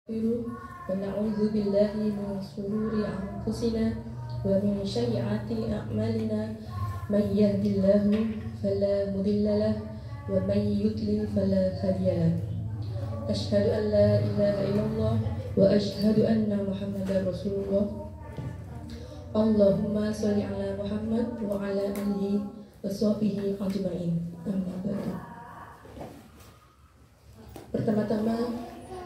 ونعوذ بالله من شرور أنفسنا ومن سيئات أعمالنا من يهد الله فلا مضل له ومن يضلل فلا هادي له أشهد أن لا إله إلا الله وأشهد أن محمدا رسول الله اللهم صل على محمد وعلى آله وصحبه أجمعين أما بعد. Pertama-tama,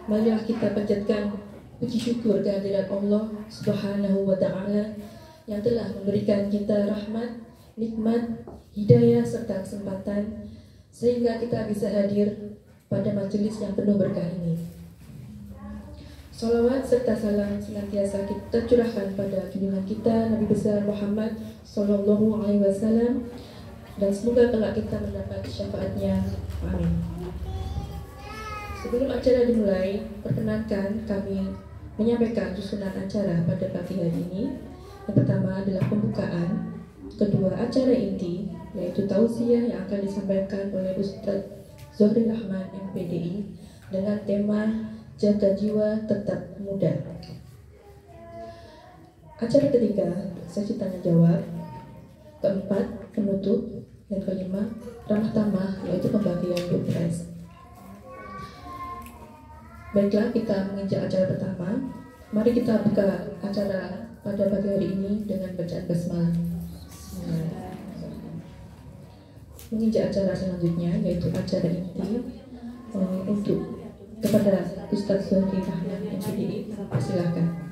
marilah kita panjatkan puji syukur kehadirat Allah Subhanahu wa Ta'ala yang telah memberikan kita rahmat, nikmat, hidayah serta kesempatan sehingga kita bisa hadir pada majelis yang penuh berkah ini. Salawat serta salam senantiasa kita curahkan pada junjungan kita Nabi besar Muhammad Sallallahu Alaihi Wasallam dan semoga kelak kita mendapat syafaatnya. Amin. Sebelum acara dimulai, perkenankan kami menyampaikan susunan acara pada pagi hari ini. Yang pertama adalah pembukaan, kedua acara inti, yaitu tausiah yang akan disampaikan oleh Ustadz Zohri Rahman MPDI dengan tema Jaga Jiwa Tetap Muda. Acara ketiga, sesi tanya jawab, keempat, penutup, dan kelima, ramah tamah, yaitu pembagian door prize. Baiklah, kita menginjak acara pertama. Mari kita buka acara pada pagi hari ini dengan bacaan basmalah. Menginjak acara selanjutnya, yaitu acara inti untuk kepada Ustadz Zohri Rahman MPDI. Silakan.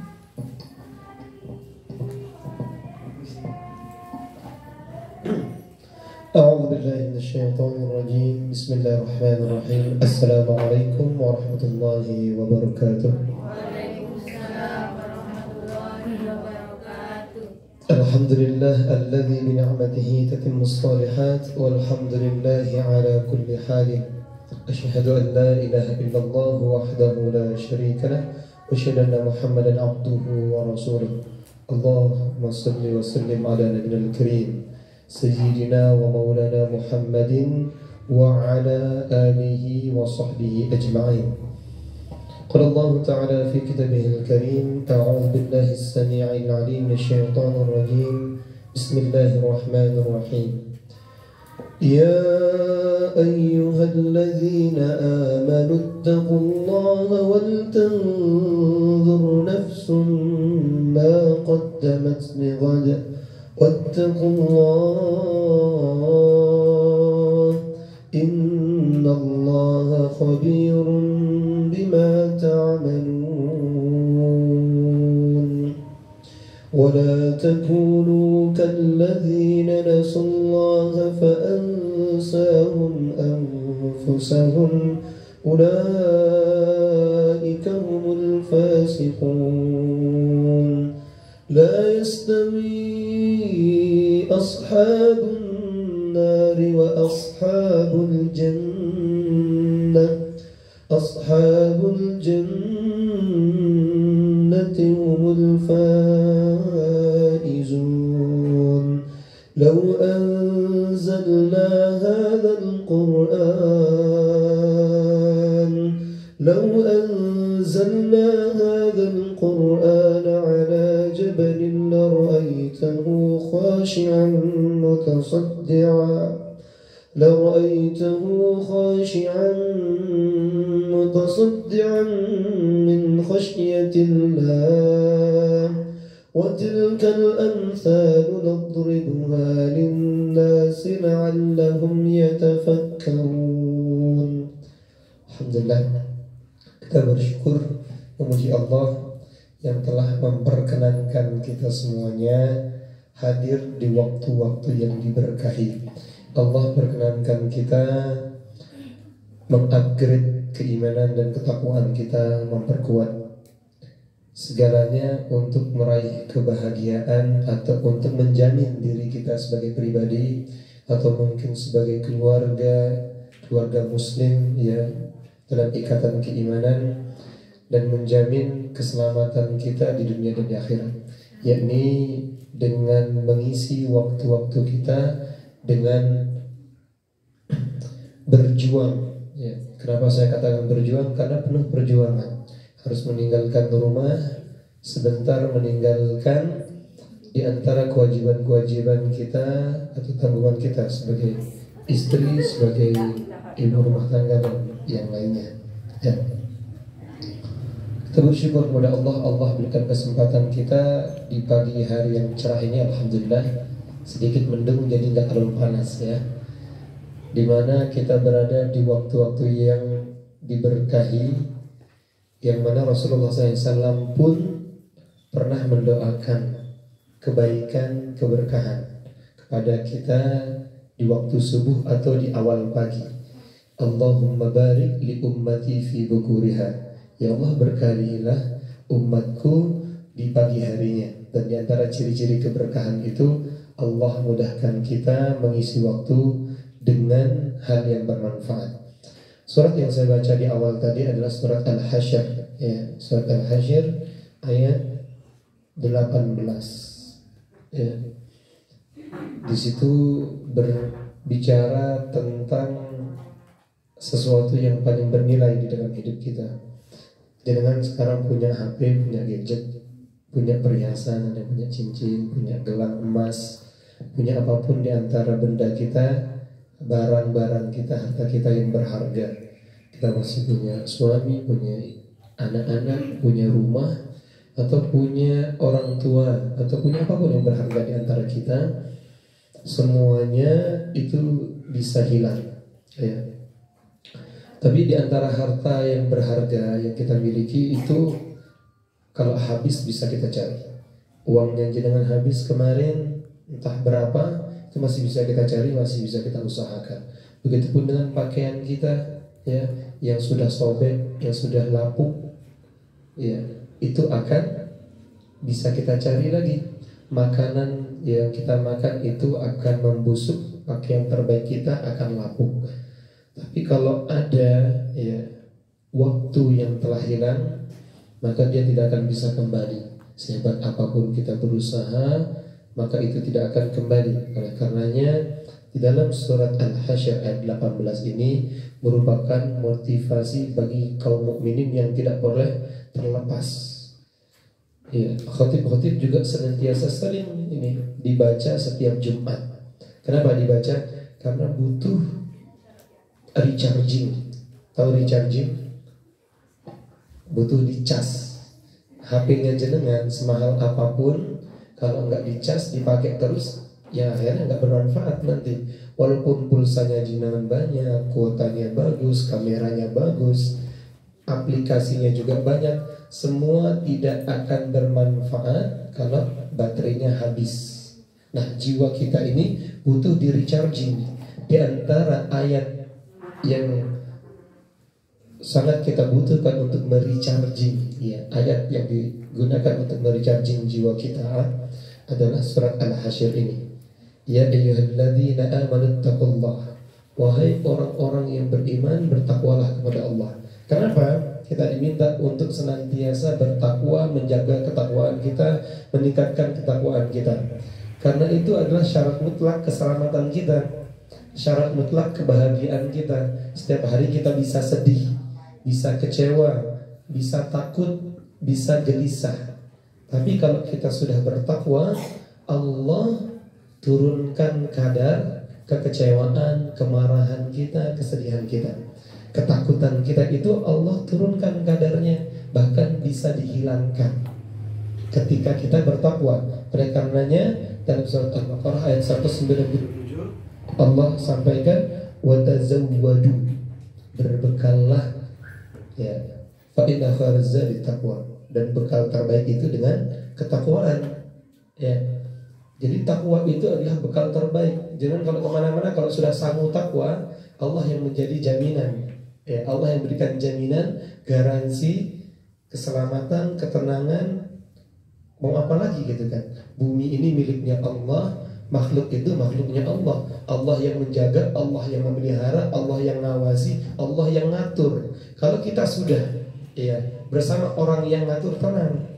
أعوذ بالله من الشيطان الرجيم بسم الله الرحمن الرحيم السلام عليكم ورحمة الله وبركاته. وعليكم السلام ورحمة الله وبركاته. الحمد لله الذي بنعمته تتم الصالحات والحمد لله على كل حال. أشهد أن لا إله إلا الله وحده لا شريك له وأشهد أن محمدا عبده ورسوله. اللهم صل وسلم على نبينا الكريم سيدنا ومولانا محمد وعلى آله وصحبه أجمعين. قال الله تعالى في كتابه الكريم أعوذ بالله السميع العليم من الشيطان الرجيم بسم الله الرحمن الرحيم. يا أيها الذين آمنوا اتقوا الله ولتنظر نفس ما قدمت لغد واتقوا الله إن الله خبير بما تعملون ولا تكونوا كالذين نسوا الله فأنساهم أنفسهم أولئك هم الفاسقون لا يستوي أصحاب النار وأصحاب الجنة أصحاب الجنة هم الفائزون لو أنزلنا هذا القرآن على جبل لرأيته خاشعا متصدعا من خشية الله وتلك الأمثال نضربها للناس لعلهم يتفكرون. Alhamdulillah, kita bersyukur memuji Allah yang telah memperkenankan kita semuanya hadir di waktu-waktu yang diberkahi. Allah perkenankan kita mengupgrade keimanan dan ketakwaan kita, memperkuat segalanya untuk meraih kebahagiaan atau untuk menjamin diri kita sebagai pribadi atau mungkin sebagai keluarga muslim ya, dalam ikatan keimanan dan menjamin keselamatan kita di dunia dan di akhirat, yakni dengan mengisi waktu-waktu kita dengan berjuang ya. Kenapa saya katakan berjuang? Karena penuh perjuangan harus meninggalkan rumah, sebentar meninggalkan di antara kewajiban-kewajiban kita atau tanggungan kita sebagai istri, sebagai ibu rumah tangga dan yang lainnya. Ya. Kita bersyukur kepada Allah, Allah berikan kesempatan kita di pagi hari yang cerah ini, alhamdulillah. Sedikit mendung jadi nggak terlalu panas ya. Dimana kita berada di waktu-waktu yang diberkahi, yang mana Rasulullah SAW pun pernah mendoakan kebaikan, keberkahan kepada kita di waktu subuh atau di awal pagi. Allahumma barik li ummati fi bukuriha. Ya Allah, berkahilah umatku di pagi harinya. Dan di antara ciri-ciri keberkahan itu, Allah mudahkan kita mengisi waktu dengan hal yang bermanfaat. Surat yang saya baca di awal tadi adalah surat Al-Hasyr, ya, surat Al-Hasyr ayat 18. Ya. Di situ berbicara tentang sesuatu yang paling bernilai di dalam hidup kita. Jangan sekarang punya HP, punya gadget, punya perhiasan, ada punya cincin, punya gelang emas, punya apapun di antara benda kita, barang-barang kita, harta kita yang berharga. Kita masih punya suami, punya anak-anak, punya rumah, atau punya orang tua, atau punya apapun yang berharga di antara kita, semuanya itu bisa hilang, ya. Tapi di antara harta yang berharga yang kita miliki itu, kalau habis bisa kita cari. Uangnya jenengan habis kemarin entah berapa, itu masih bisa kita cari, masih bisa kita usahakan. Begitupun dengan pakaian kita, ya, yang sudah sobek, yang sudah lapuk, ya, itu akan bisa kita cari lagi. Makanan yang kita makan itu akan membusuk, pakaian terbaik kita akan lapuk. Tapi kalau ada, ya, waktu yang telah hilang, maka dia tidak akan bisa kembali. Sehebat apapun kita berusaha, maka itu tidak akan kembali. Oleh karenanya, di dalam surat Al-Hasyr ayat 18 ini merupakan motivasi bagi kaum mukminin yang tidak boleh terlepas. Ya, khotib-khotib juga senantiasa sering ini dibaca setiap Jumat. Kenapa dibaca? Karena butuh recharging. Tahu recharging? Butuh dicas. HP-nya jenengan semahal apapun, kalau nggak dicas, dipakai terus, ya akhirnya nggak bermanfaat nanti. Walaupun pulsanya jenengan banyak, kuotanya bagus, kameranya bagus, aplikasinya juga banyak, semua tidak akan bermanfaat kalau baterainya habis. Nah, jiwa kita ini butuh di recharging. Di antara ayat yang sangat kita butuhkan untuk merecharging, ya, ayat yang digunakan untuk merecharging jiwa kita adalah surat Al-Hasyr ini. Ya ayyuhalladzina amanu taqullah. Wahai orang-orang yang beriman, bertakwalah kepada Allah. Kenapa? Kita diminta untuk senantiasa bertakwa, menjaga ketakwaan kita, meningkatkan ketakwaan kita. Karena itu adalah syarat mutlak keselamatan kita, syarat mutlak kebahagiaan kita. Setiap hari kita bisa sedih, bisa kecewa, bisa takut, bisa gelisah. Tapi kalau kita sudah bertakwa, Allah turunkan kadar kekecewaan, kemarahan kita, kesedihan kita, ketakutan kita itu Allah turunkan kadarnya, bahkan bisa dihilangkan ketika kita bertakwa. Oleh karenanya dalam surat Al-Baqarah ayat 197 Allah sampaikan watazawwadu, berbekallah, ya, fa inna khairaz zadi taqwa, dan bekal terbaik itu dengan ketakwaan, ya. Jadi takwa itu adalah bekal terbaik. Jangan kalau kemana-mana kalau sudah sanggup takwa, Allah yang menjadi jaminan, ya, Allah yang berikan jaminan, garansi keselamatan, ketenangan. Mau apa lagi gitu kan? Bumi ini miliknya Allah, makhluk itu makhluknya Allah. Allah yang menjaga, Allah yang memelihara, Allah yang ngawasi, Allah yang ngatur. Kalau kita sudah, ya, bersama orang yang ngatur, tenang.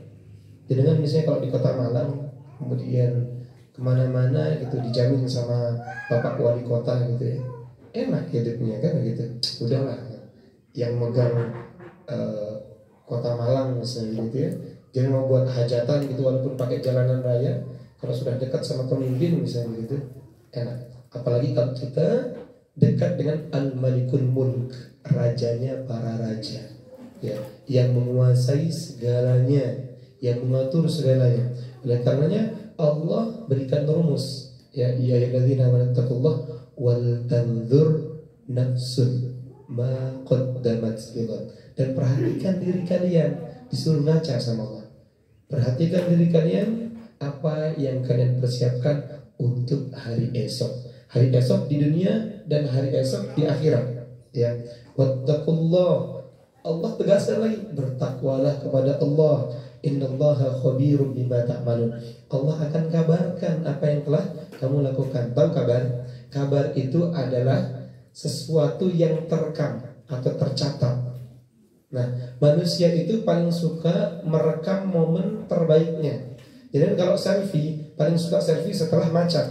Jadi dengan misalnya kalau di Kota Malang, kemudian kemana-mana gitu dijamin sama Bapak Wali Kota gitu, ya, enak hidupnya kan gitu. Udahlah, yang megang kota Malang misalnya gitu ya. Jadi mau buat hajatan gitu walaupun pakai jalanan raya, kalau sudah dekat sama pemimpin misalnya gitu, enak. Apalagi kalau kita dekat dengan Al-Malikul Mulk, rajanya para raja, ya, yang menguasai segalanya, yang mengatur segalanya. Oleh karenanya Allah berikan rumus, ya ayyuhalladzina amanu taqullah wal tanzur nafsun ma qaddamat lighad. Dan perhatikan diri kalian, disuruh ngaca sama Allah. Perhatikan diri kalian, apa yang kalian persiapkan untuk hari esok. Hari esok di dunia dan hari esok di akhirat. Ya, wattaqullah. Allah tegaskan lagi, bertakwalah kepada Allah. Innallaha khabirum bima ta'malun. Allah akan kabarkan apa yang telah kamu lakukan. Tahu kabar? Kabar itu adalah sesuatu yang terekam atau tercatat. Nah, manusia itu paling suka merekam momen terbaiknya. Jadi kalau selfie, paling suka selfie setelah macet.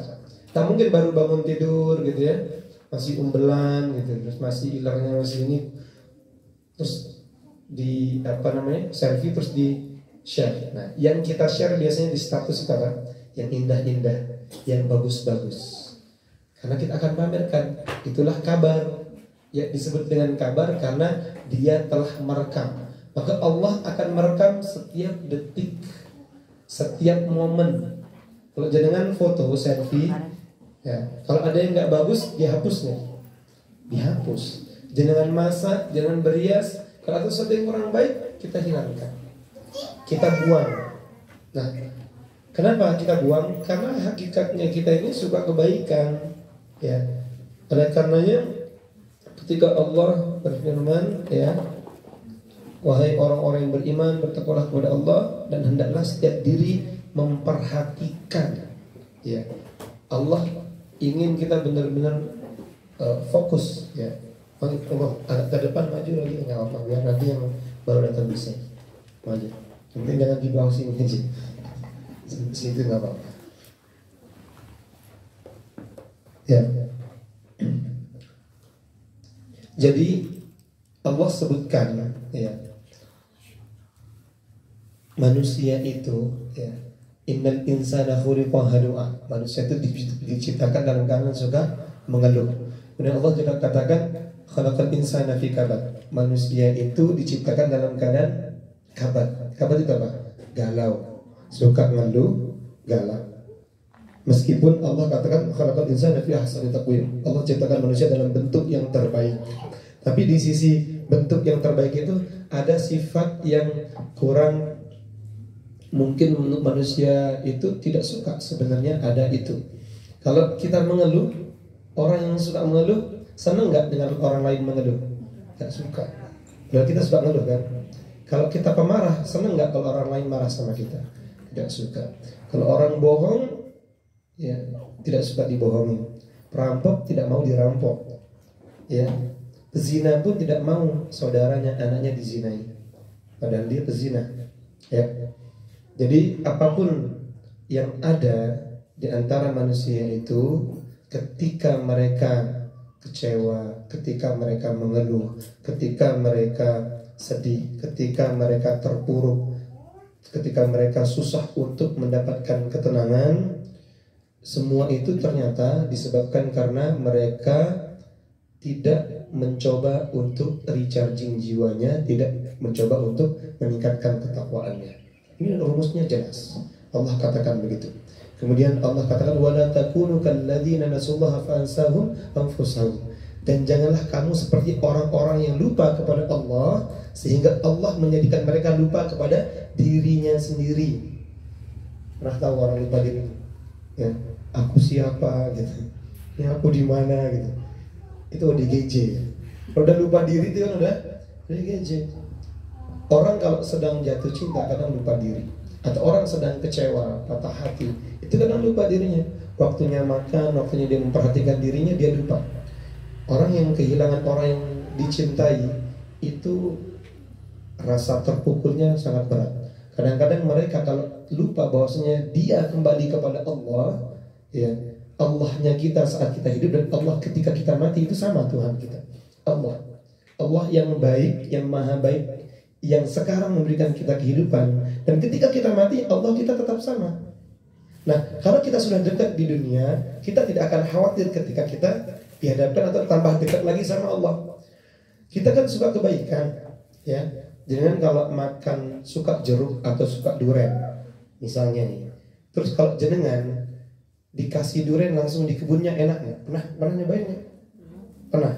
Tak mungkin baru bangun tidur gitu ya, masih umbelan gitu, terus masih ilernya masih ini, terus di selfie terus di share. Nah, yang kita share biasanya di status itu apa? Yang indah-indah, yang bagus-bagus. Karena kita akan pamerkan. Itulah kabar. Ya, disebut dengan kabar karena dia telah merekam. Maka Allah akan merekam setiap detik, setiap momen. Kalau jangan foto selfie, ya, kalau ada yang nggak bagus, dihapus nih, dihapus. Jangan masak, jangan berias. Kalau ada sesuatu yang kurang baik, kita hilangkan, kita buang. Nah, kenapa kita buang? Karena hakikatnya kita ini suka kebaikan, ya. Oleh karenanya, ketika Allah berfirman, ya, wahai orang-orang yang beriman, bertakwalah kepada Allah dan hendaklah setiap diri memperhatikan. Ya, Allah ingin kita benar-benar fokus. Ya, Allah agak ke depan maju lagi nggak apa, biar nanti yang baru datang bisa maju. Mungkin jangan di bawah sini aja, situ nggak apa-apa. Ya. Jadi Allah sebutkan, ya, manusia itu, ya, innal insana khuliqa halu'a. Manusia itu diciptakan dalam keadaan suka mengeluh. Kemudian Allah juga katakan khalaqal insana fi kabad. Manusia itu diciptakan dalam keadaan kabad. Kabad itu apa? Galau, suka ngeluh, galau. Meskipun Allah katakan khalaqal insana fi ahsani taqwim. Allah ciptakan manusia dalam bentuk yang terbaik. Tapi di sisi bentuk yang terbaik itu ada sifat yang kurang, mungkin manusia itu tidak suka sebenarnya ada itu. Kalau kita mengeluh, orang yang suka mengeluh senang nggak dengan orang lain mengeluh? Nggak suka. Kalau kita suka mengeluh kan? Kalau kita pemarah, senang nggak kalau orang lain marah sama kita? Tidak suka. Kalau orang bohong, ya, tidak suka dibohongi. Perampok tidak mau dirampok. Ya, pezina pun tidak mau saudaranya, anaknya dizinai, padahal dia pezina. Ya, jadi apapun yang ada di antara manusia itu, ketika mereka kecewa, ketika mereka mengeluh, ketika mereka sedih, ketika mereka terpuruk, ketika mereka susah untuk mendapatkan ketenangan, semua itu ternyata disebabkan karena mereka tidak mencoba untuk recharging jiwanya, tidak mencoba untuk meningkatkan ketakwaannya. Ini rumusnya jelas. Allah katakan begitu. Kemudian Allah katakan wala takunu kalladzina nasullaha fa'ansahum anfusahum. Dan janganlah kamu seperti orang-orang yang lupa kepada Allah sehingga Allah menjadikan mereka lupa kepada dirinya sendiri. Pernah tahu orang lupa diri? Ya, aku siapa gitu. Ya, aku di mana gitu. Itu ODGJ. Kalau udah lupa diri itu kan udah ODGJ. Orang kalau sedang jatuh cinta kadang lupa diri. Atau orang sedang kecewa, patah hati, itu kadang lupa dirinya. Waktunya makan, waktunya dia memperhatikan dirinya, dia lupa. Orang yang kehilangan orang yang dicintai, itu rasa terpukulnya sangat berat. Kadang-kadang mereka kalau lupa bahwasanya dia kembali kepada Allah, ya, Allahnya kita saat kita hidup dan Allah ketika kita mati itu sama Tuhan kita. Allah yang baik, yang maha baik, yang sekarang memberikan kita kehidupan, dan ketika kita mati Allah kita tetap sama. Nah, kalau kita sudah dekat di dunia, kita tidak akan khawatir ketika kita dihadapkan atau tambah dekat lagi sama Allah. Kita kan suka kebaikan, ya. Jangan kalau makan suka jeruk atau suka durian, misalnya nih. Terus kalau jenengan dikasih durian langsung di kebunnya, enak nggak? Pernah nyobain nggak? Pernah.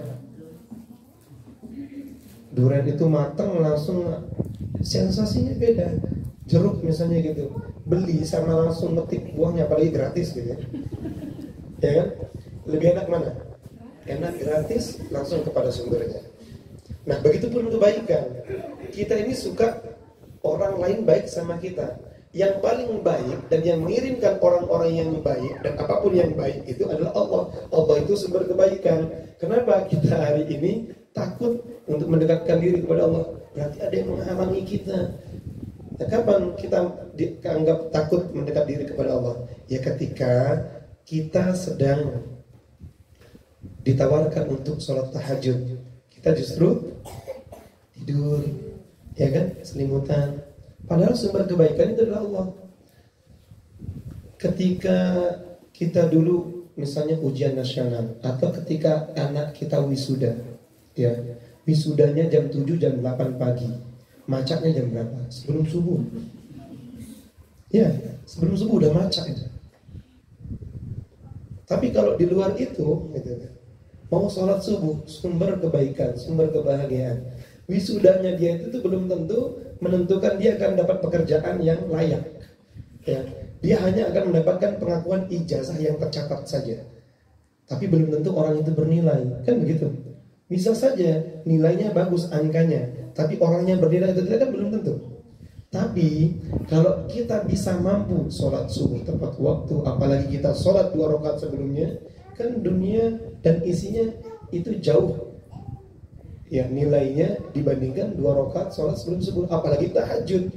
Durian itu matang langsung, sensasinya beda. Jeruk misalnya gitu, beli sama langsung metik buahnya, apalagi gratis gitu ya. Ya kan? Lebih enak mana? Enak gratis, langsung kepada sumbernya. Nah, begitupun kebaikan. Kita ini suka orang lain baik sama kita. Yang paling baik dan yang mengirimkan orang-orang yang baik dan apapun yang baik itu adalah Allah. Allah itu sumber kebaikan. Kenapa kita hari ini takut untuk mendekatkan diri kepada Allah? Berarti ada yang menghalangi kita. Nah, kapan kita dianggap takut mendekat diri kepada Allah? Ya ketika kita sedang ditawarkan untuk sholat tahajud, kita justru tidur, ya kan, selimutan. Padahal sumber kebaikan itu adalah Allah. Ketika kita dulu misalnya ujian nasional, atau ketika anak kita wisuda, ya, wisudanya jam 7, jam 8 pagi, macaknya jam berapa? Sebelum subuh. Ya, sebelum subuh udah macak itu. Tapi kalau di luar itu, gitu, mau sholat subuh, sumber kebaikan, sumber kebahagiaan. Wisudanya dia itu tuh belum tentu menentukan dia akan dapat pekerjaan yang layak. Ya, dia hanya akan mendapatkan pengakuan ijazah yang tercatat saja. Tapi belum tentu orang itu bernilai, kan begitu? Bisa saja nilainya bagus angkanya, tapi orangnya bernilai itu tidak, kan belum tentu. Tapi kalau kita bisa mampu sholat subuh tepat waktu, apalagi kita sholat 2 rakaat sebelumnya, kan dunia dan isinya itu jauh ya nilainya dibandingkan 2 rakaat sholat sebelum subuh, apalagi tahajud.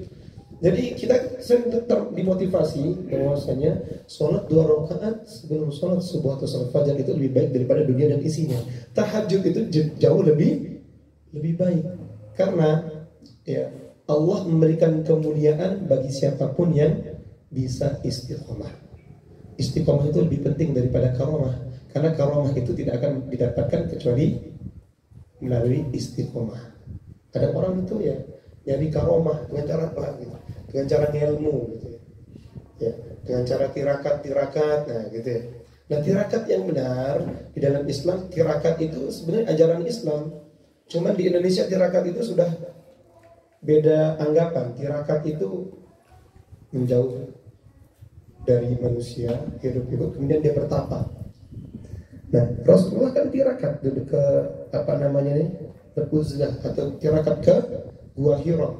Jadi kita sering dimotivasi bahwasanya sholat 2 rakaat sebelum sholat subuh atau sholat fajar itu lebih baik daripada dunia dan isinya. Tahajud itu jauh lebih baik, karena ya Allah memberikan kemuliaan bagi siapapun yang bisa istiqomah. Istiqomah itu lebih penting daripada karomah, karena karomah itu tidak akan didapatkan kecuali melalui istiqomah. Ada orang itu ya nyari karomah dengan cara apa gitu? Dengan cara ilmu gitu ya. Ya, dengan cara tirakat, nah gitu ya. Nah, tirakat yang benar di dalam Islam, tirakat itu sebenarnya ajaran Islam. Cuma di Indonesia tirakat itu sudah beda anggapan. Tirakat itu menjauh dari manusia, hidup-hidup, kemudian dia bertapa. Nah, Rasulullah kan tirakat duduk ke Uzlah atau tirakat ke Gua Hira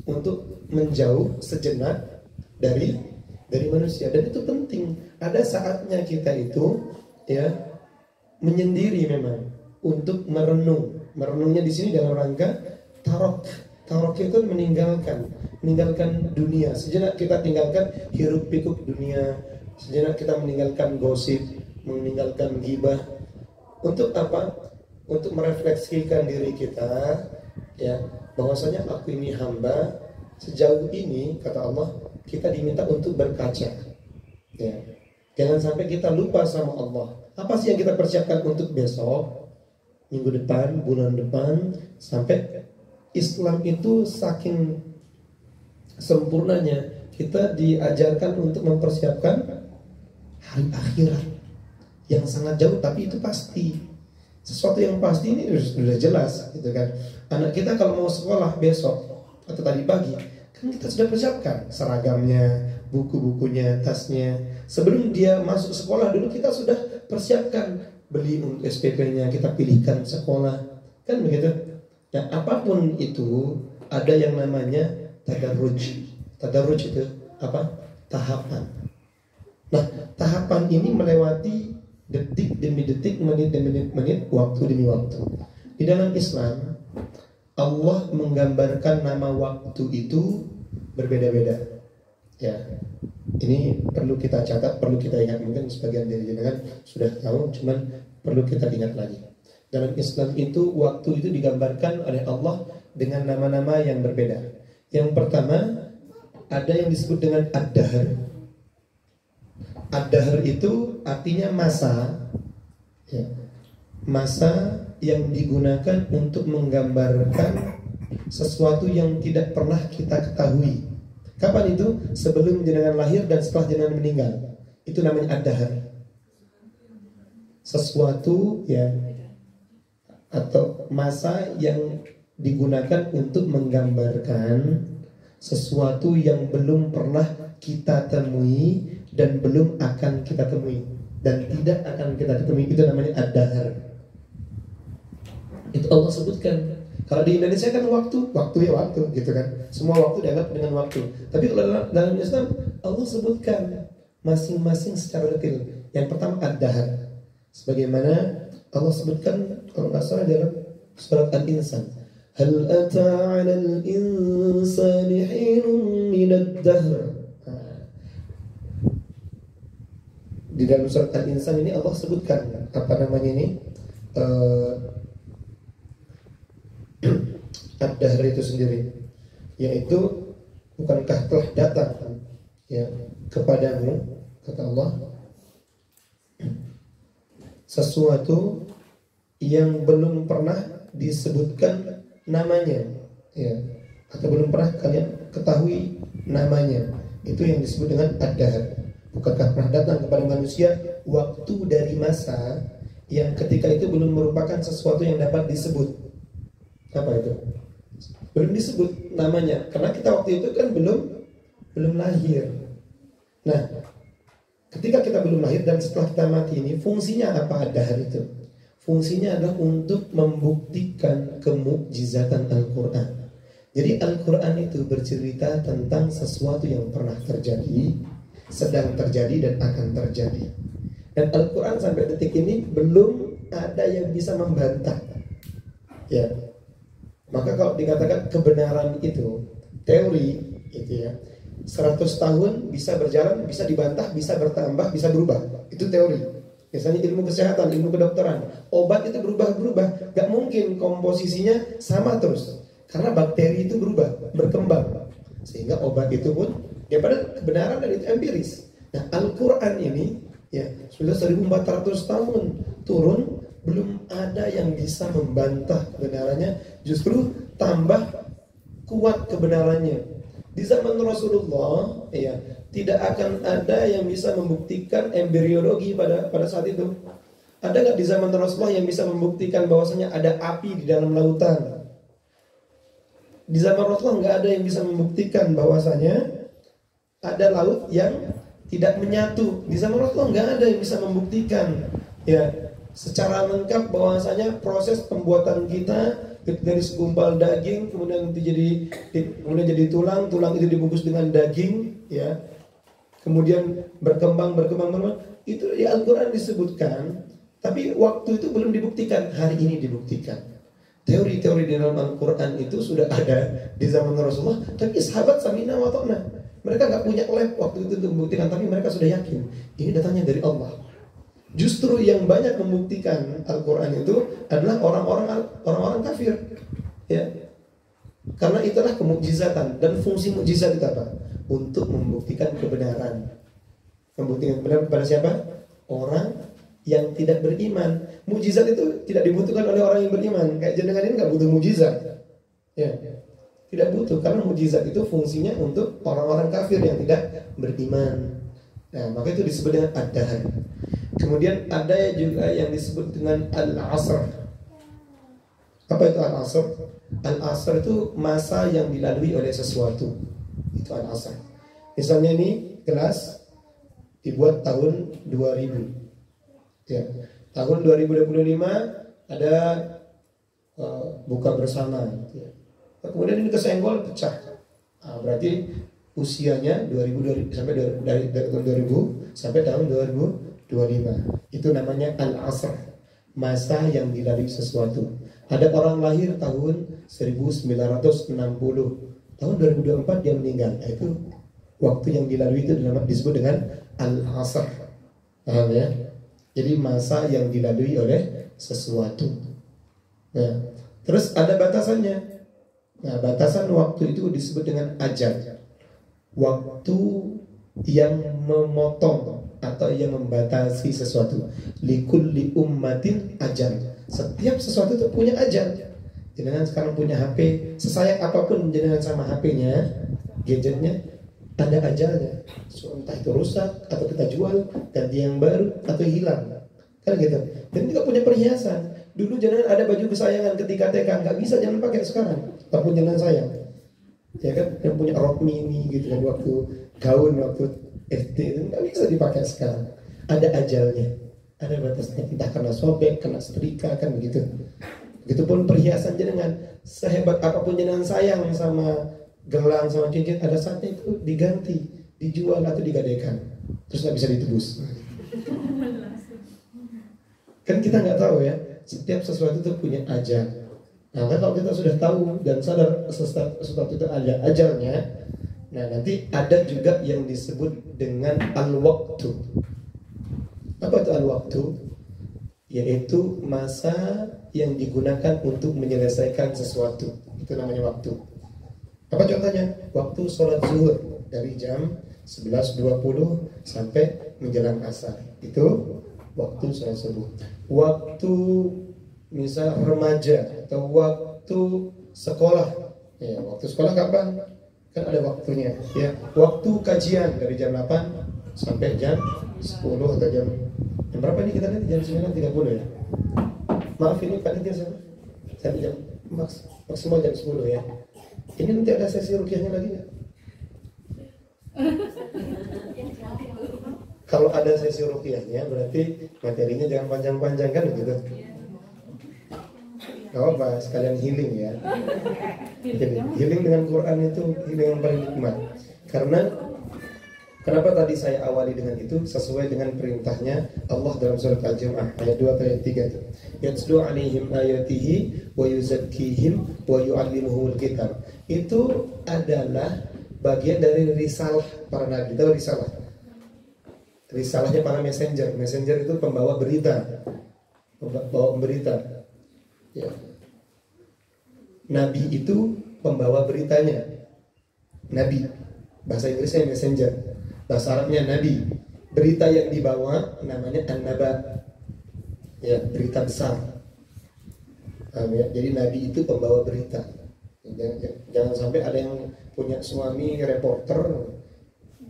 untuk menjauh sejenak dari manusia, dan itu penting. Ada saatnya kita itu ya menyendiri memang untuk merenung. Merenungnya di sini dalam rangka tarok. Tarok itu meninggalkan dunia. Sejenak kita tinggalkan hiruk pikuk dunia. Sejenak kita meninggalkan gosip, meninggalkan ghibah. Untuk apa? Untuk merefleksikan diri kita, ya, bahwasanya aku ini hamba. Sejauh ini kata Allah, kita diminta untuk berkaca. Ya. Jangan sampai kita lupa sama Allah. Apa sih yang kita persiapkan untuk besok, minggu depan, bulan depan, sampai Islam itu saking sempurnanya, kita diajarkan untuk mempersiapkan hari akhirat yang sangat jauh, tapi itu pasti. Sesuatu yang pasti ini sudah jelas gitu kan. Anak kita kalau mau sekolah besok atau tadi pagi, kan kita sudah persiapkan seragamnya, buku-bukunya, tasnya. Sebelum dia masuk sekolah dulu kita sudah persiapkan, beli untuk SPP-nya, kita pilihkan sekolah, kan begitu. Nah, apapun itu ada yang namanya tadarruj. Tadarruj itu apa? Tahapan. Nah, tahapan ini melewati detik demi detik, menit demi menit, waktu demi waktu. Di dalam Islam, Allah menggambarkan nama waktu itu berbeda-beda. Ya, ini perlu kita catat, perlu kita ingat. Mungkin sebagian dari jenengan sudah tahu, cuman perlu kita ingat lagi. Dalam Islam itu waktu itu digambarkan oleh Allah dengan nama-nama yang berbeda. Yang pertama, ada yang disebut dengan ad-dahr. Ad-dahr itu artinya masa, ya, masa yang digunakan untuk menggambarkan sesuatu yang tidak pernah kita ketahui. Kapan itu? Sebelum jenengan lahir dan setelah jenengan meninggal. Itu namanya ad-dahr. Sesuatu ya, atau masa yang digunakan untuk menggambarkan sesuatu yang belum pernah kita temui dan belum akan kita temui dan tidak akan kita temui. Itu namanya ad-dahr. Itu Allah sebutkan. Kalau di Indonesia kan waktu ya waktu gitu kan. Semua waktu dianggap dengan waktu. Tapi kalau dalam Islam Allah sebutkan masing-masing secara detail. Yang pertama ad-dahr. Sebagaimana Allah sebutkan kalau nggak salah dalam surat Al-Insan. Hal ata 'alal insani hinun minad dahr. Di dalam surat Al-Insan ini Allah sebutkan apa namanya ini? Ad-dahr itu sendiri, yaitu bukankah telah datang ya kepadamu, kata Allah, sesuatu yang belum pernah disebutkan namanya, ya, atau belum pernah kalian ketahui namanya. Itu yang disebut dengan ad-dahr. Bukankah pernah datang kepada manusia waktu dari masa yang ketika itu belum merupakan sesuatu yang dapat disebut. Apa itu? Belum disebut namanya, karena kita waktu itu kan belum lahir. Nah, ketika kita belum lahir dan setelah kita mati ini, fungsinya apa ad-dahr itu? Fungsinya adalah untuk membuktikan kemukjizatan Al-Quran. Jadi Al-Quran itu bercerita tentang sesuatu yang pernah terjadi, sedang terjadi dan akan terjadi. Dan Al-Quran sampai detik ini belum ada yang bisa membantah. Ya. Maka kalau dikatakan kebenaran itu teori itu ya, 100 tahun bisa berjalan, bisa dibantah, bisa bertambah, bisa berubah. Itu teori. Misalnya ilmu kesehatan, ilmu kedokteran, obat itu berubah-berubah. Gak mungkin komposisinya sama terus, karena bakteri itu berubah, berkembang, sehingga obat itu pun ya pada kebenaran dan itu empiris. Nah Al-Quran ini ya sudah 1400 tahun turun, belum ada yang bisa membantah kebenarannya, justru tambah kuat kebenarannya. Di zaman Rasulullah ya tidak akan ada yang bisa membuktikan embriologi pada saat itu. Ada nggak di zaman Rasulullah yang bisa membuktikan bahwasanya ada api di dalam lautan? Di zaman Rasulullah nggak ada yang bisa membuktikan bahwasanya ada laut yang tidak menyatu. Di zaman Rasulullah nggak ada yang bisa membuktikan ya secara lengkap bahwasanya proses pembuatan kita dari segumpal daging kemudian jadi tulang itu dibungkus dengan daging ya, kemudian berkembang itu di Al-Quran disebutkan, tapi waktu itu belum dibuktikan. Hari ini dibuktikan. Teori-teori di dalam Al-Quran itu sudah ada di zaman Rasulullah, tapi sahabat samina wa ta'na, mereka nggak punya lab waktu itu untuk membuktikan, tapi mereka sudah yakin ini datangnya dari Allah. Justru yang banyak membuktikan Al-Quran itu adalah orang-orang kafir, ya. Karena itulah kemukjizatan, dan fungsi mukjizat itu apa? Untuk membuktikan kebenaran. Membuktikan kebenaran kepada siapa? Orang yang tidak beriman. Mukjizat itu tidak dibutuhkan oleh orang yang beriman. Kayak jenengan ini nggak butuh mukjizat, ya. Tidak butuh, karena mukjizat itu fungsinya untuk orang-orang kafir yang tidak beriman. Nah, maka itu disebut dengan ad-dahr. Kemudian ada juga yang disebut dengan al-asr. Apa itu al-asr? Al-asr itu masa yang dilalui oleh sesuatu. Itu al-asr. Misalnya ini gelas dibuat tahun 2000. Ya. Tahun 2025 ada buka bersama. Ya. Kemudian ini kesenggol pecah. Nah, berarti usianya 2000 sampai dari tahun 2000 sampai tahun 2025. Itu namanya al-asr, masa yang dilalui sesuatu. Ada orang lahir tahun 1960, tahun 2024 dia meninggal. Nah, itu waktu yang dilalui itu disebut dengan al-asr. Paham ya? Jadi masa yang dilalui oleh sesuatu. Nah, terus ada batasannya. Nah, batasan waktu itu disebut dengan ajal. Waktu yang memotong atau yang membatasi sesuatu. Likulli ummatin ajal. Setiap sesuatu itu punya ajal. Jenengan sekarang punya HP, sesayang apapun jenengan sama HP-nya, gadgetnya, ada ajalnya. So, entah itu rusak atau kita jual, ganti yang baru atau hilang, kan gitu. Dan juga punya perhiasan. Dulu jenengan ada baju kesayangan ketika TK, nggak bisa jangan pakai sekarang, walaupun jenengan sayang. Ya kan, yang punya rok mini gitu kan, waktu gaun waktu SD itu nggak bisa dipakai sekarang. Ada ajalnya, ada batasnya. Entah kena sobek, kena setrika, kan begitu. Begitupun perhiasan jenengan, sehebat apapun jenengan sayang sama gelang sama cincin, ada saatnya itu diganti, dijual atau digadaikan, terus nggak bisa ditebus. Kan kita nggak tahu ya, setiap sesuatu itu punya ajal. Nah, kan kalau kita sudah tahu dan sadar sesuatu itu ada ajalnya, nah nanti ada juga yang disebut dengan al-waktu. Apa itu al-waktu? Yaitu masa yang digunakan untuk menyelesaikan sesuatu. Itu namanya waktu. Apa contohnya? Waktu sholat zuhur dari jam 11.20 sampai menjelang asar. Itu waktu sholat subuh. Waktu misal remaja atau waktu sekolah. Ya, waktu sekolah kapan? Kan ada waktunya. Ya, waktu kajian dari jam 8 sampai jam 10 atau jam berapa ini kita lihat? Jam 9.30 ya. Maaf ini panitia saya jam maksimal jam 10 ya. Ini nanti ada sesi rukyahnya lagi nggak? Kalau ada sesi rukyahnya berarti materinya jangan panjang-panjang kan begitu. Gak apa, sekalian healing ya. Healing dengan Quran itu healing yang paling nikmat. Karena kenapa tadi saya awali dengan itu? Sesuai dengan perintahnya Allah dalam surat Al-Jumu'ah ayat 2 atau ayat 3 itu. Yatslu 'alaihim ayatihi wa yuzakkihim wa yu'allimuhumul kitab. Itu adalah bagian dari risalah para nabi. Tahu risalah? Risalahnya para messenger. Messenger itu pembawa berita. Pembawa berita. Ya. Nabi itu pembawa beritanya. Nabi. Bahasa Inggrisnya messenger. Bahasa Arabnya nabi. Berita yang dibawa namanya an-naba. Ya, berita besar. Ya, jadi nabi itu pembawa berita. Jangan sampai ada yang punya suami reporter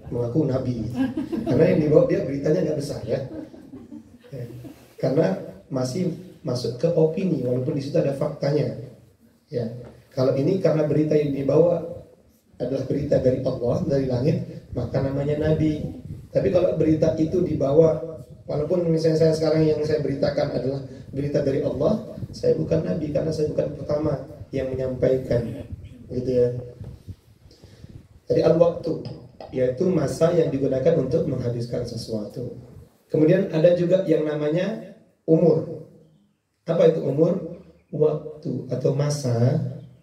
mengaku nabi. Karena yang dibawa dia beritanya nggak besar ya. Karena masih masuk ke opini walaupun di situ ada faktanya. Ya. Kalau ini karena berita yang dibawa adalah berita dari Allah, dari langit, maka namanya nabi. Tapi kalau berita itu dibawa, walaupun misalnya saya sekarang yang saya beritakan adalah berita dari Allah, saya bukan nabi karena saya bukan pertama yang menyampaikan, gitu ya. Jadi al-waktu, yaitu masa yang digunakan untuk menghabiskan sesuatu. Kemudian ada juga yang namanya umur. Apa itu umur? Waktu atau masa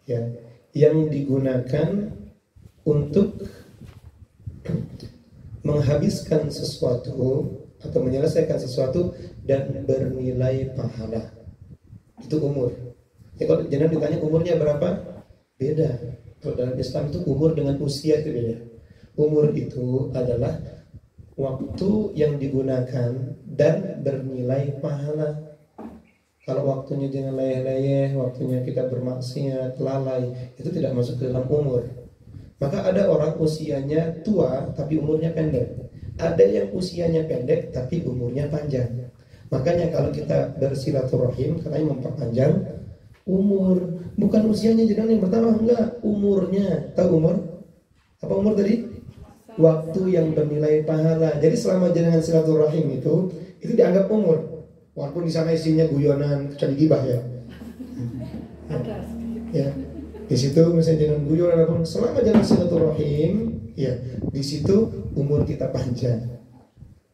ya yang digunakan untuk menghabiskan sesuatu atau menyelesaikan sesuatu dan bernilai pahala. Itu umur. Ya, kalau jangan ditanya umurnya berapa, beda. Kalau dalam Islam itu umur dengan usia itu beda. Umur itu adalah waktu yang digunakan dan bernilai pahala. Kalau waktunya jangan leyeh-leyeh, waktunya kita bermaksiat, lalai, itu tidak masuk ke dalam umur. Maka ada orang usianya tua tapi umurnya pendek. Ada yang usianya pendek tapi umurnya panjang. Makanya kalau kita bersilaturahim, katanya memperpanjang umur. Bukan usianya jangan yang pertama, enggak, umurnya. Tahu umur? Apa umur tadi? Waktu yang bernilai pahala. Jadi selama jenengan silaturahim itu dianggap umur. Walaupun di sana isinya guyonan, kecuali gibah ya. Ya. Di situ misalnya jangan guyon apapun, selama jangan silaturahim, ya, di situ umur kita panjang.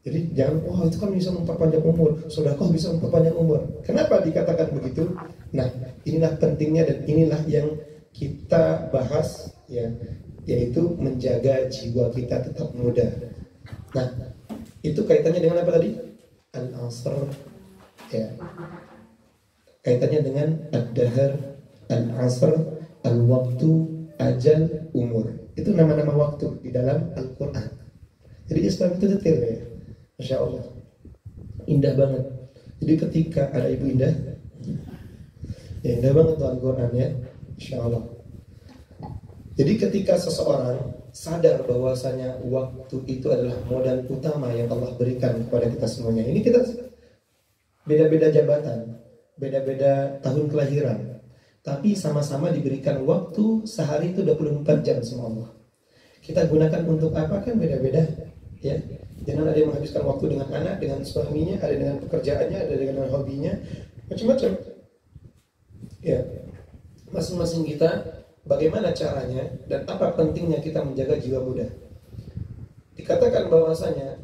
Jadi jangan, oh itu kan bisa memperpanjang umur, sedekah bisa memperpanjang umur. Kenapa dikatakan begitu? Nah, inilah pentingnya dan inilah yang kita bahas ya, yaitu menjaga jiwa kita tetap muda. Nah, itu kaitannya dengan apa tadi? Al-asr, ya. Kaitannya dengan ad-dahr, al-asr, al-waktu, ajal, umur. Itu nama-nama waktu di dalam Al-Quran. Jadi Islam itu detail ya. Masya Allah, indah banget. Jadi ketika ada ibu indah, ya indah banget tuh Al-Quran ya, Masya Allah. Jadi ketika seseorang sadar bahwasanya waktu itu adalah modal utama yang Allah berikan kepada kita semuanya. Ini kita beda-beda jabatan, beda-beda tahun kelahiran, tapi sama-sama diberikan waktu sehari itu 24 jam sama Allah. Kita gunakan untuk apa kan beda-beda ya. Jangan ada yang menghabiskan waktu dengan anak, dengan suaminya, ada dengan pekerjaannya, ada dengan hobinya, macam-macam. Ya, masing-masing kita bagaimana caranya dan apa pentingnya kita menjaga jiwa muda. Dikatakan bahwasanya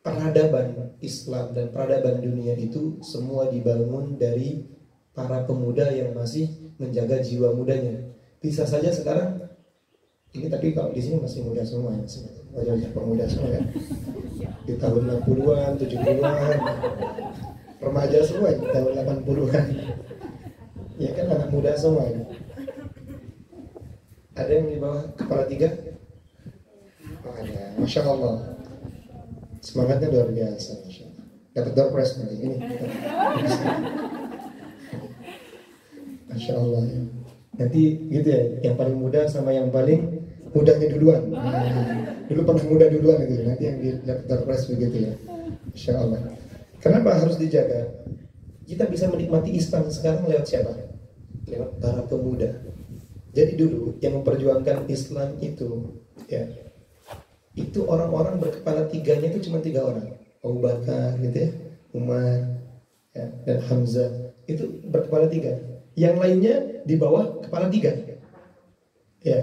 peradaban Islam dan peradaban dunia itu semua dibangun dari para pemuda yang masih menjaga jiwa mudanya. Bisa saja sekarang ini, tapi kalau di sini masih muda semua ya, wajah-wajah pemuda semua kan. Di tahun 60-an, 70-an, remaja semua di tahun 80-an. Ya kan anak muda semua ya. Ada yang di bawah kepala 3? Oh, ada. Masya Allah, semangatnya luar biasa. Masya Allah. Dapat door prize nanti ini. Masya Allah ya. Nanti gitu ya, yang paling muda sama yang paling mudanya duluan. Dulu pernah muda duluan gitu. Nanti yang dapat door prize begitu ya. Masya Allah. Kenapa harus dijaga? Kita bisa menikmati Islam sekarang lewat siapa? Lewat para pemuda. Jadi dulu yang memperjuangkan Islam itu ya, itu orang-orang berkepala tiganya itu cuma 3 orang. Abu Bakar gitu ya, Umar ya, dan Hamzah. Itu berkepala 3. Yang lainnya di bawah kepala 3 ya,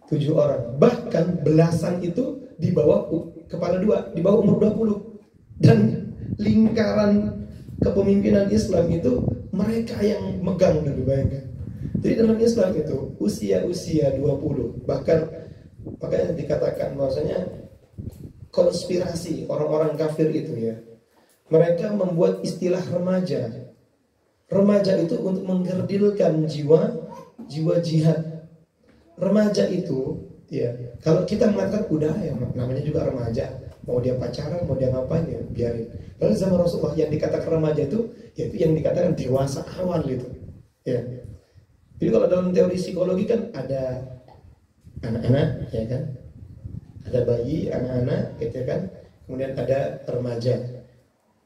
7 orang. Bahkan belasan itu di bawah kepala 2, di bawah umur 20. Dan lingkaran kepemimpinan Islam itu mereka yang megang dulu, bayangkan. Jadi dalam Islam itu usia-usia 20, bahkan makanya dikatakan bahwasanya konspirasi orang-orang kafir itu ya, mereka membuat istilah remaja. Remaja itu untuk menggerdilkan jiwa jihad. Remaja itu ya, kalau kita mengatakan udah ya namanya juga remaja, mau dia pacaran, mau dia ngapain ya biarin. Lalu zaman Rasulullah yang dikatakan remaja itu, yaitu yang dikatakan dewasa awal itu ya. Jadi kalau dalam teori psikologi kan ada anak-anak ya kan, ada bayi, anak-anak gitu kan, kemudian ada remaja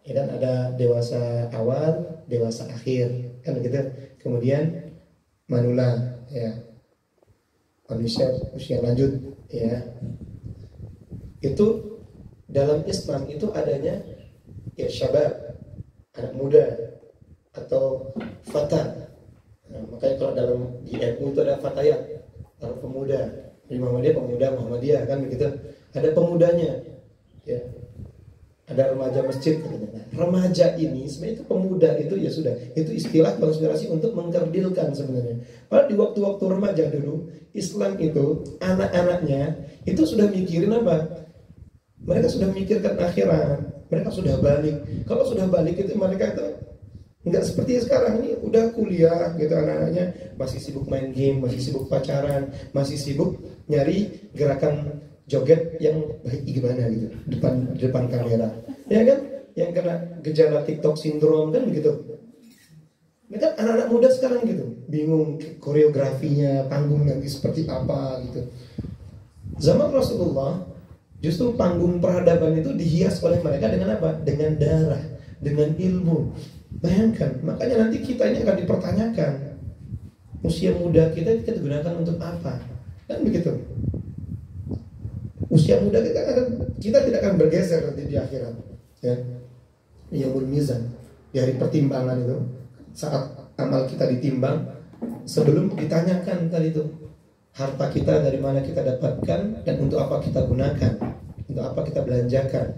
ya kan, ada dewasa awal, dewasa akhir kan gitu, kemudian manula ya, manusia usia lanjut ya. Itu dalam Islam itu adanya ya syabab, anak muda, atau fata. Nah, makanya kalau dalam di NU itu ada fatayat, kalau pemuda, di Muhammadiyah kan begitu, ada pemudanya ya, ada remaja masjid katanya. Nah, remaja ini sebenarnya itu pemuda itu ya sudah, itu istilah konspirasi untuk mengkerdilkan sebenarnya. Padahal di waktu-waktu remaja dulu Islam itu anak-anaknya itu sudah mikirin apa? Mereka sudah memikirkan akhirat, mereka sudah balik. Kalau sudah balik itu mereka itu nggak seperti sekarang ini udah kuliah gitu, anak-anaknya masih sibuk main game, masih sibuk pacaran, masih sibuk nyari gerakan joget yang baik gimana gitu depan kamera ya kan, yang kena gejala TikTok sindrom kan begitu. Ini kan anak-anak muda sekarang gitu bingung koreografinya, panggung nanti seperti apa gitu. Zaman Rasulullah justru panggung peradaban itu dihias oleh mereka dengan apa? Dengan darah, dengan ilmu. Bayangkan, makanya nanti kita ini akan dipertanyakan, usia muda kita gunakan untuk apa? Kan begitu. Usia muda kita tidak akan bergeser nanti di akhirat. Ya, yaumul mizan, di hari pertimbangan itu, saat amal kita ditimbang, sebelum ditanyakan tadi itu, harta kita dari mana kita dapatkan dan untuk apa kita gunakan, untuk apa kita belanjakan.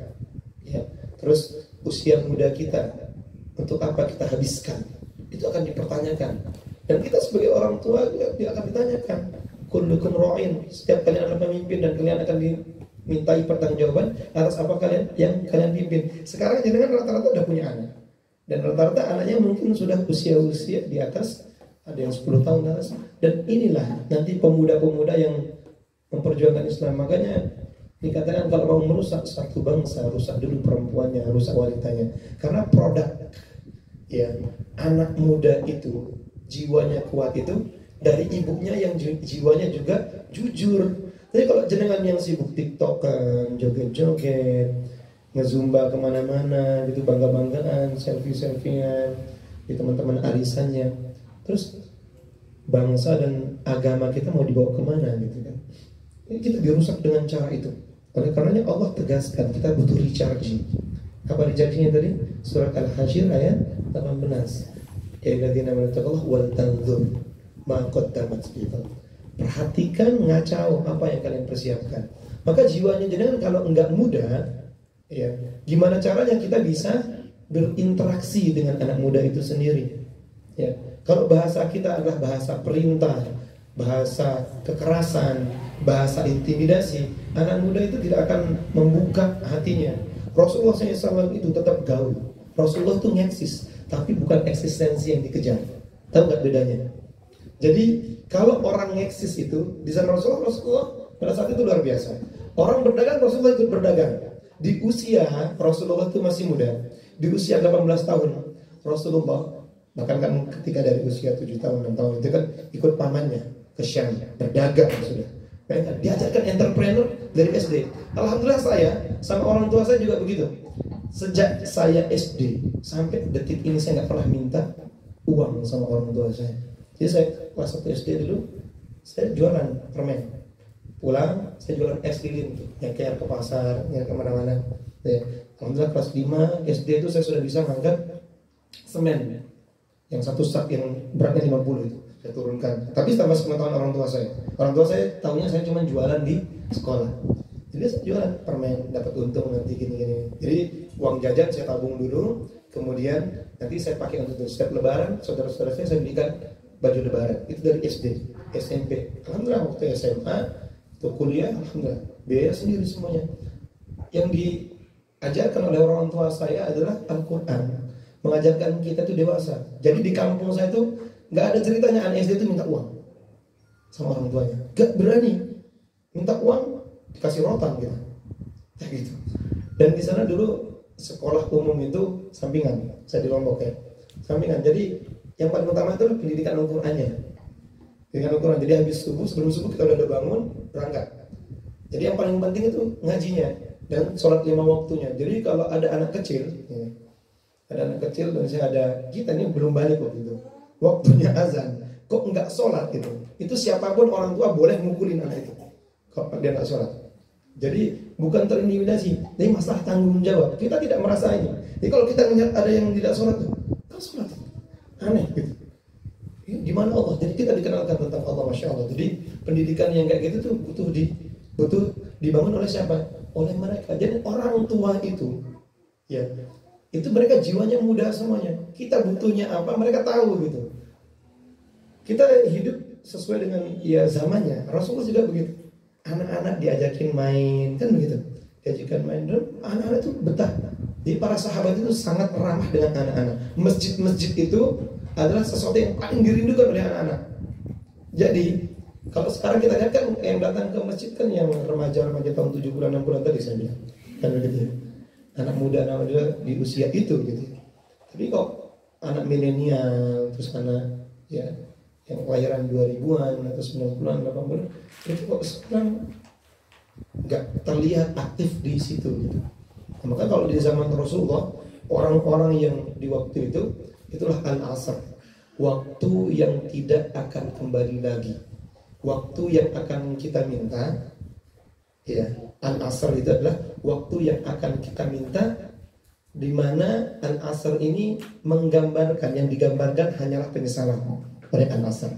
Ya, terus usia muda kita untuk apa kita habiskan, itu akan dipertanyakan. Dan kita sebagai orang tua juga akan ditanyakan. Kullukum ra'in, setiap kalian adalah pemimpin dan kalian akan dimintai pertanggungjawaban atas apa yang kalian pimpin. Sekarang jenengan rata-rata udah punya anak, dan rata-rata anaknya mungkin sudah usia di atas ada yang 10 tahun dan inilah nanti pemuda-pemuda yang memperjuangkan Islam. Makanya dikatakan kalau mau merusak satu bangsa, rusak dulu perempuannya, rusak wanitanya. Karena produk ya anak muda itu jiwanya kuat itu dari ibunya yang jiwanya juga jujur. Jadi kalau jenengan yang sibuk tiktokan, joget-joget, ngezumba kemana-mana gitu, bangga-banggaan, selfie-selfiean di teman-teman arisannya, terus bangsa dan agama kita mau dibawa kemana gitu kan. Ini kita dirusak dengan cara itu. Oleh karenanya Allah tegaskan kita butuh recharging. Apa rechargingnya tadi? Surat Al-Hasyr ayat 18. Ya alladzina amanu taqullaha wal tanzur ma qaddamat lighad. Perhatikan, ngacau apa yang kalian persiapkan. Maka jiwanya jenengan kalau enggak muda, ya, gimana caranya kita bisa berinteraksi dengan anak muda itu sendiri? Ya, kalau bahasa kita adalah bahasa perintah, bahasa kekerasan, bahasa intimidasi, anak muda itu tidak akan membuka hatinya. Rasulullah SAW itu tetap gaul. Rasulullah itu ngeksis, tapi bukan eksistensi yang dikejar. Tahu nggak bedanya? Jadi kalau orang ngeksis itu di zaman Rasulullah pada saat itu luar biasa. Orang berdagang, Rasulullah ikut berdagang. Di usia Rasulullah itu masih muda, di usia 18 tahun Rasulullah, bahkan kan ketika dari usia 7 tahun 6 tahun itu kan ikut pamannya ke Syam berdagang sudah. Bayangkan, diajarkan entrepreneur dari SD. Alhamdulillah saya sama orang tua saya juga begitu. Sejak saya SD sampai detik ini saya nggak pernah minta uang sama orang tua saya. Jadi saya kelas 1 SD dulu saya jualan permen. Pulang saya jualan es lilin, nyeker ke pasar, nyeker kemana-mana. Ya. Alhamdulillah kelas 5 SD itu saya sudah bisa ngangkat semen. Yang satu sak yang beratnya 50 itu saya turunkan. Tapi tanpa sepengetahuan orang tua saya. Orang tua saya tahunya saya cuma jualan di sekolah. Jadi saya jualan permen, dapat untung nanti gini-gini. Jadi uang jajan saya tabung dulu, kemudian nanti saya pakai untuk setiap lebaran. Saudara-saudara saya belikan baju lebaran. Itu dari SD, SMP. Alhamdulillah waktu SMA, waktu kuliah, alhamdulillah biaya sendiri semuanya. Yang diajarkan oleh orang tua saya adalah Al-Quran, mengajarkan kita itu dewasa. Jadi di kampung saya itu nggak ada ceritanya anak SD itu minta uang sama orang tuanya. Gak berani minta uang, dikasih rotan gitu. Kayak gitu. Dan di sana dulu sekolah umum itu sampingan. Saya di Lombok ya. Sampingan. Jadi yang paling utama itu pendidikan Al-Qur'annya. Pendidikan Al-Quran. Jadi habis subuh, sebelum subuh kita udah bangun, berangkat. Jadi yang paling penting itu ngajinya dan sholat 5 waktunya. Jadi kalau ada anak kecil, ya, ada anak kecil dan saya ada, kita ini belum balik waktu itu, waktunya azan, kok nggak sholat gitu. Itu siapapun orang tua boleh mukulin anak itu kalau dia nggak sholat. Jadi bukan terintimidasi, tapi masalah tanggung jawab. Kita tidak merasa ini. Jadi kalau kita melihat ada yang tidak sholat, kan sholat, aneh gitu. Di mana Allah? Jadi kita dikenalkan tentang Allah, masya Allah. Jadi pendidikan yang kayak gitu tuh butuh dibangun oleh siapa? Oleh mereka. Jadi orang tua itu, ya, itu mereka jiwanya muda semuanya. Kita butuhnya apa? Mereka tahu gitu. Kita hidup sesuai dengan ya zamannya. Rasulullah juga begitu. Anak-anak diajakin main, kan begitu. Diajakin main, dan anak-anak itu betah. Jadi para sahabat itu sangat ramah dengan anak-anak. Masjid-masjid itu adalah sesuatu yang paling dirindukan oleh anak-anak. Jadi kalau sekarang kita lihat kan yang datang ke masjid kan yang remaja-remaja tahun 7 bulan 6 bulan tadi saya bilang. Kan begitu. Anak muda di usia itu gitu. Tapi kok anak milenial, terus anak ya yang kelahiran 2000-an atau 90-an, 80-an itu kok sekarang nggak terlihat aktif di situ gitu. Nah, maka kalau di zaman Rasulullah, orang-orang yang di waktu itu itulah al-asr, waktu yang tidak akan kembali lagi, waktu yang akan kita minta. Ya, al-asr itu adalah waktu yang akan kita minta, di mana al-asr ini menggambarkan, yang digambarkan hanyalah penyesalan oleh al-asr.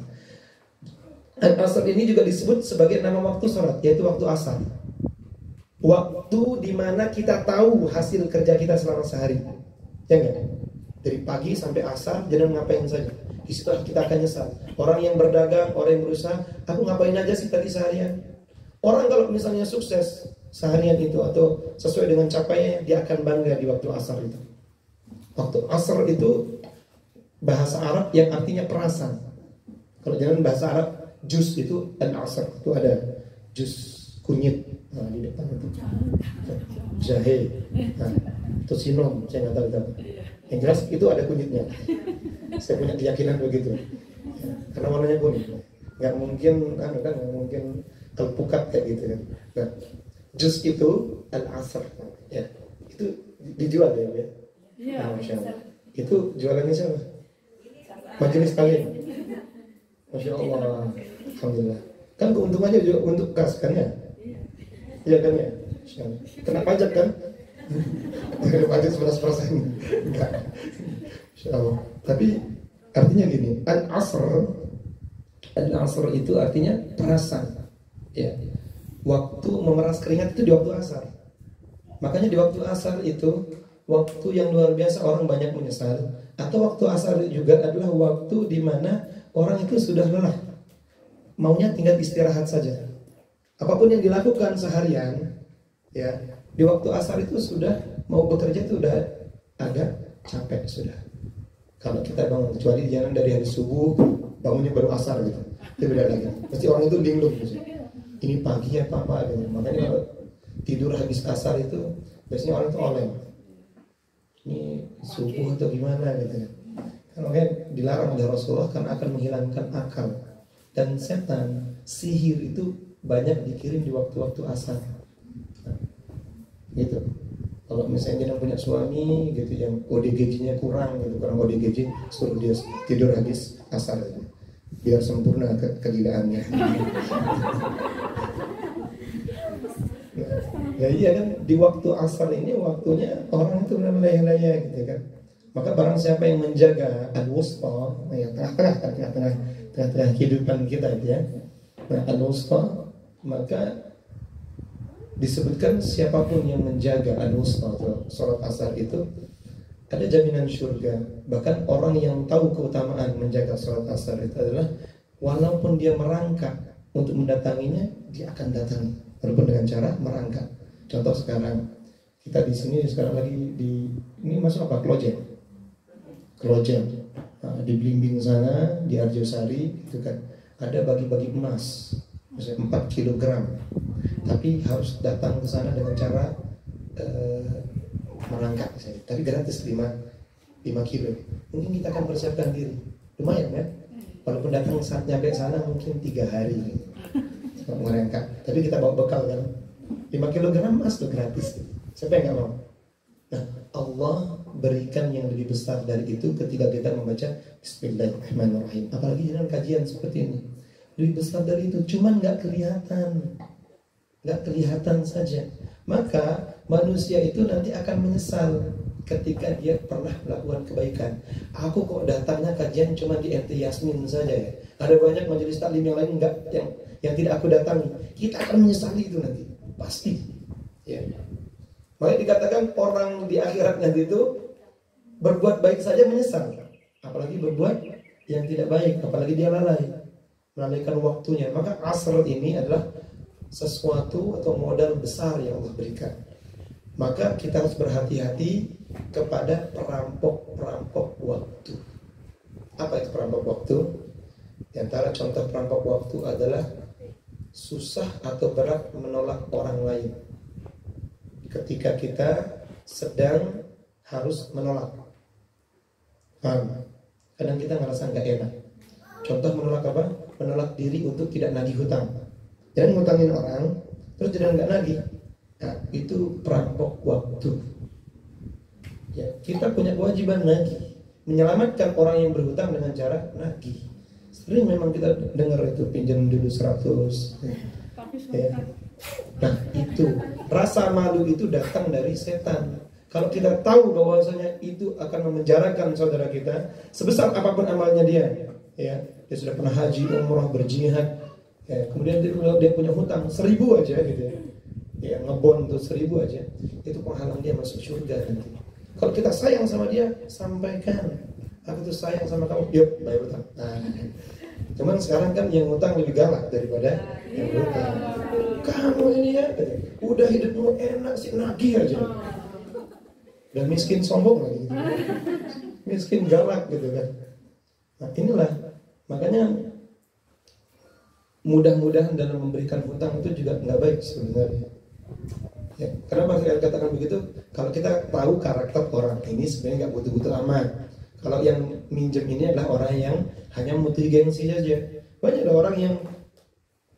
Al-asr ini juga disebut sebagai nama waktu sholat, yaitu waktu asar. Waktu di mana kita tahu hasil kerja kita selama sehari, ya enggak? Dari pagi sampai asar, jangan ngapain saja. Di situ kita akan nyesal. Orang yang berdagang, orang yang berusaha, aku ngapain aja sih tadi seharian? Orang kalau misalnya sukses seharian itu atau sesuai dengan capaiannya, dia akan bangga di waktu asar itu. Waktu asar itu bahasa Arab yang artinya perasan. Kalau dalam bahasa Arab, jus itu al-asr, itu ada jus kunyit, nah, di depan itu jahe, nah, itu sinom, saya nggak tahu itu apa. Yang jelas itu ada kunyitnya. Saya punya keyakinan begitu, ya, karena warnanya kuning. Nggak mungkin, kan nggak mungkin alpukat kayak gitu kan. Nah, jus itu al-asr, ya, itu dijual ya, ya. Nah, Masya Allah. Itu jualannya siapa? Majelis kalian. Masya Allah, alhamdulillah. Kan keuntungannya juga untuk kas kan ya? Iya kan ya? Kena pajak kan? Kena pajak 11%. Enggak. Masya Allah. Tapi artinya gini, al-asr itu artinya perasan. Ya. Waktu memeras keringat itu di waktu asar. Makanya di waktu asar itu waktu yang luar biasa, orang banyak menyesal. Atau waktu asar juga adalah waktu di mana orang itu sudah lelah, maunya tinggal istirahat saja. Apapun yang dilakukan seharian, ya, di waktu asar itu sudah mau bekerja itu udah agak capek sudah. Kalau kita bangun, kecuali jangan dari hari subuh bangunnya baru asar gitu, itu beda lagi. Pasti orang itu linglung gitu. Ini pagi apa gitu. Makanya kalau tidur habis asar itu biasanya orang itu oleng. Ini subuh atau gimana gitu ya. Karena dilarang oleh Rasulullah karena akan menghilangkan akal. Dan setan, sihir itu banyak dikirim di waktu-waktu asar. Nah, gitu. Kalau misalnya dia punya suami gitu yang ODGJ-nya kurang gitu, kurang ODGJ, suruh dia tidur habis asar gitu. Biar sempurna kegilaannya. Ya iya kan, di waktu asar ini waktunya orang itu benar-benar leyeh-leyeh gitu kan. Maka barang siapa yang menjaga al-wusta, ya tengah-tengah kehidupan kita ya, nah, al-wusta, maka disebutkan siapapun yang menjaga al-wusta atau sholat asar itu ada jaminan surga. Bahkan orang yang tahu keutamaan menjaga sholat asar itu adalah walaupun dia merangkak untuk mendatanginya, dia akan datang walaupun dengan cara merangkak. Contoh sekarang kita di sini sekarang lagi di ini masuk apa, Klojen, nah, di Blimbing sana di Arjosari itu kan ada bagi-bagi emas, misalnya 4 kilogram, tapi harus datang ke sana dengan cara merangkak misalnya. Tapi gratis 5 kilo. Mungkin kita akan persiapkan diri, lumayan kan? Walaupun datang saat nyampe sana mungkin 3 hari gitu, merangkak. Tapi kita bawa bekal kan, 5 kilogram emas tuh gratis. Siapa yang nggak mau? Nah, Allah berikan yang lebih besar dari itu ketika kita membaca Bismillahirrahmanirrahim. Apalagi dengan kajian seperti ini, lebih besar dari itu. Cuman nggak kelihatan saja. Maka manusia itu nanti akan menyesal ketika dia pernah melakukan kebaikan. Aku kok datangnya kajian cuma di MT Yasmin saja ya. Ada banyak majelis taklim yang lain enggak, yang tidak aku datangi. Kita akan menyesali itu nanti, pasti. Ya. Makanya dikatakan orang di akhirat nanti itu berbuat baik saja menyesal, apalagi berbuat yang tidak baik, apalagi dia melalaikan waktunya. Maka asr ini adalah sesuatu atau modal besar yang Allah berikan. Maka kita harus berhati-hati kepada perampok waktu. Apa itu perampok waktu? Di antara contoh perampok waktu adalah susah atau berat menolak orang lain. Ketika kita sedang harus menolak, kadang kita ngerasa nggak enak. Contoh menolak apa? Menolak diri untuk tidak nagih hutang. Jangan ngutangin orang, terus jangan nggak nagih. Nah, itu perampok waktu. Ya, kita punya kewajiban nagih, menyelamatkan orang yang berhutang dengan cara nagih. Sering memang kita dengar itu pinjam dulu 100. Ya. Nah, itu rasa malu itu datang dari setan. Kalau kita tahu bahwasanya itu akan memenjarakan saudara kita, sebesar apapun amalnya dia, ya, dia sudah pernah haji, umrah, berjihad, ya, kemudian dia punya hutang 1000 aja gitu ya, ngebon tuh 1000 aja, itu penghalang dia masuk surga nanti. Kalau kita sayang sama dia, sampaikan, aku tuh sayang sama kamu, yuk bayar hutang. Nah, cuman sekarang kan yang hutang lebih galak daripada yang hutang. Kamu ini ya, udah hidupmu enak sih, nagih aja. Dan miskin sombong lagi gitu. Miskin galak gitu kan. Nah inilah, makanya mudah-mudahan dalam memberikan hutang itu juga nggak baik sebenarnya. Ya, kenapa saya katakan begitu? Kalau kita tahu karakter orang ini sebenarnya nggak butuh-butuh amat. Kalau yang minjem ini adalah orang yang hanya butuh gengsi saja. Banyak ada orang yang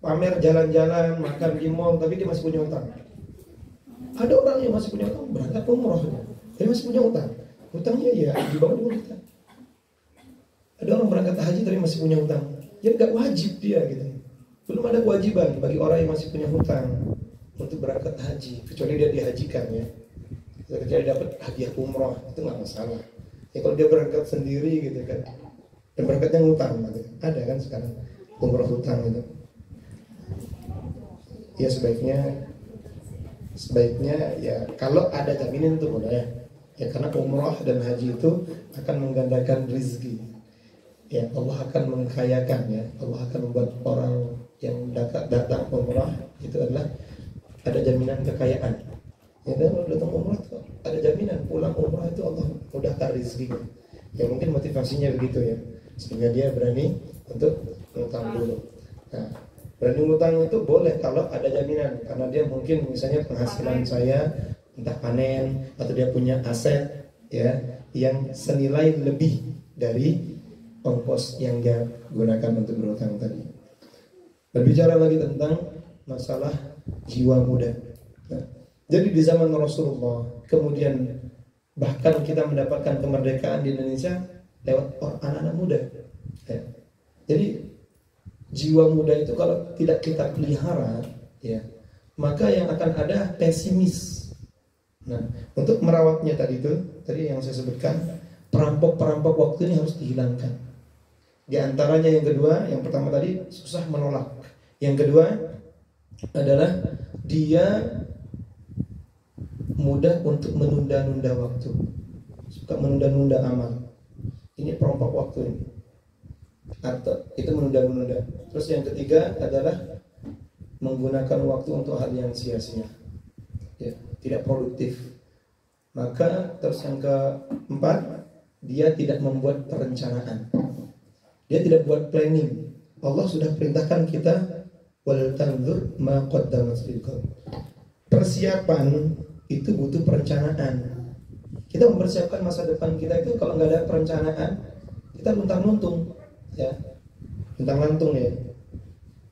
pamer jalan-jalan, makan di mall, tapi dia masih punya hutang. Ada orang yang masih punya hutang, berangkat umroh, dia masih punya hutang. Hutangnya ya di bawah 2 juta. Ada orang berangkat haji tapi masih punya hutang. Ya nggak wajib dia gitu. Belum ada kewajiban bagi orang yang masih punya hutang untuk berangkat haji, kecuali dia dihajikan ya. Kecuali dia dapat hadiah umroh, itu nggak masalah. Ya kalau dia berangkat sendiri gitu kan, dan berangkatnya ngutang, gitu. Ada kan sekarang umroh hutang itu. Ya sebaiknya ya kalau ada jaminan itu boleh. Ya karena umroh dan haji itu akan menggandakan rezeki. Ya Allah akan mengkayakan ya. Allah akan membuat orang yang datang umroh itu adalah ada jaminan kekayaan. Ya dan kalau datang umroh itu ada jaminan pulang umroh itu Allah mudahkan rezeki. Ya mungkin motivasinya begitu ya. Sehingga dia berani untuk ngutang dulu. Nah, berani ngutang itu boleh kalau ada jaminan, karena dia mungkin misalnya penghasilan saya entah panen atau dia punya aset ya yang senilai lebih dari ongkos yang dia gunakan untuk berhutang tadi. Berbicara lagi tentang masalah jiwa muda. Nah, jadi di zaman Rasulullah kemudian bahkan kita mendapatkan kemerdekaan di Indonesia lewat anak-anak muda. Ya. Jadi jiwa muda itu kalau tidak kita pelihara, ya, maka yang akan ada pesimis. Nah, untuk merawatnya tadi yang saya sebutkan, perampok-perampok waktu ini harus dihilangkan. Di antaranya yang kedua, yang pertama tadi susah menolak. Yang kedua adalah dia mudah untuk menunda-nunda waktu, suka menunda-nunda amal. Ini perampok waktu ini. Atau itu menunda-nunda. Terus yang ketiga adalah menggunakan waktu untuk hal yang sia-sia, ya, tidak produktif. Maka terus yang keempat, dia tidak membuat perencanaan, dia tidak buat planning. Allah sudah perintahkan kita wal tanzur ma qaddamat liqad. Persiapan itu butuh perencanaan. Kita mempersiapkan masa depan kita itu kalau nggak ada perencanaan, kita luntang-luntung. Ya, tentang lantung ya.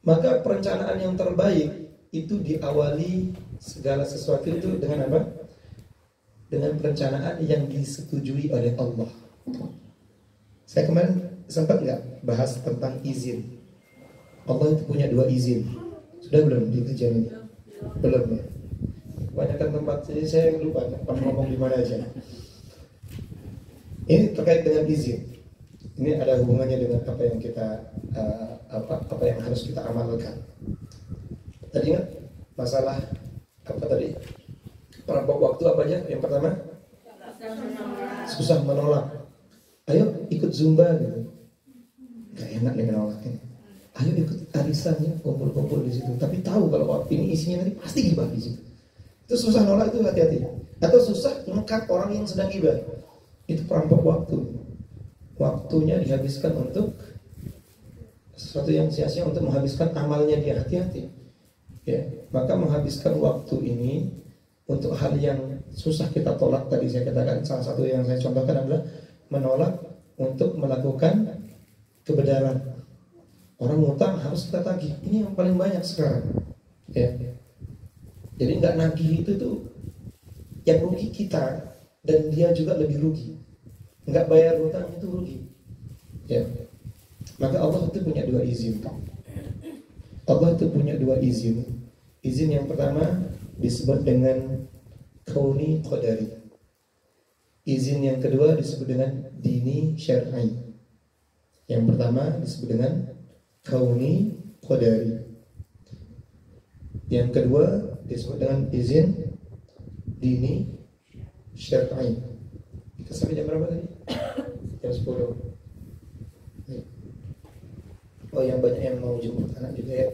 Maka perencanaan yang terbaik itu diawali segala sesuatu itu dengan apa? Dengan perencanaan yang disetujui oleh Allah. Saya kemarin sempat nggak bahas tentang izin. Allah itu punya 2 izin. Sudah belum di kajian ini? Belum ya. Kebanyakan tempat jadi saya lupa ngomong di mana aja. Ini terkait dengan izin. Ini ada hubungannya dengan apa yang kita apa yang harus kita amalkan. Tadi ingat masalah apa tadi? Perampok waktu apa aja? Yang pertama susah menolak. Ayo ikut zumba gitu. Gak enak nih menolaknya. Ayo ikut arisan ya, kumpul-kumpul di situ. Tapi tahu kalau ini isinya nanti pasti gibah di situ. Itu susah nolak, itu hati-hati. Atau susah mengangkat orang yang sedang gibah. Itu perampok waktu. Waktunya dihabiskan untuk sesuatu yang sia-sia, untuk menghabiskan amalnya dia. Hati-hati ya. Maka menghabiskan waktu ini untuk hal yang susah kita tolak. Tadi saya katakan salah satu yang saya contohkan adalah menolak untuk melakukan kebenaran. Orang ngutang harus kita tagih. Ini yang paling banyak sekarang ya. Jadi nggak nagih itu tuh yang rugi kita, dan dia juga lebih rugi. Nggak bayar hutang itu rugi ya. Maka Allah itu punya 2 izin. Allah itu punya 2 izin. Izin yang pertama disebut dengan kauni qadari. Izin yang kedua disebut dengan dini syar'i. Yang pertama disebut dengan kauni qadari. Yang kedua disebut dengan izin dini syar'i. Kita sampai jam berapa tadi? Jam 10. Oh, yang banyak yang mau jemput anak juga ya.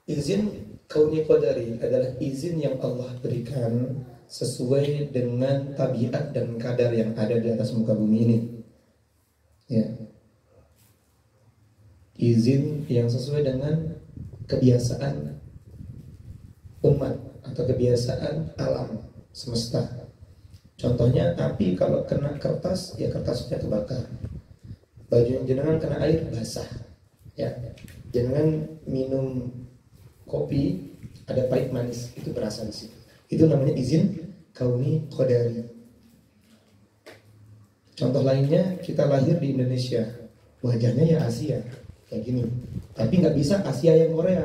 Izin kauni qadari adalah izin yang Allah berikan sesuai dengan tabiat dan kadar yang ada di atas muka bumi ini. Ya. izin yang sesuai dengan kebiasaan umat atau kebiasaan alam semesta. Contohnya api kalau kena kertas, ya kertasnya kebakar. Baju jenengan kena air basah. Ya, jenengan minum kopi ada pahit manis, itu berasa di situ. Itu namanya izin kauni qadari. Contoh lainnya, kita lahir di Indonesia, wajahnya ya Asia kayak gini, tapi nggak bisa Asia yang Korea.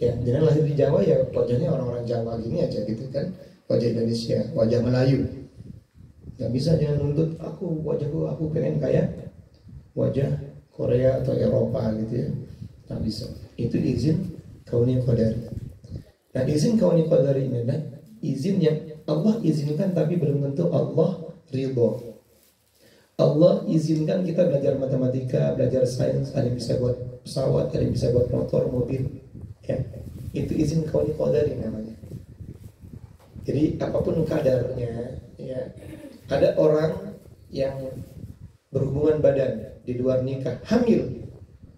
Ya, jangan lahir di Jawa ya wajahnya orang-orang Jawa gini aja gitu kan, wajah Indonesia, wajah Melayu. Nggak bisa, jangan nuntut wajahku aku pengen kayak wajah Korea atau Eropa gitu ya, nggak bisa. Itu izin kauni qadari. Nah, izin kauni qadari ini adalah izin yang Allah izinkan tapi belum tentu Allah ridho. Allah izinkan kita belajar matematika, belajar sains, ada yang bisa buat pesawat, ada yang bisa buat motor, mobil, ya. Itu izin kauni qadari namanya. Jadi apapun kadarnya, ya. Ada orang yang berhubungan badan di luar nikah, hamil,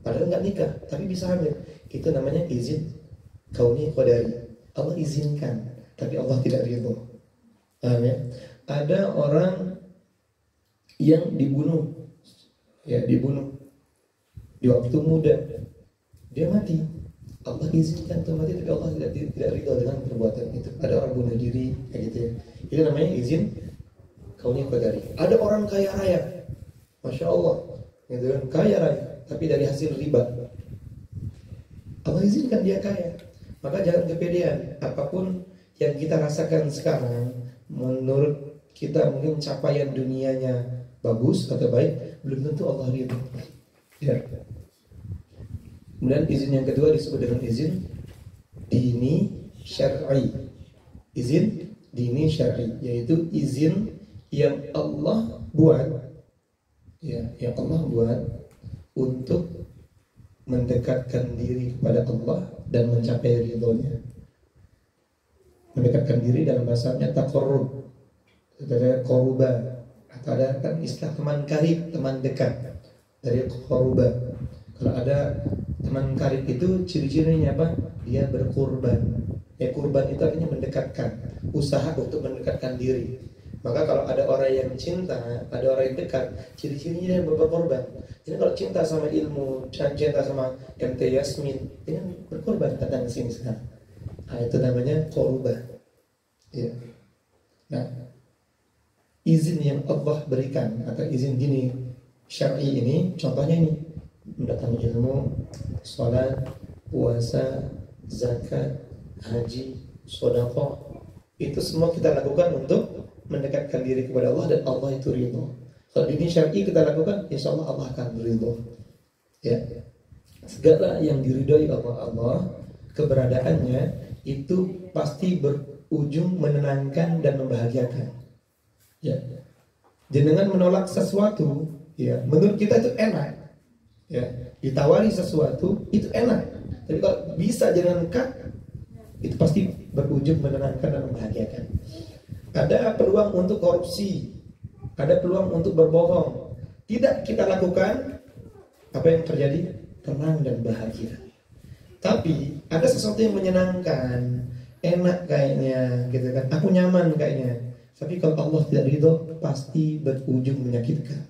padahal nggak nikah, tapi bisa hamil. Itu namanya izin kauni qadari. Allah izinkan, tapi Allah tidak ridho. Paham ya? Ada orang yang dibunuh, ya dibunuh di waktu muda, dia mati. Allah izinkan untuk mati, tapi Allah tidak ridho dengan perbuatan itu. Ada orang bunuh diri, kayak gitu ya. Itu namanya izin kauni qadari. Ada orang kaya raya, masya Allah, gitu kan, kaya raya, tapi dari hasil riba. Allah izinkan dia kaya. Maka jangan kepedean. Apapun yang kita rasakan sekarang, menurut kita mungkin capaian dunianya bagus atau baik, belum tentu Allah ridho. Ya. Kemudian izin yang kedua disebut dengan izin dini syar'i. Izin dini syar'i, yaitu izin yang Allah buat, ya, yang Allah buat untuk mendekatkan diri kepada Allah dan mencapai ridhonya. Mendekatkan diri dalam bahasanya taqarrub, ada qaruba, atau ada kan istilah teman karib, teman dekat, dari qaruba. Kalau ada teman karib itu ciri-cirinya apa? Dia berkurban. Ya, kurban itu artinya mendekatkan, usaha untuk mendekatkan diri. Maka kalau ada orang yang cinta, ada orang yang dekat, ciri-cirinya dia berkorban. Jadi kalau cinta sama ilmu, cinta sama MT Yasmin, dia berkorban, datang ke sini sekarang. Nah, itu namanya qaruba. Ya. Nah, izin yang Allah berikan atau izin dini syar'i ini, contohnya ini, mendatangi ilmu, sholat, puasa, zakat, haji, sedekah, itu semua kita lakukan untuk mendekatkan diri kepada Allah dan Allah itu ridho. Kalau dini syar'i kita lakukan, insya Allah Allah akan ridho. Ya, segala yang diridhoi Allah, keberadaannya itu pasti berujung menenangkan dan membahagiakan. Ya, jenengan menolak sesuatu, ya, menurut kita itu enak. Ya, ditawari sesuatu itu enak. Tapi kalau bisa jenengan cut, itu pasti berujung menenangkan dan membahagiakan. Ada peluang untuk korupsi, ada peluang untuk berbohong, tidak kita lakukan, apa yang terjadi? Tenang dan bahagia. Tapi ada sesuatu yang menyenangkan, enak kayaknya, gitu kan? Aku nyaman kayaknya. Tapi kalau Allah tidak ridho, pasti berujung menyakitkan.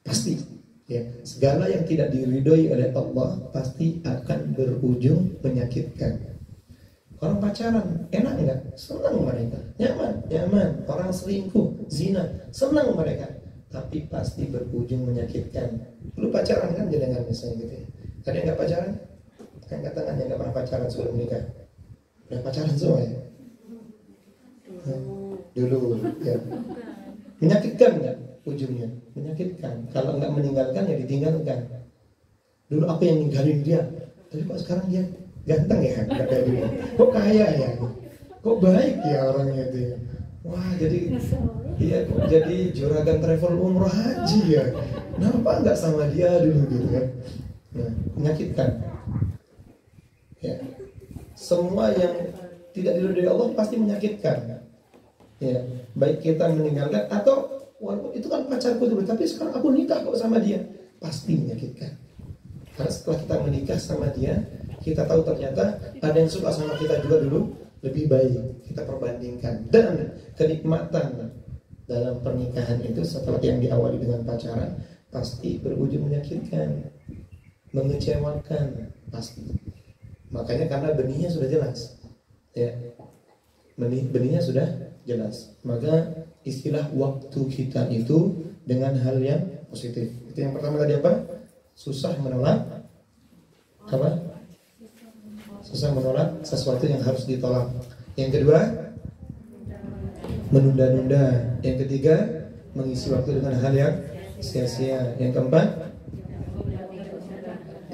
Pasti. Ya, segala yang tidak diridhoi oleh Allah pasti akan berujung menyakitkan. Orang pacaran, enak enggak? Senang mereka, nyaman. Orang selingkuh, zina, senang mereka. Tapi pasti berujung menyakitkan. Lu pacaran kan jenengan misalnya gitu ya. Ada yang enggak pacaran? Angkat tangan yang enggak pernah pacaran sebelum nikah. Udah pacaran semua ya? Dulu ya. Menyakitkan enggak ujungnya? Menyakitkan. Kalau enggak meninggalkan ya ditinggalkan. Dulu aku yang ninggalin dia, tapi kok sekarang dia ganteng ya, kata dia. Kok kaya ya? Kok baik ya orangnya itu ya? Wah, jadi juragan travel umroh haji ya. Kenapa nggak sama dia dulu gitu kan? Nah, menyakitkan. Ya. Semua yang tidak diridhoi Allah pasti menyakitkan. Ya, baik kita meninggalkan atau walaupun itu kan pacarku dulu, tapi sekarang aku nikah kok sama dia, pasti menyakitkan. Karena setelah kita menikah sama dia, kita tahu ternyata ada yang suka sama kita juga dulu lebih baik. Kita perbandingkan. Dan kenikmatan dalam pernikahan itu setelah yang diawali dengan pacaran pasti berujung menyakitkan, mengecewakan pasti. Makanya karena benihnya sudah jelas, ya, benihnya sudah jelas. Maka istilah waktu kita itu dengan hal yang positif. Itu yang pertama tadi apa? Susah menolak apa? Susah menolak sesuatu yang harus ditolak. Yang kedua, menunda-nunda. Yang ketiga, mengisi waktu dengan hal yang sia-sia. Yang keempat,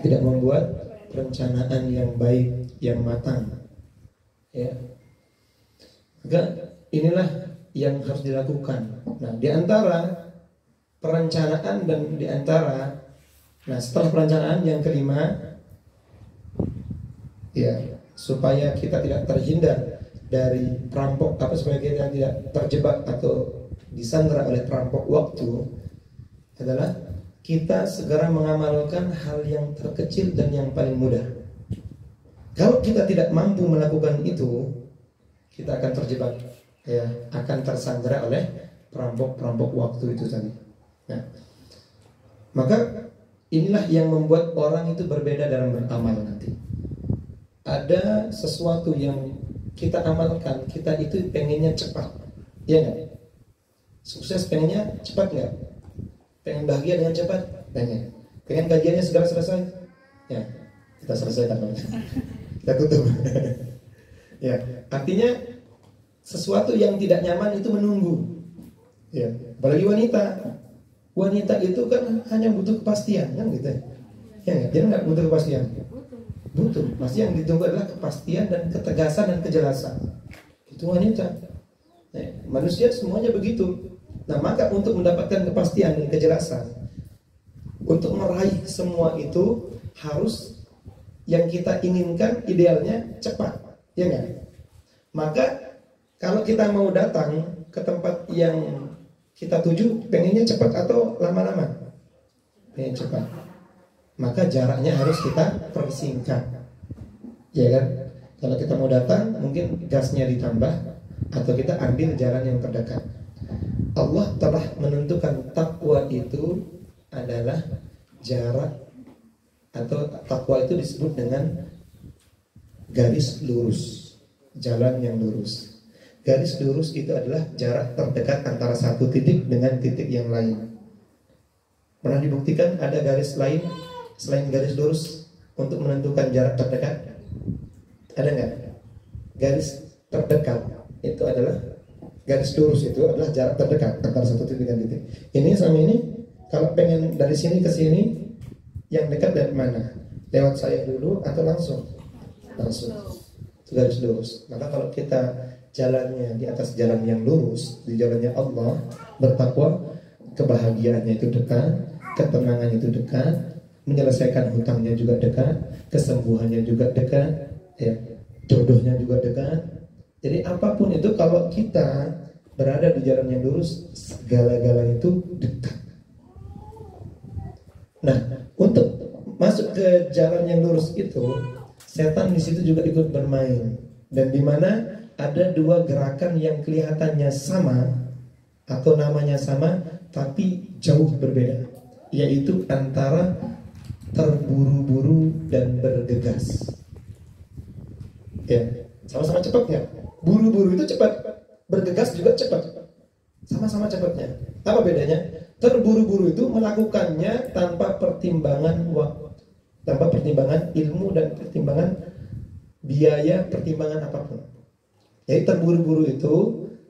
tidak membuat perencanaan yang baik, yang matang. Ya. Maka inilah yang harus dilakukan. Nah, di antara perencanaan dan di antara, nah setelah perencanaan yang kelima, ya, supaya kita tidak terhindar dari perampok, supaya kita tidak terjebak atau disandera oleh perampok waktu, adalah kita segera mengamalkan hal yang terkecil dan yang paling mudah. Kalau kita tidak mampu melakukan itu, kita akan terjebak, ya, akan tersandera oleh perampok waktu itu tadi. Nah, maka inilah yang membuat orang itu berbeda dalam beramal nanti. Ada sesuatu yang kita amalkan, kita itu pengennya cepat, ya nggak? Sukses pengennya cepat nggak? Pengen bahagia dengan cepat? Pengen kajiannya segera selesai? Ya, kita selesaikan. Kita tutup. Ya, artinya sesuatu yang tidak nyaman itu menunggu. Ya, apalagi wanita. Wanita itu kan hanya butuh kepastian, kan gitu. Ya, dia nggak butuh kepastian. Butuh. Pasti yang ditunggu adalah kepastian dan ketegasan dan kejelasan. Itu wanita. Ya, manusia semuanya begitu. Nah, maka untuk mendapatkan kepastian dan kejelasan, untuk meraih semua itu harus yang kita inginkan idealnya cepat, ya nggak? Maka kalau kita mau datang ke tempat yang kita tuju, pengennya cepat atau lama-lama? Pengen cepat. Maka jaraknya harus kita persingkat, ya kan? Kalau kita mau datang, mungkin gasnya ditambah atau kita ambil jalan yang terdekat. Allah telah menentukan takwa itu adalah jarak, atau takwa itu disebut dengan garis lurus, jalan yang lurus. Garis lurus itu adalah jarak terdekat antara satu titik dengan titik yang lain. Pernah dibuktikan ada garis lain selain garis lurus untuk menentukan jarak terdekat? Ada nggak? Garis terdekat itu adalah garis lurus, itu adalah jarak terdekat antara satu titik dan titik. Ini sama ini, kalau pengen dari sini ke sini, yang dekat dari mana? Lewat saya dulu atau langsung? Langsung. Itu garis lurus. Maka kalau kita jalannya di atas jalan yang lurus, di jalannya Allah, bertakwa, kebahagiaannya itu dekat, ketenangannya itu dekat, menyelesaikan hutangnya juga dekat, kesembuhannya juga dekat, ya, jodohnya juga dekat. Jadi apapun itu, kalau kita berada di jalan yang lurus, segala-galanya itu dekat. Nah, untuk masuk ke jalan yang lurus itu, setan di situ juga ikut bermain. Dan di mana ada dua gerakan yang kelihatannya sama atau namanya sama, tapi jauh berbeda, yaitu antara terburu-buru dan bergegas. Ya, sama-sama cepat nggak? Buru-buru itu cepat, bergegas juga cepat, sama-sama cepatnya. Apa bedanya? Terburu-buru itu melakukannya tanpa pertimbangan waktu, tanpa pertimbangan ilmu dan pertimbangan biaya, pertimbangan apapun. Jadi terburu-buru itu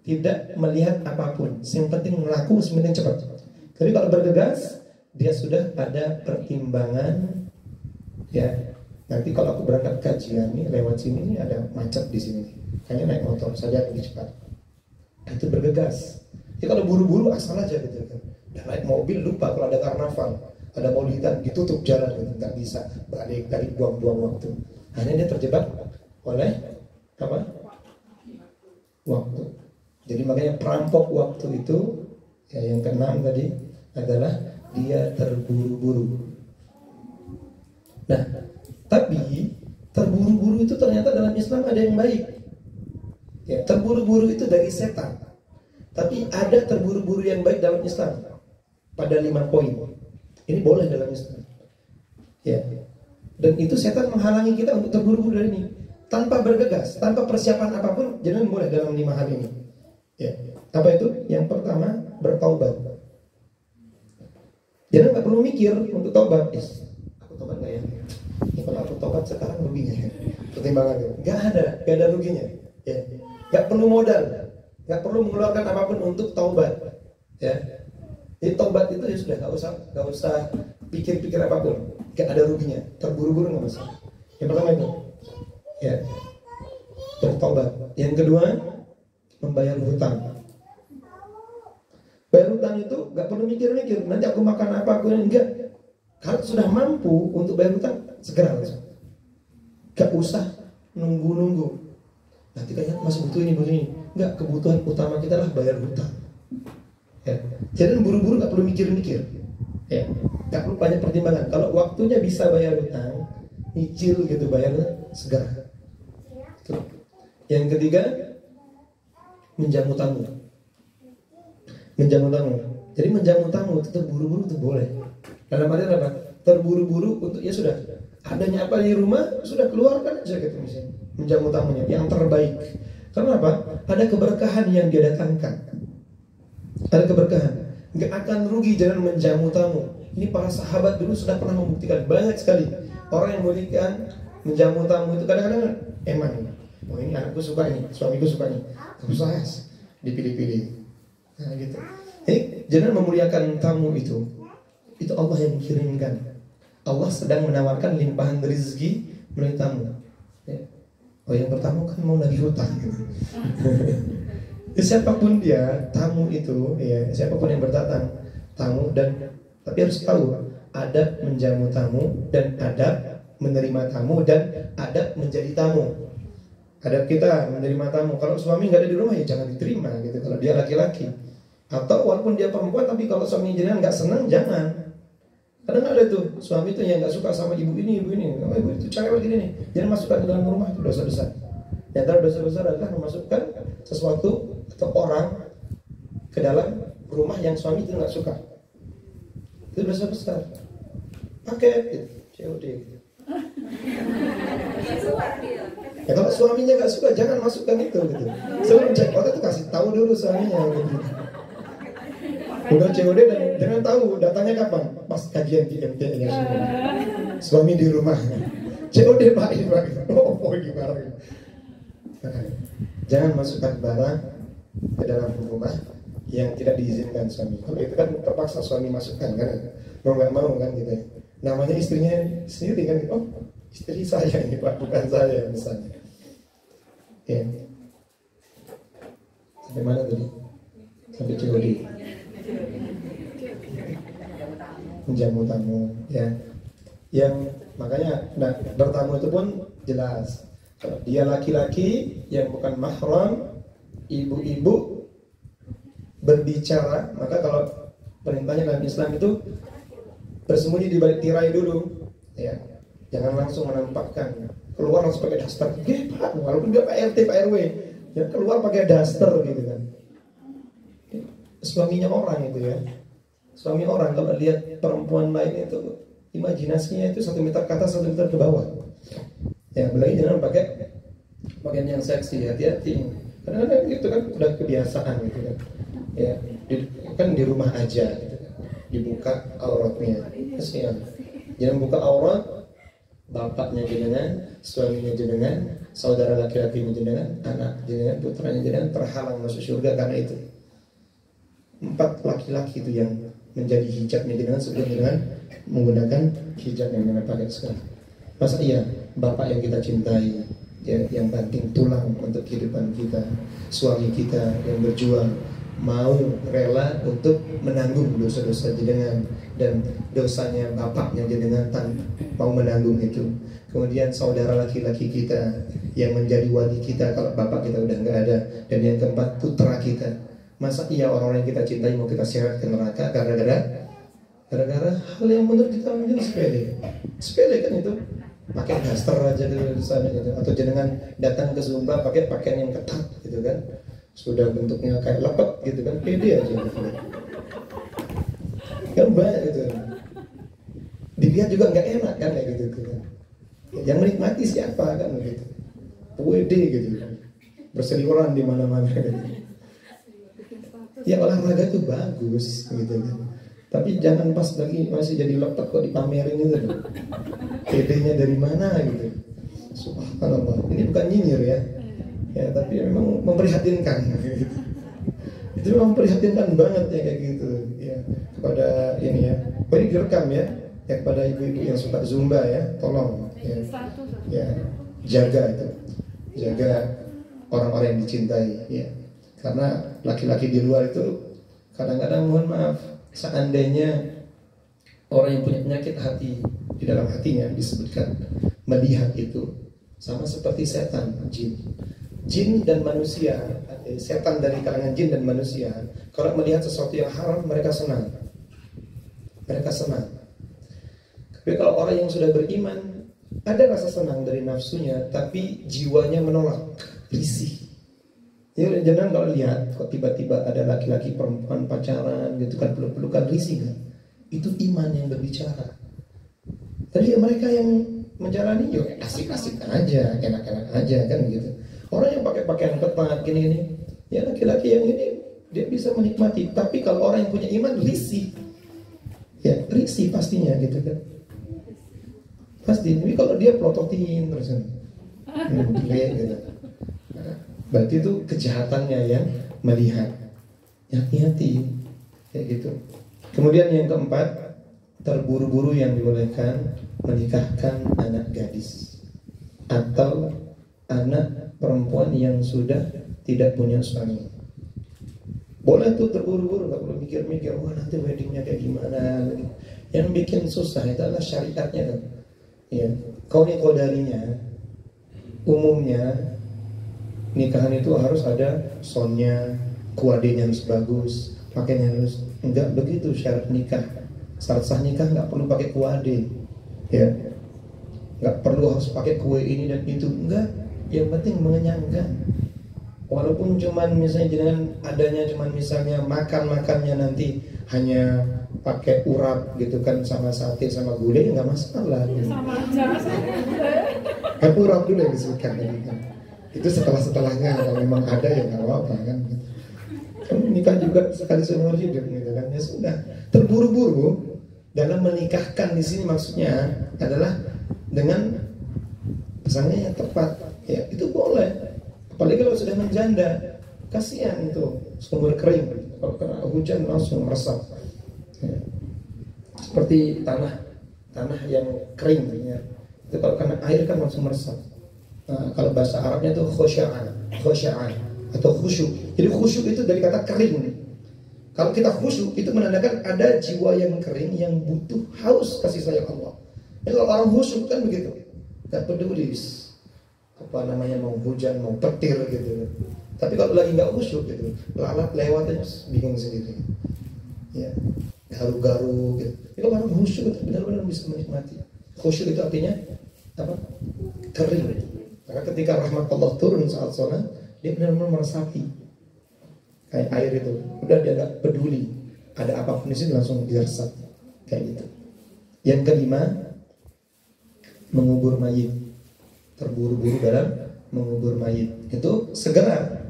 tidak melihat apapun, yang penting melaku, yang penting cepat. Tapi kalau bergegas, dia sudah ada pertimbangan, ya. Nanti kalau aku berangkat kajian nih, lewat sini nih ada macet di sini, kayaknya naik motor saja lebih cepat. Itu bergegas. Jadi kalau buru-buru asal aja gitu kan. Dan naik mobil lupa kalau ada karnaval, ada maulidan, ditutup jalan gitu, nggak bisa balik, dari buang-buang waktu. Hanya dia terjebak oleh apa? Waktu. Jadi makanya perampok waktu itu, ya, yang keenam tadi adalah dia terburu-buru. Nah, tapi terburu-buru itu ternyata dalam Islam ada yang baik. Ya, terburu-buru itu dari setan. Tapi ada terburu-buru yang baik dalam Islam. Pada 5 poin. Ini boleh dalam Islam. Ya. Dan itu setan menghalangi kita untuk terburu-buru dari ini. Tanpa bergegas, tanpa persiapan apapun, jangan boleh dalam 5 hal ini. Ya. Apa itu? Yang pertama, bertaubat. Jangan nggak perlu mikir untuk taubat. Aku taubat nggak ya? Kalau aku taubat sekarang ruginya ya? Pertimbangannya. Nggak ada ruginya. Ya. Nggak perlu modal, nggak perlu mengeluarkan apapun untuk taubat. Ya. Jadi taubat itu ya sudah, nggak usah pikir-pikir apapun. Nggak ada ruginya. Terburu-buru nggak masalah. Yang pertama itu. Ya. Bertaubat. Yang kedua, membayar hutang. Bayar hutang itu gak perlu mikir-mikir, nanti aku makan apa, aku enggak. Kalau sudah mampu untuk bayar hutang, segera langsung. Gak usah nunggu-nunggu. Nanti kayaknya masih butuh ini. Enggak, kebutuhan utama kita lah bayar hutang. Ya. Jadi buru-buru gak perlu mikir-mikir. Ya. Gak perlu banyak pertimbangan. Kalau waktunya bisa bayar hutang, nyicil gitu bayarnya, segera. Tuh. Yang ketiga, menjamu tamu. Menjamu tamu. Jadi menjamu tamu itu terburu-buru itu boleh. Dalam arti apa? Terburu-buru untuk ya sudah. Adanya apa di rumah sudah keluarkan aja gitu misalnya. Menjamu tamunya yang terbaik. Karena apa? Ada keberkahan yang dia datangkan. Ada keberkahan. Nggak akan rugi jangan menjamu tamu. Ini para sahabat dulu sudah pernah membuktikan banyak sekali. Orang yang memberikan menjamu tamu itu kadang-kadang emang. Oh ini anakku suka ini, suamiku suka ini. Terus saya dipilih-pilih. Nah gitu. Jadi jangan memuliakan tamu itu Allah yang kirimkan. Allah sedang menawarkan limpahan rezeki melalui tamu. Ya. Oh yang pertama kan mau nagih hutang. Siapapun dia tamu itu, ya siapapun yang berdatang tamu dan tapi harus tahu adab menjamu tamu dan adab menerima tamu dan adab menjadi tamu. Adab kita menerima tamu. Kalau suami nggak ada di rumah ya jangan diterima gitu. Kalau dia laki-laki. Atau walaupun dia perempuan tapi kalau suami jenengan nggak senang jangan. Kadang ada tuh suami tuh yang nggak suka sama ibu ini. Oh, ibu itu cewek gini nih, jangan masukkan ke dalam rumah, itu dosa besar. Di antara dosa besar adalah memasukkan sesuatu atau orang ke dalam rumah yang suami itu nggak suka. Itu dosa besar. Pakai COD. Ya kalau suaminya nggak suka jangan masukkan itu gitu. Sebelum cek out itu kasih tahu dulu suaminya gitu. Udah COD dan jangan tahu datanya kapan, pas kajian di MT ya suami di rumah. COD Pak ini Pak. Oh gimana? Jangan masukkan barang ke dalam rumah yang tidak diizinkan suami. Kalau itu kan terpaksa suami masukkan kan, mau nggak mau kan gitu. Namanya istrinya sendiri kan, oh istri saya ini Pak, bukan saya misalnya. Ya. Sampai mana tadi? Sampai COD. Menjamu tamu ya. Yang makanya bertamu itu pun jelas. Kalau dia laki-laki yang bukan mahram, ibu-ibu berbicara, maka kalau perintahnya dalam Islam itu bersembunyi di balik tirai dulu ya. Jangan langsung menampakkan. Keluar langsung pakai daster. Pak, walaupun dia Pak RT, Pak RW, ya keluar pakai daster gitu kan. Suaminya orang itu ya. Suami orang kalau lihat perempuan lain itu imajinasinya itu 1 meter ke atas 1 meter ke bawah. Ya, apalagi jangan pakai pakaian yang seksi, hati-hati. Kadang-kadang gitu kan udah kebiasaan gitu kan. Ya, kan di rumah aja gitu kan. Dibuka auratnya. Kasihan. Jangan buka aurat bapaknya jenengan, suaminya jenengan, saudara laki-lakinya jenengan, anak jenengan, putranya jenengan terhalang masuk surga karena itu. 4 laki-laki itu yang menjadi hijabnya jenengan sebelum jenengan menggunakan hijab yang jenengan pakai sekarang. Masa iya bapak yang kita cintai, ya, yang banting tulang untuk kehidupan kita, suami kita yang berjuang mau rela untuk menanggung dosa-dosa jenengan dan dosanya bapaknya jenengan mau menanggung itu. Kemudian saudara laki-laki kita yang menjadi wali kita kalau bapak kita udah nggak ada, dan yang keempat putra kita. Masa iya orang-orang yang kita cintai mau kita seret ke neraka gara-gara Gara-gara hal yang menurut kita mungkin sepele kan itu, pakai daster aja di sana gitu, atau jenengan datang ke Zumba pakai pakaian yang ketat gitu kan, sudah bentuknya kayak lepet gitu kan, pede aja gitu. Kan banyak gitu, dilihat juga nggak enak kan kayak gitu kan. Yang menikmati siapa kan gitu, pede gitu, berseliweran di mana-mana gitu. Ya olahraga itu bagus gitu kan, tapi jangan pas lagi masih jadi lepet kok dipamerin gitu loh. Pedenya dari mana gitu. Subhanallah. Ini bukan nyinyir ya. Ya, tapi memang memprihatinkan gitu. Itu memang memprihatinkan banget ya kayak gitu ya. Kepada ini ya. Oh, ini direkam ya. Ya, kepada ibu-ibu yang suka Zumba ya, tolong ya. Ya, jaga itu. Jaga orang-orang yang dicintai ya. Karena laki-laki di luar itu kadang-kadang, mohon maaf, seandainya orang yang punya penyakit hati di dalam hatinya disebutkan melihat itu sama seperti setan, jin dan manusia, setan dari kalangan jin dan manusia, kalau melihat sesuatu yang haram mereka senang. Tapi kalau orang yang sudah beriman, ada rasa senang dari nafsunya, tapi jiwanya menolak, risih. Ya, jangan kalau lihat kok tiba-tiba ada laki-laki perempuan pacaran gitu kan, peluk-pelukan, risih kan? Itu iman yang berbicara. Tapi mereka yang menjalani juga asik-asik aja, enak-enak aja kan gitu. Orang yang pakai pakaian ketat gini-gini, ya laki-laki yang ini dia bisa menikmati. Tapi kalau orang yang punya iman risih, ya risih pastinya gitu kan. Pasti. Tapi kalau dia pelototin terus kan, gitu. Berarti itu kejahatannya yang melihat. Hati-hati kayak gitu. Kemudian yang keempat, terburu-buru yang dibolehkan menikahkan anak gadis atau anak perempuan yang sudah tidak punya suami. Boleh tuh terburu-buru, nggak perlu mikir-mikir, wah nanti weddingnya kayak gimana. Yang bikin susah itu adalah syariatnya kan. Ya, kauni qadarinya, umumnya nikahan itu harus ada sonnya, kuadenya harus bagus, pakainya harus, enggak begitu syarat nikah. Syarat sah nikah nggak perlu pakai kuade, ya, nggak perlu harus pakai kue ini dan itu, enggak. Yang penting mengenyangkan. Walaupun cuman misalnya dengan adanya cuman misalnya makannya nanti hanya pakai urap gitu kan, sama sate sama gulai, nggak masalah. Sama aja. Kan urap dulu yang disebutkan kan. Itu setelahnya kalau memang ada ya nggak apa-apa kan. Kan nikah juga sekali seumur hidup gitu kan. Ya sudah, terburu-buru dalam menikahkan di sini maksudnya adalah dengan pesannya yang tepat. Ya itu boleh. Apalagi kalau sudah menjanda, kasihan itu sumber kering. Kalau kena hujan langsung meresap. Ya. Seperti tanah yang kering ya. Itu kalau kena air kan langsung meresap. Nah, kalau bahasa Arabnya itu khosya'an atau khusyuk. Jadi khusyuk itu dari kata kering. Kalau kita khusyuk itu menandakan ada jiwa yang kering yang butuh haus kasih sayang Allah. Jadi kalau orang khusyuk kan begitu, gak peduli apa namanya, mau hujan mau petir gitu. Tapi kalau lagi nggak khusyuk gitu, lalat lewat aja bingung sendiri. Ya, garu-garu gitu. Tapi kalau orang khusyuk itu benar-benar bisa menikmati. Khusyuk itu artinya apa? Kering. Maka ketika rahmat Allah turun saat sholat, dia benar-benar meresapi kayak air itu. Udah dia gak peduli ada apapun di sini, langsung diresap kayak gitu. Yang kelima, mengubur mayit. Terburu-buru dalam mengubur mayit. Itu segera,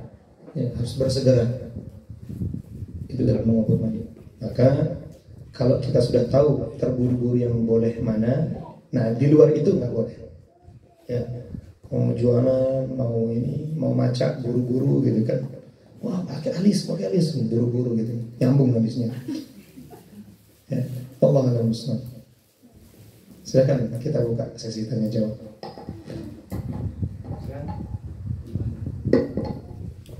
ya, harus bersegera. Itu dalam mengubur mayit. Maka kalau kita sudah tahu terburu-buru yang boleh mana, nah di luar itu nggak boleh. Ya. Mau jualan, mau macak, buru-buru gitu kan. Wah pakai alis, buru-buru gitu. Nyambung habisnya. Ya, Allah a'lam bishawab. Silakan kita buka sesi tanya jawab.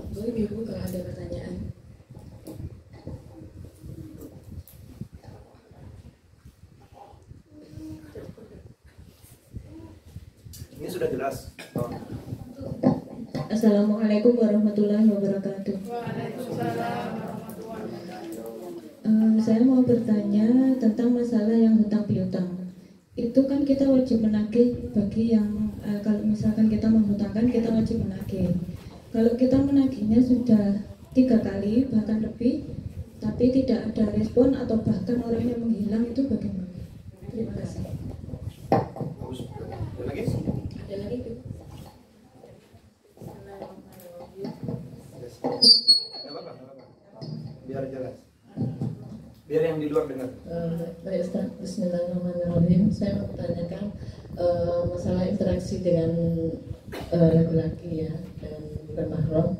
Boleh Ibu kalau ada pertanyaan. Ini sudah jelas. Assalamualaikum warahmatullahi wabarakatuh. Waalaikumsalam warahmatullahi wabarakatuh. Saya mau bertanya tentang masalah yang hutang piutang. Itu kan kita wajib menagih bagi yang kalau misalkan kita menghutangkan, kita wajib menagih. Kalau kita menagihnya sudah 3 kali bahkan lebih, tapi tidak ada respon atau bahkan orangnya menghilang, itu bagaimana? Terima kasih. Ada lagi? Ada lagi Bu? Nggak apa-apa. Biar jelas. Biar yang di luar dengar. Baik Ustaz, Bismillahirrahmanirrahim. Saya mau bertanyakan masalah interaksi dengan laki-laki ya, dengan bukan mahram.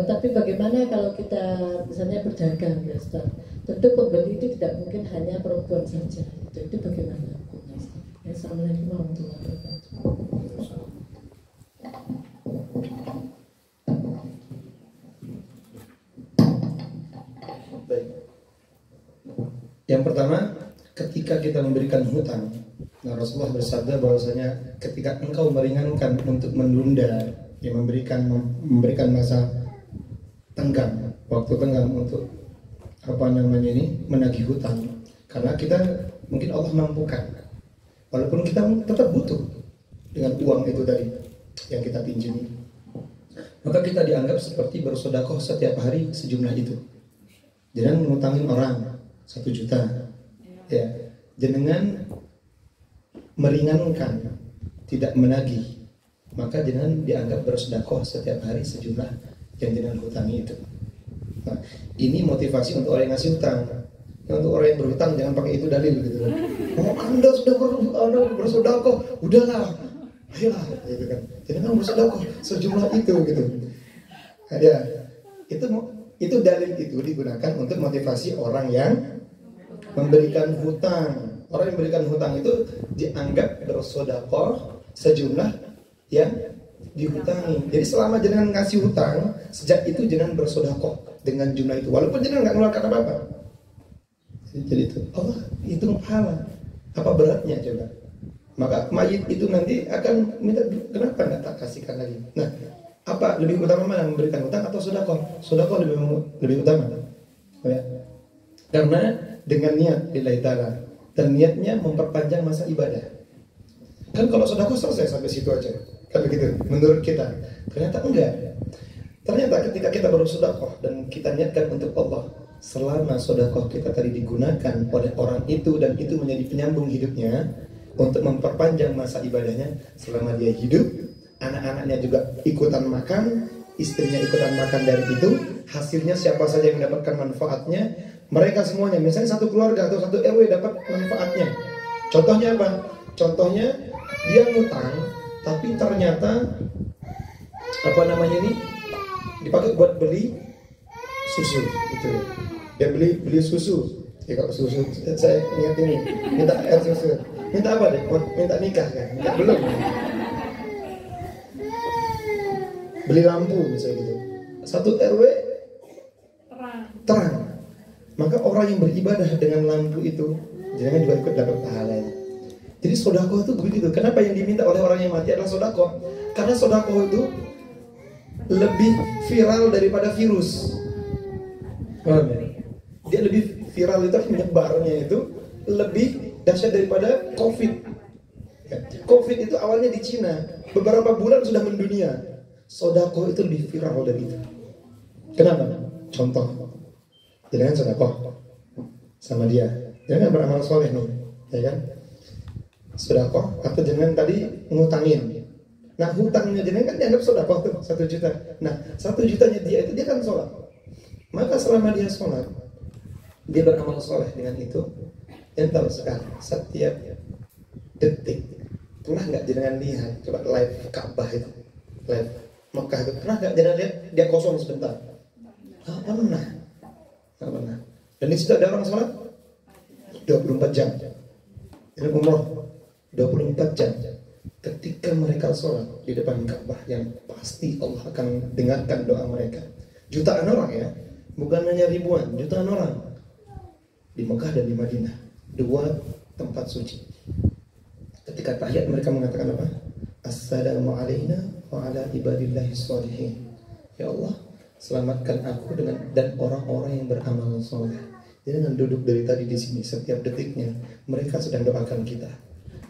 Tapi bagaimana kalau kita misalnya berdagang ya Ustaz? Tentu pembeli itu tidak mungkin hanya perempuan saja. Itu bagaimana? Assalamualaikum warahmatullahi wabarakatuh. Baik. Yang pertama, ketika kita memberikan hutang, nah Rasulullah bersabda bahwasanya ketika engkau meringankan untuk menunda, yang memberikan masa tenggang, waktu tenggang untuk menagih hutang, karena kita mungkin Allah mampukan, walaupun kita tetap butuh dengan uang itu tadi yang kita pinjami, maka kita dianggap seperti bersedekah setiap hari sejumlah itu. Jangan mengutangin orang 1 juta, ya. Jenengan meringankan, tidak menagih, maka jangan dianggap bersedekah setiap hari sejumlah yang jenengan hutangi itu. Nah, ini motivasi untuk orang yang ngasih hutang. Untuk orang yang berhutang jangan pakai itu dalil gitu kan. Oh, Anda sudah bersedekah, udahlah, ayolah, gitu kan. Jangan bersedekah sejumlah itu gitu. Nah, ya, itu dalil itu digunakan untuk motivasi orang yang memberikan hutang. Orang yang memberikan hutang itu dianggap bersedekah sejumlah yang dihutangi. Jadi selama jenengan ngasih hutang, sejak itu jenengan bersedekah dengan jumlah itu, walaupun jenengan nggak mengeluarkan apa-apa. Jadi itu Allah hitung pahala. Apa beratnya coba? Maka mayit itu nanti akan minta, kenapa nggak tak kasihkan lagi? Nah, apa lebih utama mana, memberikan hutang atau sedekah? Sedekah lebih utama. Oh ya. Karena dengan niat lillahi ta'ala, dan niatnya memperpanjang masa ibadah. Kan kalau sedekah selesai sampai situ aja. Kan begitu menurut kita. Ternyata enggak. Ternyata ketika kita bersedekah dan kita niatkan untuk Allah, selama sedekah kita tadi digunakan oleh orang itu dan itu menjadi penyambung hidupnya untuk memperpanjang masa ibadahnya selama dia hidup, anak-anaknya juga ikutan makan, istrinya ikutan makan dari itu, hasilnya siapa saja yang mendapatkan manfaatnya, mereka semuanya, misalnya satu keluarga atau satu RW dapat manfaatnya. Contohnya apa? Contohnya dia ngutang, tapi ternyata dipakai buat beli susu gitu. Dia beli susu. Ya kalau susu saya ingat ini, minta air susu. Minta apa deh? Minta nikah kan? Minta belum. Beli lampu misalnya gitu. Satu RW terang. Maka orang yang beribadah dengan lampu itu jangan juga ikut dapat pahala. Jadi sedekah itu begitu. Kenapa yang diminta oleh orang yang mati adalah sedekah? Karena sedekah itu lebih viral daripada virus. Dia lebih viral itu, menyebarnya itu lebih dahsyat daripada COVID. COVID itu awalnya di Cina, beberapa bulan sudah mendunia. Sedekah itu lebih viral dari itu. Kenapa? Contoh. Jangan sedekah sama dia, jangan beramal soleh nih, ya kan? Sedekah atau jangan tadi ngutangin. Nah hutangnya jangan kan dianggap sedekah tuh 1 juta. Nah 1 jutanya dia itu dia kan sholat. Maka selama dia sholat, dia beramal soleh dengan itu. Yang tahu sekarang setiap detik pernah nggak jangan lihat coba live Ka'bah itu, live Mekah itu pernah nggak jangan lihat dia kosong sebentar? Pernah. Dan di situ ada orang sholat 24 jam. Ini umroh 24 jam. Ketika mereka sholat di depan Ka'bah yang pasti Allah akan dengarkan doa mereka. Jutaan orang ya, bukan hanya ribuan, jutaan orang di Mekah dan di Madinah, 2 tempat suci. Ketika tahiyat mereka mengatakan apa? Assalamu alayna wa ala ibadillahi sholihin. Ya Allah, selamatkan aku dan orang-orang yang beramal soleh. Jadi dengan duduk dari tadi di sini setiap detiknya mereka sedang doakan kita.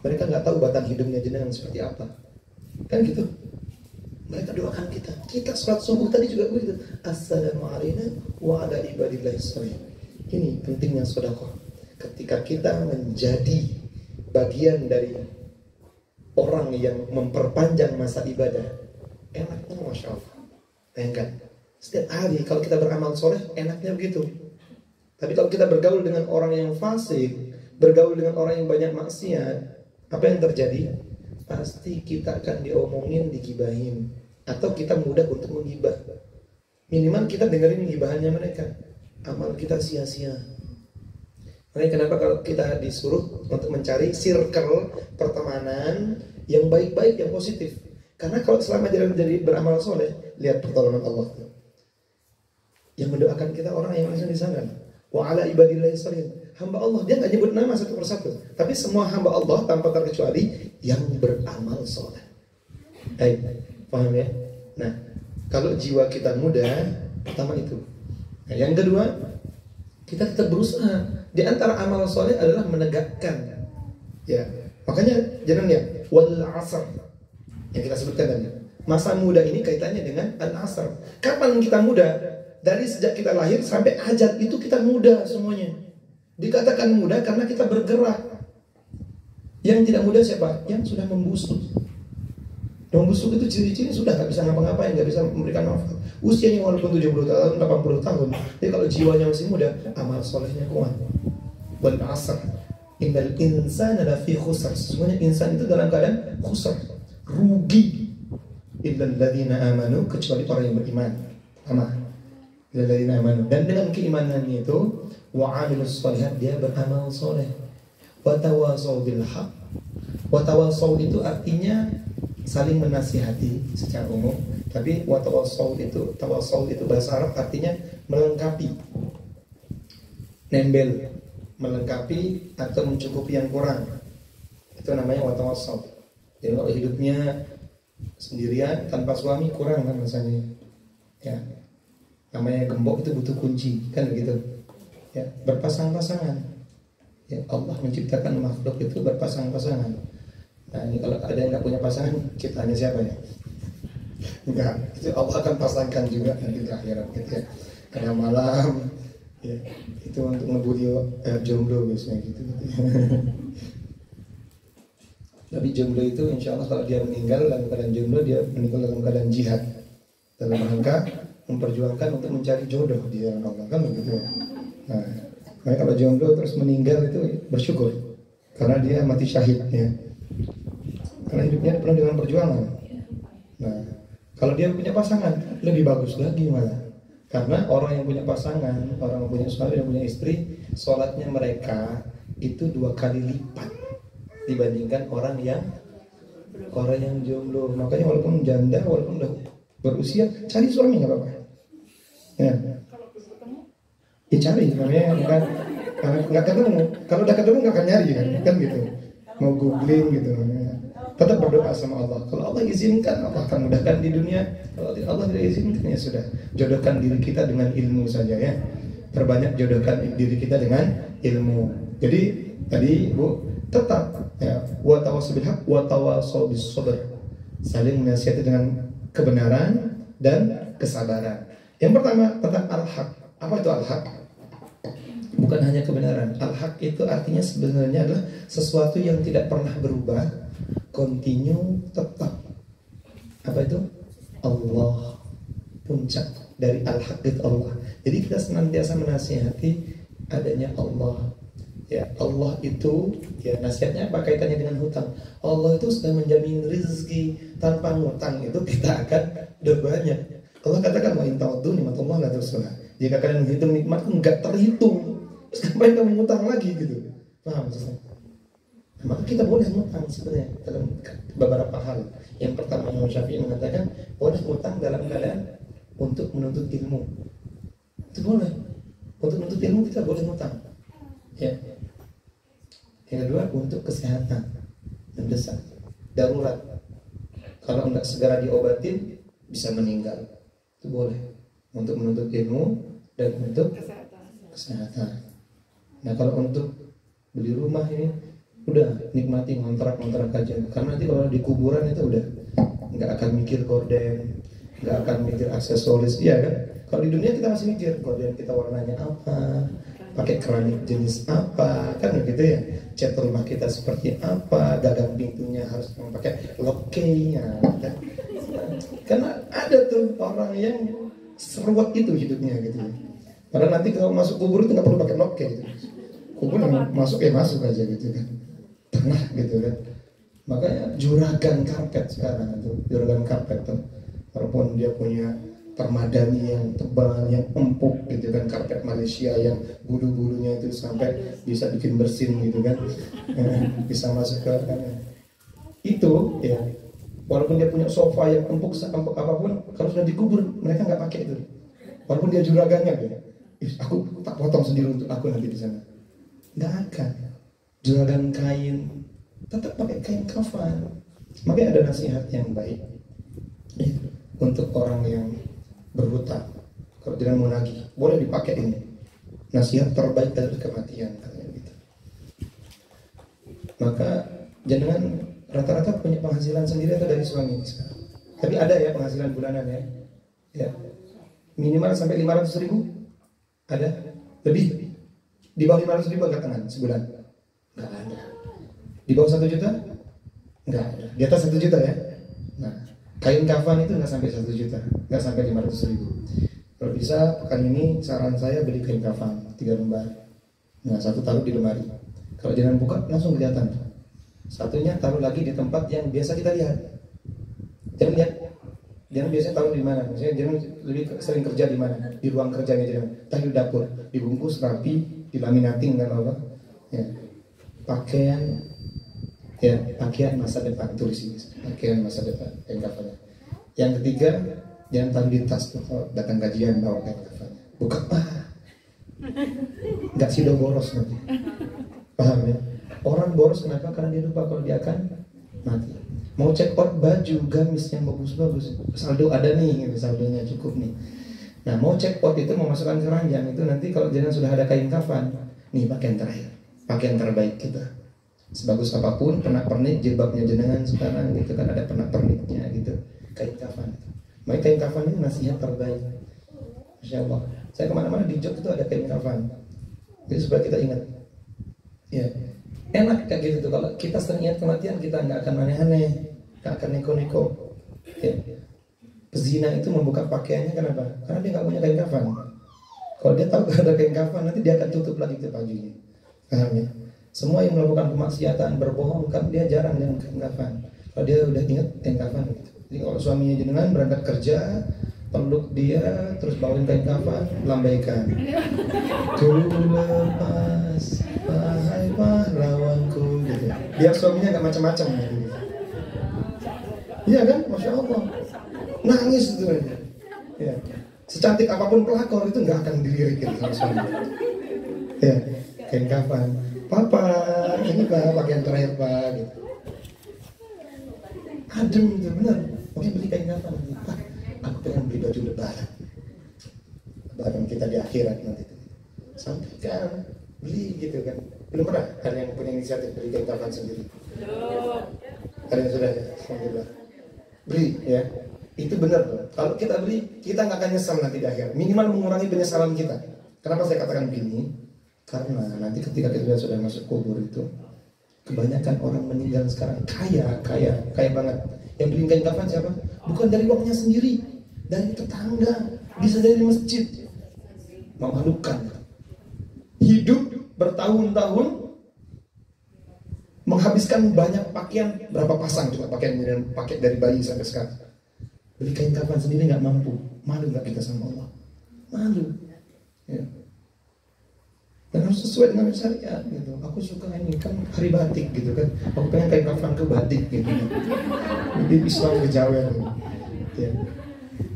Mereka nggak tahu batang hidungnya jenengan seperti apa, kan gitu. Mereka doakan kita. Kita sholat subuh tadi juga begitu. Assalamualaikum wa ala ibadillahis sholihin. Ini pentingnya sedekah. Ketika kita menjadi bagian dari orang yang memperpanjang masa ibadah, enaknya masya Allah. Bayangkan, setiap hari kalau kita beramal soleh, enaknya begitu. Tapi kalau kita bergaul dengan orang yang fasik, bergaul dengan orang yang banyak maksiat, apa yang terjadi? Pasti kita akan diomongin, digibahin, atau kita mudah untuk menggibah. Minimal kita dengerin gibahannya mereka, amal kita sia-sia. Makanya kenapa kalau kita disuruh untuk mencari circle pertemanan yang baik-baik, yang positif. Karena kalau selama jadi beramal soleh, lihat pertolongan Allah. Yang mendoakan kita orang yang langsung di sana. Wa ala ibadillahis sholihin. Hamba Allah, dia nggak nyebut nama satu persatu, tapi semua hamba Allah tanpa terkecuali yang beramal soleh. Paham ya? Nah, kalau jiwa kita muda, pertama itu. Nah, yang kedua, kita tetap berusaha. Di antara amal soleh adalah menegakkan. Ya, makanya jangan ya wal asr yang kita sebutkan tadi. Masa muda ini kaitannya dengan al asr. Kapan kita muda? Dari sejak kita lahir sampai hajat itu kita muda semuanya. Dikatakan muda karena kita bergerak. Yang tidak muda siapa? Yang sudah membusuk. Membusuk itu ciri-ciri sudah nggak bisa ngapa-ngapain, nggak bisa memberikan manfaat. Usianya walaupun 70 tahun, 80 tahun, tapi kalau jiwanya masih muda, amal solehnya kuat. Wal asr, innal insana lafi khusr. Semuanya insan itu dalam keadaan khusr, rugi. Illal ladzina amanu, kecuali orang yang beriman. Dan dengan keimanannya itu wa'amilus sholihat, dia beramal soleh. Watawasau bil haq. Watawasau itu artinya saling menasihati secara umum, tapi watawasau itu bahasa Arab artinya melengkapi, nembel, melengkapi atau mencukupi yang kurang. Itu namanya watawasau. Jadi kalau hidupnya sendirian tanpa suami kurang kan rasanya. Ya. Namanya gembok itu butuh kunci, kan begitu. Ya, berpasang-pasangan. Ya, Allah menciptakan makhluk itu berpasang-pasangan. Nah, ini kalau ada yang nggak punya pasangan, ciptaannya siapa ya? Enggak, itu Allah akan pasangkan juga nanti di akhirat gitu ya. Ada malam, ya, itu untuk ngebully jomblo biasanya gitu. Tapi jomblo itu insya Allah kalau dia meninggal dalam keadaan jomblo, dia meninggal dalam keadaan jihad, dalam rangka memperjuangkan untuk mencari jodoh di jalan Allah, kan begitu. Nah, makanya kalau jomblo terus meninggal itu bersyukur karena dia mati syahid ya. Karena hidupnya penuh dengan perjuangan. Nah, kalau dia punya pasangan lebih bagus lagi malah. Karena orang yang punya pasangan, orang yang punya suami, yang punya istri, sholatnya mereka itu 2 kali lipat dibandingkan orang yang jomblo. Makanya walaupun janda, walaupun udah berusia, cari suami nggak apa-apa. Ya, cari namanya kan, nggak ketemu. Kalau udah ketemu nggak akan nyari kan gitu. Mau googling gitu. Tetap berdoa sama Allah. Kalau Allah izinkan, Allah akan mudahkan di dunia. Kalau Allah tidak izinkan, ya sudah. Jodohkan diri kita dengan ilmu saja ya. Perbanyak jodohkan diri kita dengan ilmu. Jadi tadi Bu tetap ya, wa tawassaw bil haq wa tawassaw bis sabr. Saling menasihati dengan kebenaran dan kesabaran. Yang pertama tentang al-haq. Apa itu al-haq? Bukan hanya kebenaran. Al-haq itu artinya sebenarnya adalah sesuatu yang tidak pernah berubah, continue, tetap. Apa itu? Allah. Puncak dari al-haq itu Allah. Jadi kita senantiasa menasihati adanya Allah. Ya, Allah itu ya nasihatnya apa kaitannya dengan hutang? Allah itu sudah menjamin rezeki, tanpa ngutang itu kita akan berbanyak. Allah katakan wa in ta'uddu nikmatullah la tuhsuha. Jika kalian menghitung nikmatku enggak terhitung. Terus ngapain kamu ngutang lagi gitu? Paham maksudnya? Maka kita boleh ngutang sebenarnya dalam beberapa hal. Yang pertama Imam Syafi'i mengatakan boleh ngutang dalam keadaan untuk menuntut ilmu. Itu boleh. Untuk menuntut ilmu kita boleh ngutang. Ya. Yang kedua untuk kesehatan mendesak, darurat. Kalau enggak segera diobatin bisa meninggal. Itu boleh untuk menuntut ilmu dan untuk kesehatan. Nah kalau untuk beli rumah ini udah nikmati ngontrak aja, karena nanti kalau di kuburan itu udah nggak akan mikir gorden, nggak akan mikir aksesoris, iya kan? Kalau di dunia kita masih mikir gorden kita warnanya apa, pakai keramik jenis apa, kan begitu ya. Cat rumah kita seperti apa, gagang pintunya harus pakai lock key, ya, kan? Karena ada tuh orang yang seruat itu hidupnya gitu. Padahal nanti kalau masuk kubur itu nggak perlu pakai lock key, gitu. Kubur masuk ya masuk aja gitu kan, tengah gitu kan. Makanya juragan karpet sekarang itu, juragan karpet tuh, walaupun dia punya permadani yang tebal, yang empuk gitu kan, karpet Malaysia yang bulu-bulunya itu sampai bisa bikin bersin gitu kan, bisa masuk ke kan, itu ya. Walaupun dia punya sofa yang empuk apapun, kalau sudah dikubur mereka nggak pakai itu. Walaupun dia juragannya gitu, aku tak potong sendiri untuk aku nanti di sana. Nggak akan. Juragan kain tetap pakai kain kafan. Makanya ada nasihat yang baik untuk orang yang berhutang. Kalau dia mau nagih, boleh dipakai ini. Nasihat terbaik dari kematian, katanya gitu. Maka jenengan rata-rata punya penghasilan sendiri atau dari suami sekarang? Tapi ada ya penghasilan bulanan ya. Ya. Minimal sampai 500.000? Ada? Lebih? Di bawah 500.000 angkat tangan sebulan? Nggak ada. Di bawah 1 juta? Nggak ada. Di atas 1 juta ya? Nah, kain kafan itu nggak sampai 1 juta, nggak sampai 500.000. Kalau bisa pekan ini saran saya beli kain kafan 3 lembar. Nah, 1 taruh di lemari. Kalau jangan buka langsung kelihatan. Satunya taruh lagi di tempat yang biasa kita lihat. Jangan lihat. Jangan biasanya taruh di mana. Misalnya jangan lebih sering kerja di mana? Di ruang kerjanya jangan. Taruh di dapur, dibungkus rapi, dilaminating kan apa? Ya. Pakaian masa depan, tulis ini. Pakaian masa depan, kain kafannya. Yang ketiga, jangan taruh di tas tuh. Kalau datang gajian bawa kain kafannya. Buka nggak sido boros nanti. Paham ya? Orang boros kenapa? Karena dia lupa kalau dia akan mati. Mau check out baju gamis yang bagus-bagus, saldo ada nih, saldonya cukup nih. Nah, mau check out itu, mau masukkan keranjang itu nanti kalau jangan sudah ada kain kafan, nih pakaian terakhir, pakaian terbaik kita. Sebagus apapun pernak-pernik jilbabnya jenengan sekarang gitu kan, ada pernak-perniknya gitu, kain kafan. Makanya kain kafan itu nasihat terbaik. Masya Allah. Saya kemana-mana di Jog itu ada kain kafan. Jadi supaya kita ingat. Ya. Enak kayak gitu tuh, kalau kita sering ingat kematian kita nggak akan aneh-aneh, nggak akan neko-neko. Ya. Pezina itu membuka pakaiannya kenapa? Karena dia nggak punya kain kafan. Kalau dia tahu ada kain kafan nanti dia akan tutup lagi ke bajunya. Paham ya? Semua yang melakukan kemaksiatan berbohong kan dia jarang dengan kain kafan. Kalau dia udah ingat kain kafan gitu. Jadi kalau suaminya jenengan berangkat kerja, peluk dia terus bawain kain kafan, lambaikan. Ku lepas wahai pahlawanku gitu. Biar suaminya nggak macam-macam gitu. Iya kan, masya Allah. Nangis itu aja. Ya. Secantik apapun pelakor itu nggak akan dilirikin sama suami. Ya, kain kafan. Papa, ini Pak, pakaian terakhir Pak. Gitu. Adem itu benar. Oke, beli kain kafan. Pak, aku pengen beli baju lebaran. Lebaran kita di akhirat nanti. Sampaikan, beli gitu kan. Belum pernah ada yang punya inisiatif beli kain kafan sendiri? Belum. Ada yang sudah ya? Alhamdulillah. Beli ya. Itu benar tuh. Kalau kita beli, kita nggak akan nyesal nanti di akhir. Minimal mengurangi penyesalan kita. Kenapa saya katakan begini? Karena nanti ketika kita sudah masuk kubur itu, kebanyakan orang meninggal sekarang kaya banget. Yang beli kain kafan siapa? Bukan dari uangnya sendiri, dari tetangga, bisa dari masjid. Memalukan. Hidup bertahun-tahun, menghabiskan banyak pakaian, berapa pasang coba pakaian yang pakai dari bayi sampai sekarang. Beli kain kafan sendiri nggak mampu, malu nggak kita sama Allah? Malu. Ya. Dan harus sesuai dengan syariat gitu. Aku suka ini kan hari batik gitu kan. Aku pengen kain kafan ke batik gitu. Jadi Islam kejawen. Gitu. Ya.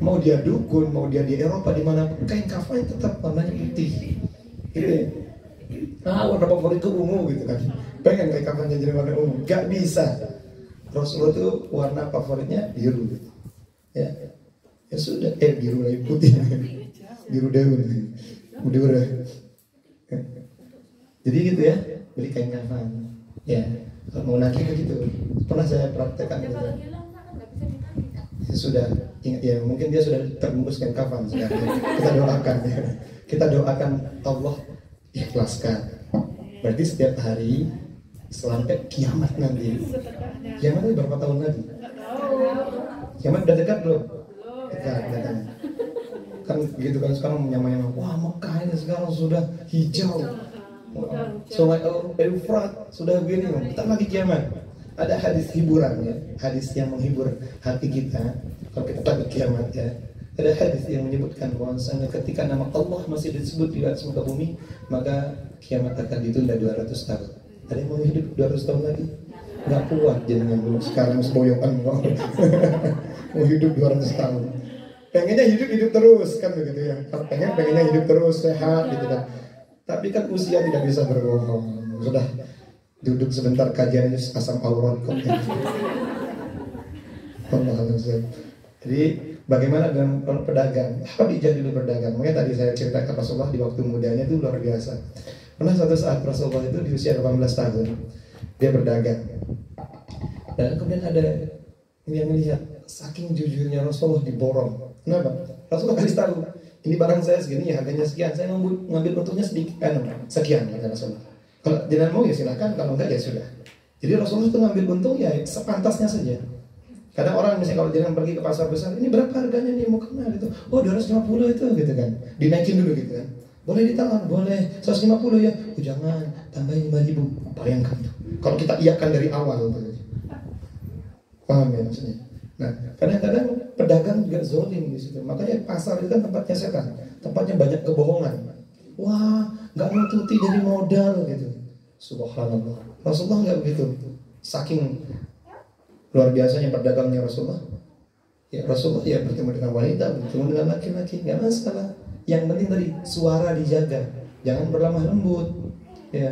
Mau dia dukun, mau dia di Eropa di mana kain kafan tetap warnanya putih. Gitu ya. Warna favoritku ungu gitu kan. Pengen kain kafannya jadi warna ungu, gak bisa. Rasulullah tuh warna favoritnya biru gitu. Ya sudah, biru lagi putih. Biru daun. Udah. Jadi gitu ya, beli kain kafan. Ya, kalau mau nagih begitu. Pernah saya praktekkan. Ya kalau hilang kan nggak bisa ditagih. Ya, sudah, ya mungkin dia sudah terbungkus kain kafan sudah. Kita doakan ya. Kita doakan Allah ikhlaskan. Berarti setiap hari sampai kiamat nanti. Kiamat itu berapa tahun lagi? Kiamat udah dekat belum? Dekat, dekat. Kan gitu kan sekarang menyamai-nyamai, wah Mekah ini sekarang sudah hijau. Sungai Eufrat sudah begini, kita lagi kiamat. Ada hadis hiburan ya, hadis yang menghibur hati kita. Kalau kita takut kiamat ya, ada hadis yang menyebutkan bahwasanya ketika nama Allah masih disebut di atas muka bumi, maka kiamat akan ditunda 200 tahun. Ada yang mau hidup 200 tahun lagi? Nggak kuat jenengan dulu sekarang seboyokan mau hidup 200 tahun. Pengennya hidup terus kan begitu ya. Pengennya hidup terus sehat gitu kan. Tapi kan usia tidak bisa berbohong. Sudah duduk sebentar kajian asam aurat kok. Jadi bagaimana dengan pedagang? Apa dijadi dulu berdagang? Makanya tadi saya ceritakan Rasulullah di waktu mudanya itu luar biasa. Pernah suatu saat Rasulullah itu di usia 18 tahun dia berdagang. Dan kemudian ada yang melihat saking jujurnya Rasulullah diborong. Kenapa? Rasulullah kasih tahu, ini barang saya segini ya harganya sekian, saya ngambil untungnya sedikit sekian kata Rasulullah. Kalau jangan mau ya silakan, kalau enggak ya sudah. Jadi Rasulullah itu ngambil untung ya sepantasnya saja. Kadang orang misalnya kalau jangan pergi ke pasar besar, ini berapa harganya nih mau kenal gitu. Oh 250 itu gitu kan. Dinaikin dulu gitu kan. Boleh ditawar, boleh 150 ya. Oh jangan, tambahin 5.000. Bayangkan tuh. Kalau kita iakan dari awal tuh. Paham ya maksudnya? Nah, kadang-kadang pedagang juga zolim di situ. Makanya pasar itu kan tempatnya setan, tempatnya banyak kebohongan. Wah, nggak nututi dari modal gitu. Subhanallah. Rasulullah nggak begitu. Saking luar biasanya perdagangnya Rasulullah. Ya Rasulullah ya bertemu dengan wanita, bertemu dengan laki-laki, nggak masalah. Yang penting tadi suara dijaga, jangan berlemah lembut. Ya,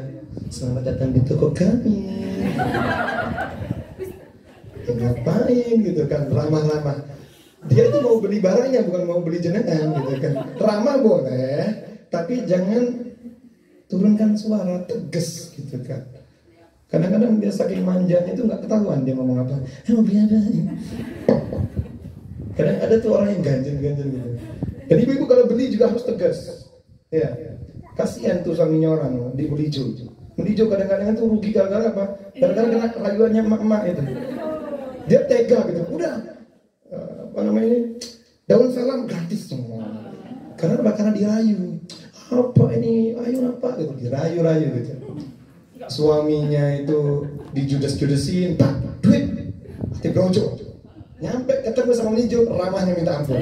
selamat datang di toko kami. Ngapain gitu kan, ramah-ramah. Dia itu mau beli barangnya bukan mau beli jenengan gitu kan. Ramah boleh, tapi jangan turunkan suara tegas gitu kan. Kadang-kadang dia saking manjanya itu nggak ketahuan dia ngomong apa. Mau beli apa? Kadang ada tuh orang yang ganjen-ganjen gitu. Dan ibu-ibu kalau beli juga harus tegas. Ya, kasihan tuh suaminya orang di Belijo. Belijo kadang-kadang itu rugi gara-gara apa? Gara-gara kena rayuannya emak-emak itu. Dia tega gitu, udah apa namanya daun salam gratis semua. Karena dirayu. Apa ini? Ayo apa? Gitu, dirayu-rayu gitu. Suaminya itu dijudes-judesin, tak duit, hati brojo. Nyampe ketemu sama Lijo, ramahnya minta ampun.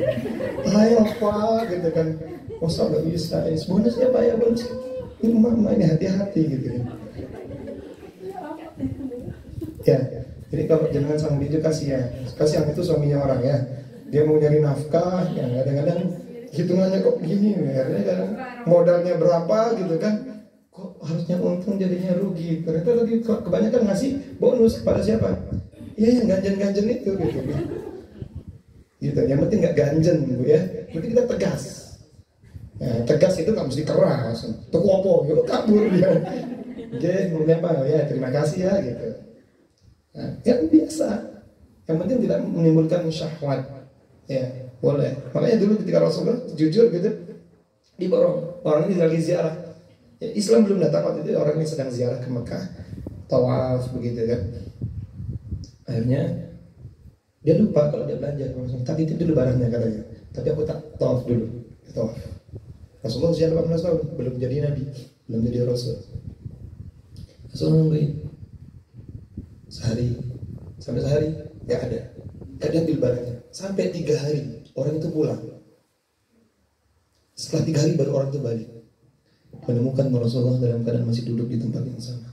Ayo apa? Gitu kan. Masa nggak bisa? Bonusnya apa ya bonus? Ini mama ini hati-hati gitu kan. Ya. Jadi kalau jenengan sama Lijo kasihan itu suaminya orang ya. Dia mau nyari nafkah, ya kadang-kadang hitungannya kok begini, ya kadang modalnya berapa gitu kan. Kok harusnya untung jadinya rugi. Ternyata tadi kebanyakan ngasih bonus kepada siapa? Ya yang ganjen-ganjen itu gitu. Gitu. Yang penting nggak ganjen Bu ya. Berarti kita tegas. Ya, tegas itu nggak mesti keras. Tukuopo, yuk kabur dia. Oke, mau apa? Ya terima kasih ya gitu. Nah, yang biasa, yang penting tidak menimbulkan syahwat, ya boleh. Makanya dulu ketika Rasulullah jujur gitu, diborong orang ini lagi ziarah. Ya, Islam belum datang waktu itu, orang ini sedang ziarah ke Mekah, tawaf begitu kan. Akhirnya dia lupa kalau dia belanja. Tadi itu dulu barangnya katanya. Tapi aku tak tawaf dulu, tawaf. Rasulullah usia 18 tahun, belum jadi nabi, belum jadi rasul. Rasulullah nungguin. Sampai sehari nggak ada, nggak diambil barangnya. Sampai 3 hari orang itu pulang. Setelah 3 hari baru orang itu balik, menemukan Rasulullah dalam keadaan masih duduk di tempat yang sama.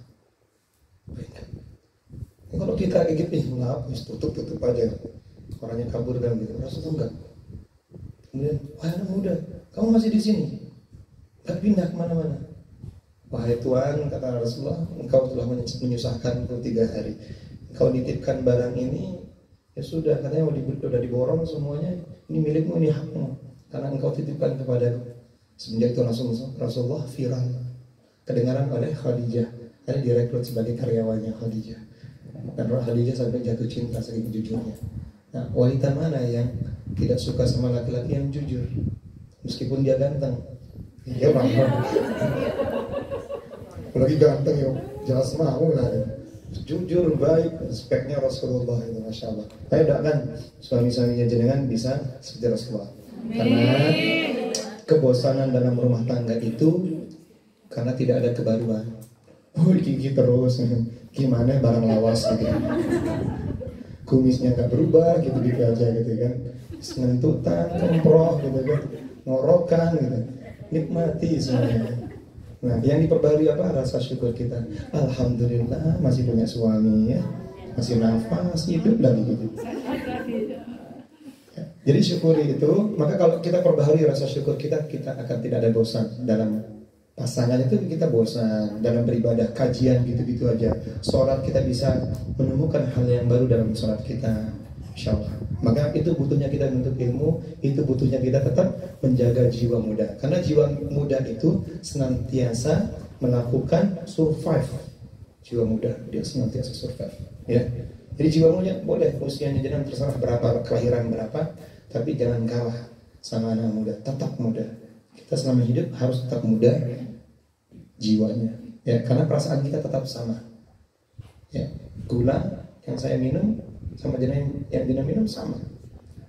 Kalau kita kayak gitu, hapus, tutup aja. Orangnya kabur dan gitu. Rasulullah enggak. Kemudian, wahai anak muda, kamu masih di sini, nggak pindah kemana-mana. Wahai Tuhan, kata Rasulullah, engkau telah menyusahkan 3 hari. Engkau nitipkan barang ini, ya sudah, katanya sudah diborong semuanya. Ini milikmu, ini hakmu. Karena engkau titipkan kepadaku. Semenjak itu Rasulullah viral. kedengaran oleh Khadijah. Karena direkrut sebagai karyawannya Khadijah. Dan Khadijah sampai jatuh cinta saking jujurnya. Nah, wanita mana yang tidak suka sama laki-laki yang jujur? Meskipun dia ganteng. Iya bang. Apalagi ganteng ya, jelas mau lah. Jujur, baik, speknya Rasulullah itu, Masya Allah. Saya doakan suami-suaminya jenengan bisa seperti Rasulullah. Karena kebosanan dalam rumah tangga itu karena tidak ada kebaruan. Gigi terus, gimana barang lawas gitu. Kumisnya gak berubah gitu aja gitu kan. Senentutan, kemproh gitu kan, ngorokan gitu. Nikmati semuanya. Nah, yang diperbarui apa? Rasa syukur kita. Alhamdulillah masih punya suami ya, masih nafas, hidup lagi gitu. Ya, jadi syukuri itu. Maka kalau kita perbaharui rasa syukur kita akan tidak ada bosan dalam pasangan itu. Kita bosan dalam beribadah, kajian gitu-gitu aja. Sholat kita bisa menemukan hal yang baru dalam sholat kita, insya Allah. Maka itu butuhnya kita menuntut ilmu, itu butuhnya kita tetap menjaga jiwa muda. Karena jiwa muda itu senantiasa melakukan survive. Jiwa muda dia senantiasa survive, ya. Jadi jiwa muda boleh usianya jangan terserah berapa, kelahiran berapa, tapi jangan kalah sama anak muda. Tetap muda. Kita selama hidup harus tetap muda jiwanya, ya. Karena perasaan kita tetap sama. Ya, gula yang saya minum sama yang jenengan minum sama,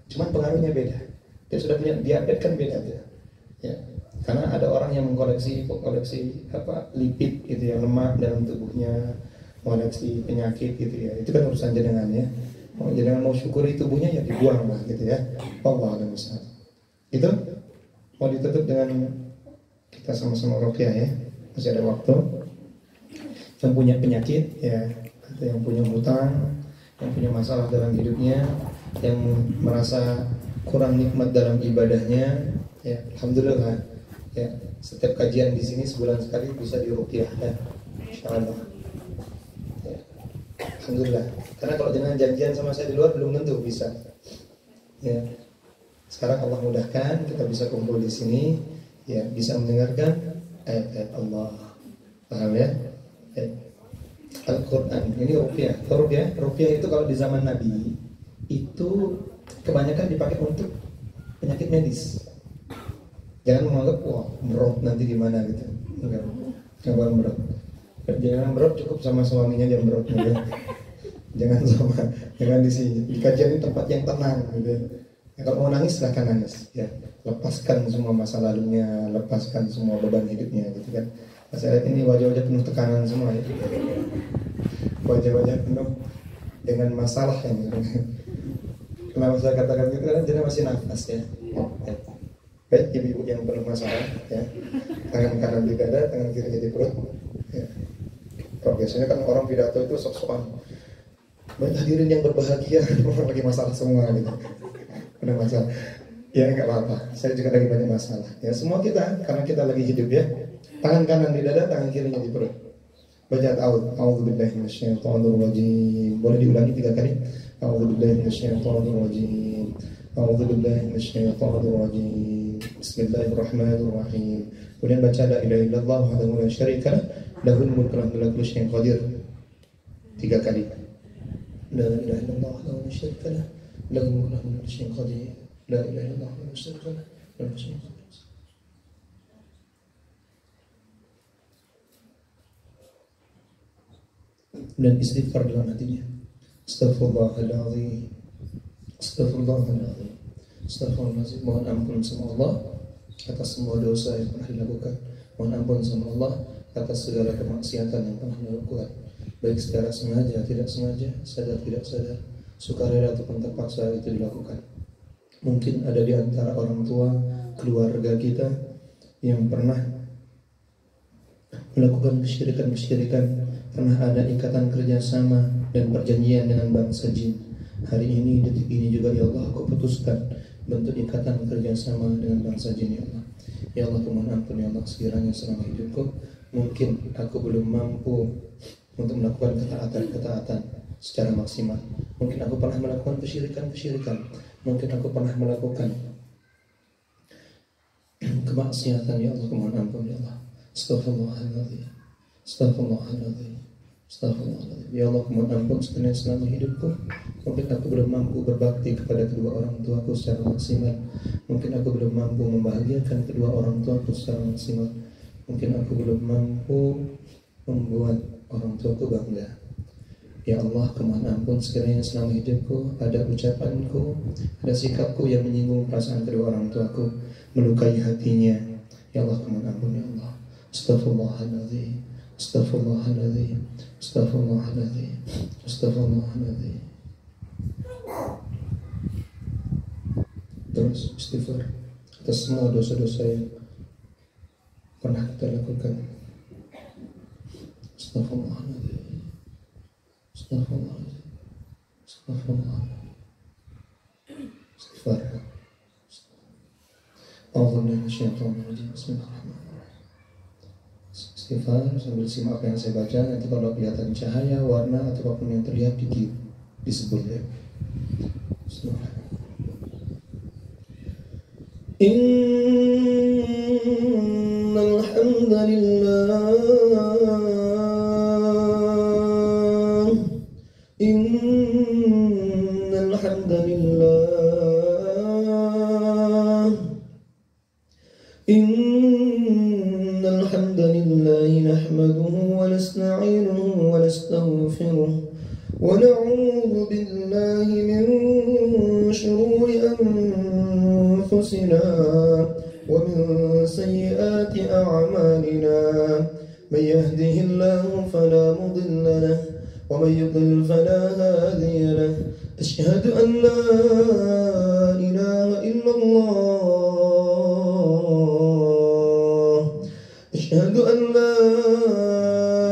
cuman pengaruhnya beda. Dia sudah punya diabetes kan beda dia. Ya, karena ada orang yang mengkoleksi lipid gitu ya, lemak dalam tubuhnya, mengoleksi penyakit gitu ya. Itu kan urusan jenengan ya. Kalau jenengan mau syukuri tubuhnya ya dibuang lah gitu ya. Allah a'lam bishawab. Itu mau ditutup dengan kita sama-sama ruqyah ya. Masih ada waktu. Yang punya penyakit ya, atau yang punya hutang, yang punya masalah dalam hidupnya, yang merasa kurang nikmat dalam ibadahnya, ya alhamdulillah, ya setiap kajian di sini sebulan sekali bisa diruqyah ya, insyaallah. Ya, alhamdulillah. Karena kalau jangan janjian sama saya di luar belum tentu bisa. Ya, sekarang Allah mudahkan kita bisa kumpul di sini, ya bisa mendengarkan ayat-ayat Allah, paham ya? Al-Quran, ini ruqyah itu kalau di zaman Nabi itu kebanyakan dipakai untuk penyakit medis. Jangan menganggap wah merot nanti gimana gitu. Enggak merot. Jangan merot, cukup sama suaminya jangan merot gitu. Jangan di sini. Di kajian ini tempat yang tenang gitu. Ya, kalau mau nangis silahkan nangis ya. Lepaskan semua masa lalunya, lepaskan semua beban hidupnya gitu kan. Saya lihat ini wajah-wajah penuh tekanan semua ya. Wajah-wajah penuh dengan masalah yang kenapa saya katakan gitu, karena dia masih nafas ya. Baik ibu-ibu yang penuh masalah ya, tangan kanan di dada, tangan kirinya di perut ya. Kalau biasanya kan orang pidato itu sok-sokan, banyak hadirin yang berbahagia, orang lagi masalah semua gitu. Ada masalah ya, nggak apa-apa, saya juga lagi banyak masalah ya. Semua kita, karena kita lagi hidup ya. Tangan kanan di dada, tangan kirinya di perut. Baca a'udzubillahi minasyaitonirrajim. Boleh diulangi 3 kali. A'udzubillahi minasyaitonirrajim. A'udzubillahi minasyaitonirrajim. Bismillahirrahmanirrahim. Kemudian baca la ilaha illallah wahdahu la syarika lah, lahul mulku wa lahu kullu syai'in qadir. 3 kali. La ilaha illallah wahdahu la syarika lah, lahul mulku wa lahu kullu syai'in qadir. La ilaha illallah wahdahu la syarika lah, lahul mulku wa lahu kullu syai'in qadir. Dan istighfar dalam hatinya. Astaghfirullahaladzim, astaghfirullahaladzim, astaghfirullahaladzim. Mohon ampun sama Allah atas semua dosa yang pernah dilakukan. Mohon ampun sama Allah atas segala kemaksiatan yang pernah dilakukan, baik secara sengaja, tidak sengaja, sadar tidak sadar, sukarela ataupun terpaksa itu dilakukan. Mungkin ada di antara orang tua, keluarga kita yang pernah melakukan kesyirikan, pernah ada ikatan kerjasama dan perjanjian dengan bangsa jin. Hari ini, detik ini juga ya Allah, aku putuskan bentuk ikatan kerjasama dengan bangsa jin ya Allah. Ya Allah, mohon ampun ya Allah, sekiranya selama hidupku mungkin aku belum mampu untuk melakukan ketaatan secara maksimal. Mungkin aku pernah melakukan kesyirikan, mungkin aku pernah melakukan kemaksiatan ya Allah, mohon ampun ya Allah. Astaghfirullahaladzim. Astaghfirullahaladzim. Astaghfirullahaladzim. Ya Allah, mohon ampun sekalian selama hidupku. Mungkin aku belum mampu berbakti kepada kedua orang tuaku secara maksimal. Mungkin aku belum mampu membahagiakan kedua orang tuaku secara maksimal. Mungkin aku belum mampu membuat orang tuaku bangga. Ya Allah, mohon ampun sekiranya selama hidupku ada ucapanku, ada sikapku yang menyinggung perasaan kedua orang tuaku, melukai hatinya. Ya Allah, mohon ampun ya Allah. Astaghfirullahaladzim. Astaghfirullahaladzim. Astaghfirullahaladzim. Astaghfirullahaladzim. Terus istighfar atas semua dosa-dosa yang pernah kita lakukan. Astaghfirullahaladzim. Astaghfirullahaladzim. Astaghfirullahaladzim. Istighfar. A'udzubillahi. Bismillahirrahmanirrahim. Istighfar sambil simak apa yang saya baca. Nanti kalau kelihatan cahaya, warna atau apapun yang terlihat disebut ya. Innal hamdalillah. Innal hamdalillah. Innal hamdalillah nahmaduhu wa nasta'inuhu wa nastaghfiruh wa na'udzu billahi min shururi anfusina wa min sayyiati a'malina. May yahdihillahu fala mudilla lahu wa may yudlil fala hadiya lahu. Asyhadu an la ilaha illallah. Asyhadu an la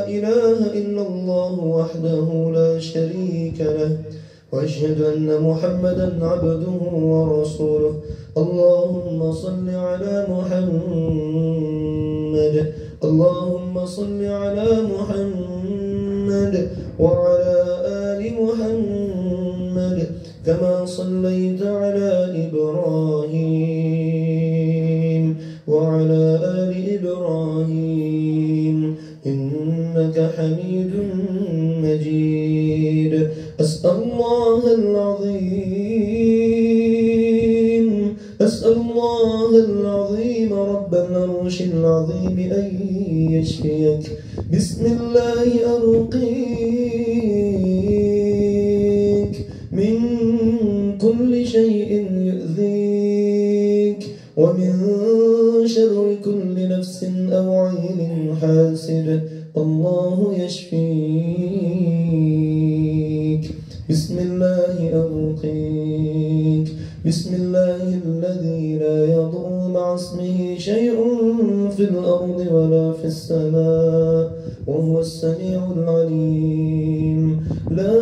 ilaha illallah wahdahu la syarika lahu wa asyhadu anna Muhammadan abduhu wa rasuluh. Allahumma salli ala Muhammad. Allahumma salli ala Muhammad wa ala ali Muhammad kama sallaita ala Ibrahim wa ala ali Ibrahim innaka Hamidum Majid. As'alullahal azim. As'alullahal azim rabbal arshil azim an yashfiyak. Bismillahi arqik min kulli shay'in yu'dhik wa min sharri kulli nafsin aw 'aynin hasid. Allahu yashfik. Bismillahi arqik. Bismillahilladzi la yadurru ma'a ismihi shay'un fil ardi wa la fis samaa wa huwas sami'ul 'alim. La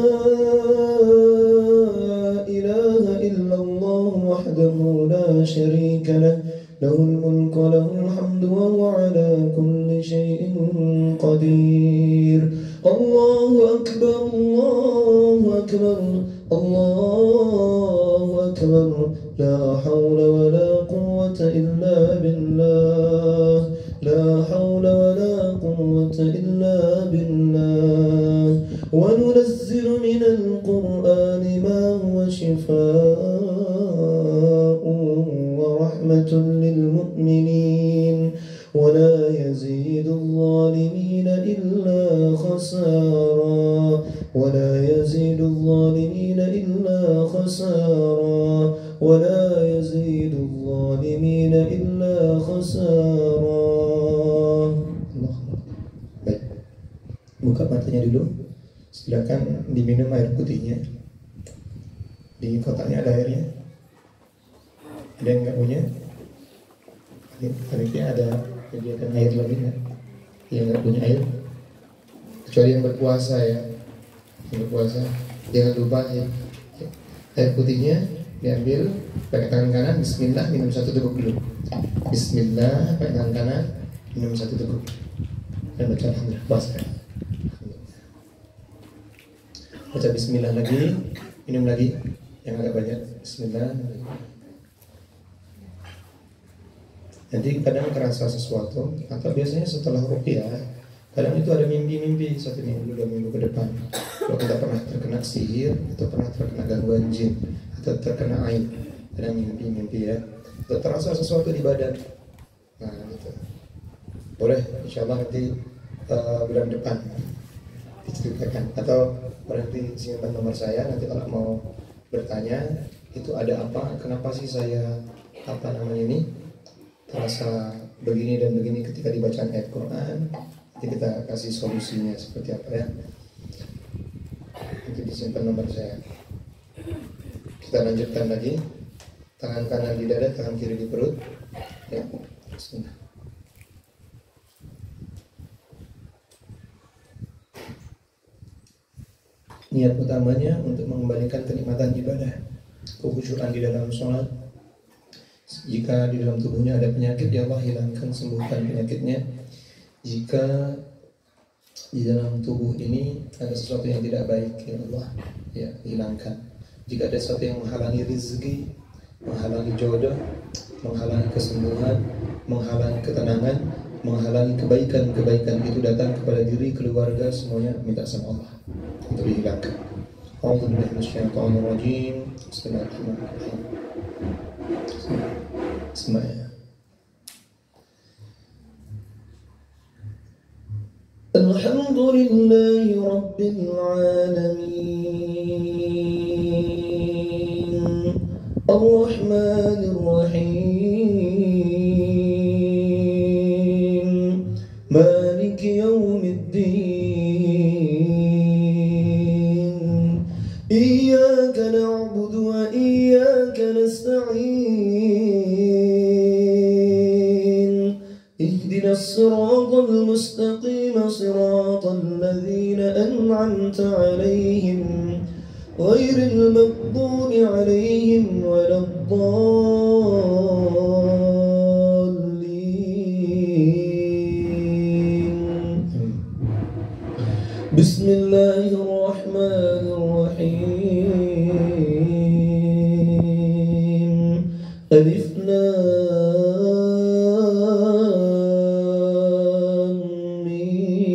ilaha illallah wahdahu la sharika lahu. Lahul mulku wa lahul hamdu wa huwa 'ala kulli shay'in qadir. Allahu akbar. Allahu akbar. Allahu akbar. La hawla wa la quwwata illa billah. La hawla wa la quwwata illa billah. Wa nunazzilu minal qur'ani ma huwa shifaa'un wa rahmatun lil mu'minin. ولا يزيد الظالمين إلا خسارا. ولا يزيد الظالمين إلا خسارا. ولا يزيد الظالمين إلا خسارا. Baik, buka matanya dulu. Silakan diminum air putihnya. Di kotaknya ada airnya. Ada yang nggak punya? Panitia ada kegiatan air lagi nggak? Yang nggak punya air, kecuali yang berpuasa ya. Yang berpuasa jangan lupa ya, air putihnya diambil pakai tangan kanan. Bismillah, minum satu teguk dulu. Bismillah, pakai tangan kanan, minum satu teguk. Dan baca alhamdulillah, puasa. Baca bismillah lagi, minum lagi yang agak banyak. Bismillah. Nanti kadang kerasa sesuatu, atau biasanya setelah ruqyah, kadang itu ada mimpi-mimpi 1 minggu, 2 minggu ke depan. Kalau kita pernah terkena sihir, atau pernah terkena gangguan jin, atau terkena aib, kadang mimpi-mimpi ya, atau terasa sesuatu di badan. Nah gitu. Boleh, insya Allah nanti bulan depan diceritakan, atau nanti simpan nomor saya, nanti kalau mau bertanya itu ada apa, kenapa sih saya ini terasa begini dan begini ketika dibacaan ayat Quran, nanti kita kasih solusinya seperti apa ya. Nanti disimpan nomor saya. Kita lanjutkan lagi. Tangan kanan di dada, tangan kiri di perut. Ya, bismillah. Niat utamanya untuk mengembalikan kenikmatan ibadah, kekhusyuan di dalam sholat. Jika di dalam tubuhnya ada penyakit, ya Allah hilangkan, sembuhkan penyakitnya. Jika di dalam tubuh ini ada sesuatu yang tidak baik, ya Allah, ya hilangkan. Jika ada sesuatu yang menghalangi rezeki, menghalangi jodoh, menghalangi kesembuhan, menghalangi ketenangan, menghalangi kebaikan-kebaikan itu datang kepada diri, keluarga, semuanya minta sama Allah untuk dihilangkan. A'udzubillahi minasyaitonir rajim. Bismillahirrahmanirrahim. Semuanya. Alhamdulillahi Rabbil Alamin, Ar-Rahmanir Rahim, Maliki Yawmiddin, Iyyaka na'budu wa iyyaka nasta'in, Ihdina as-siratal mustaqim, siratal ladzina an'amta 'alaihim, ghairil maghdubi 'alaihim waladdallin. Bismillahirrahmanirrahim. Alif Lam Mim.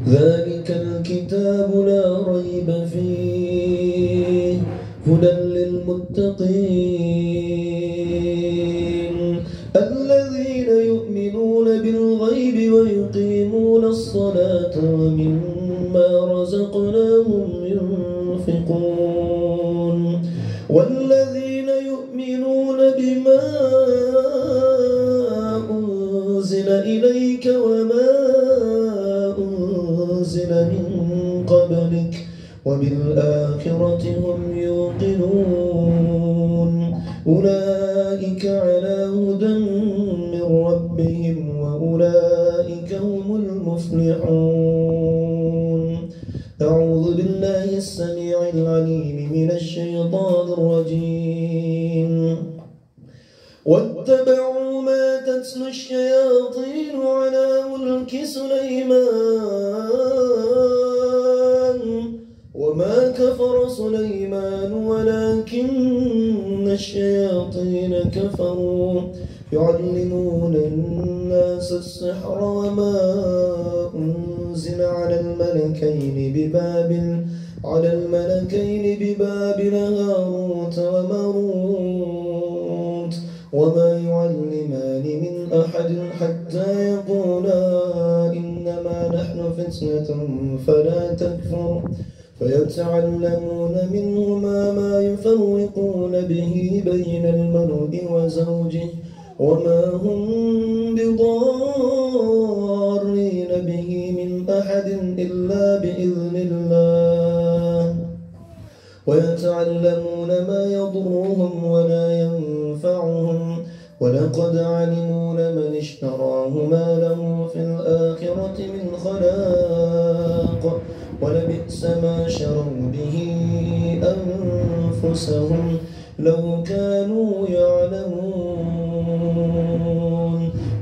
Dzalikal kitabu la raiba fihi hudan lil muttaqin alladzina yu'minuna bil ghaibi wa yuqimuna as-salata wa mimma razaqnahum yunfiqun walladzina yu'minuna bima unzila ilayka wa ma من قبلك وبالآخرة هم يوقنون أولئك على هدى من ربهم وأولئك هم المفلحون. أعوذ بالله السميع العليم من الشيطان الرجيم. واتبعوا ما تتلو الشياطين على ملك سليمان وما كفر سليمان ولكن الشياطين كفروا يعلمون الناس السحر وما أنزل على الملكين ببابل هاروت وماروت وما يعلمان من أحد حتى يقولا إنما نحن فتنة فلا تكفر فيتعلمون منهما ما يفرقون به بين المرء وزوجه وما هم بضارين به من أحد إلا بإذن الله ويتعلمون ما يضرهم ولا ينفعهم ولقد علموا لمن اشتراه ما له في الآخرة من خلاق ولبئس ما شروا به أنفسهم لو كانوا يعلمون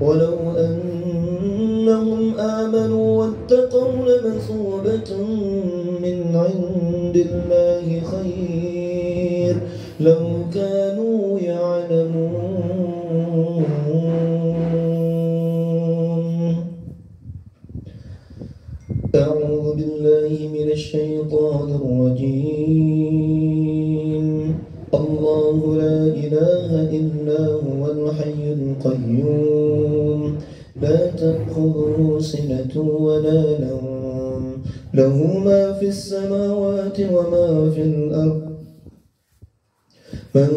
ولو أنهم آمنوا واتقوا لمثوبة من عند الله خير لو كانوا يعلمون. الله لا إله إلا هو الحي القيوم لا تأخذه سنة ولا نوم له ما في السماوات وما في الأرض من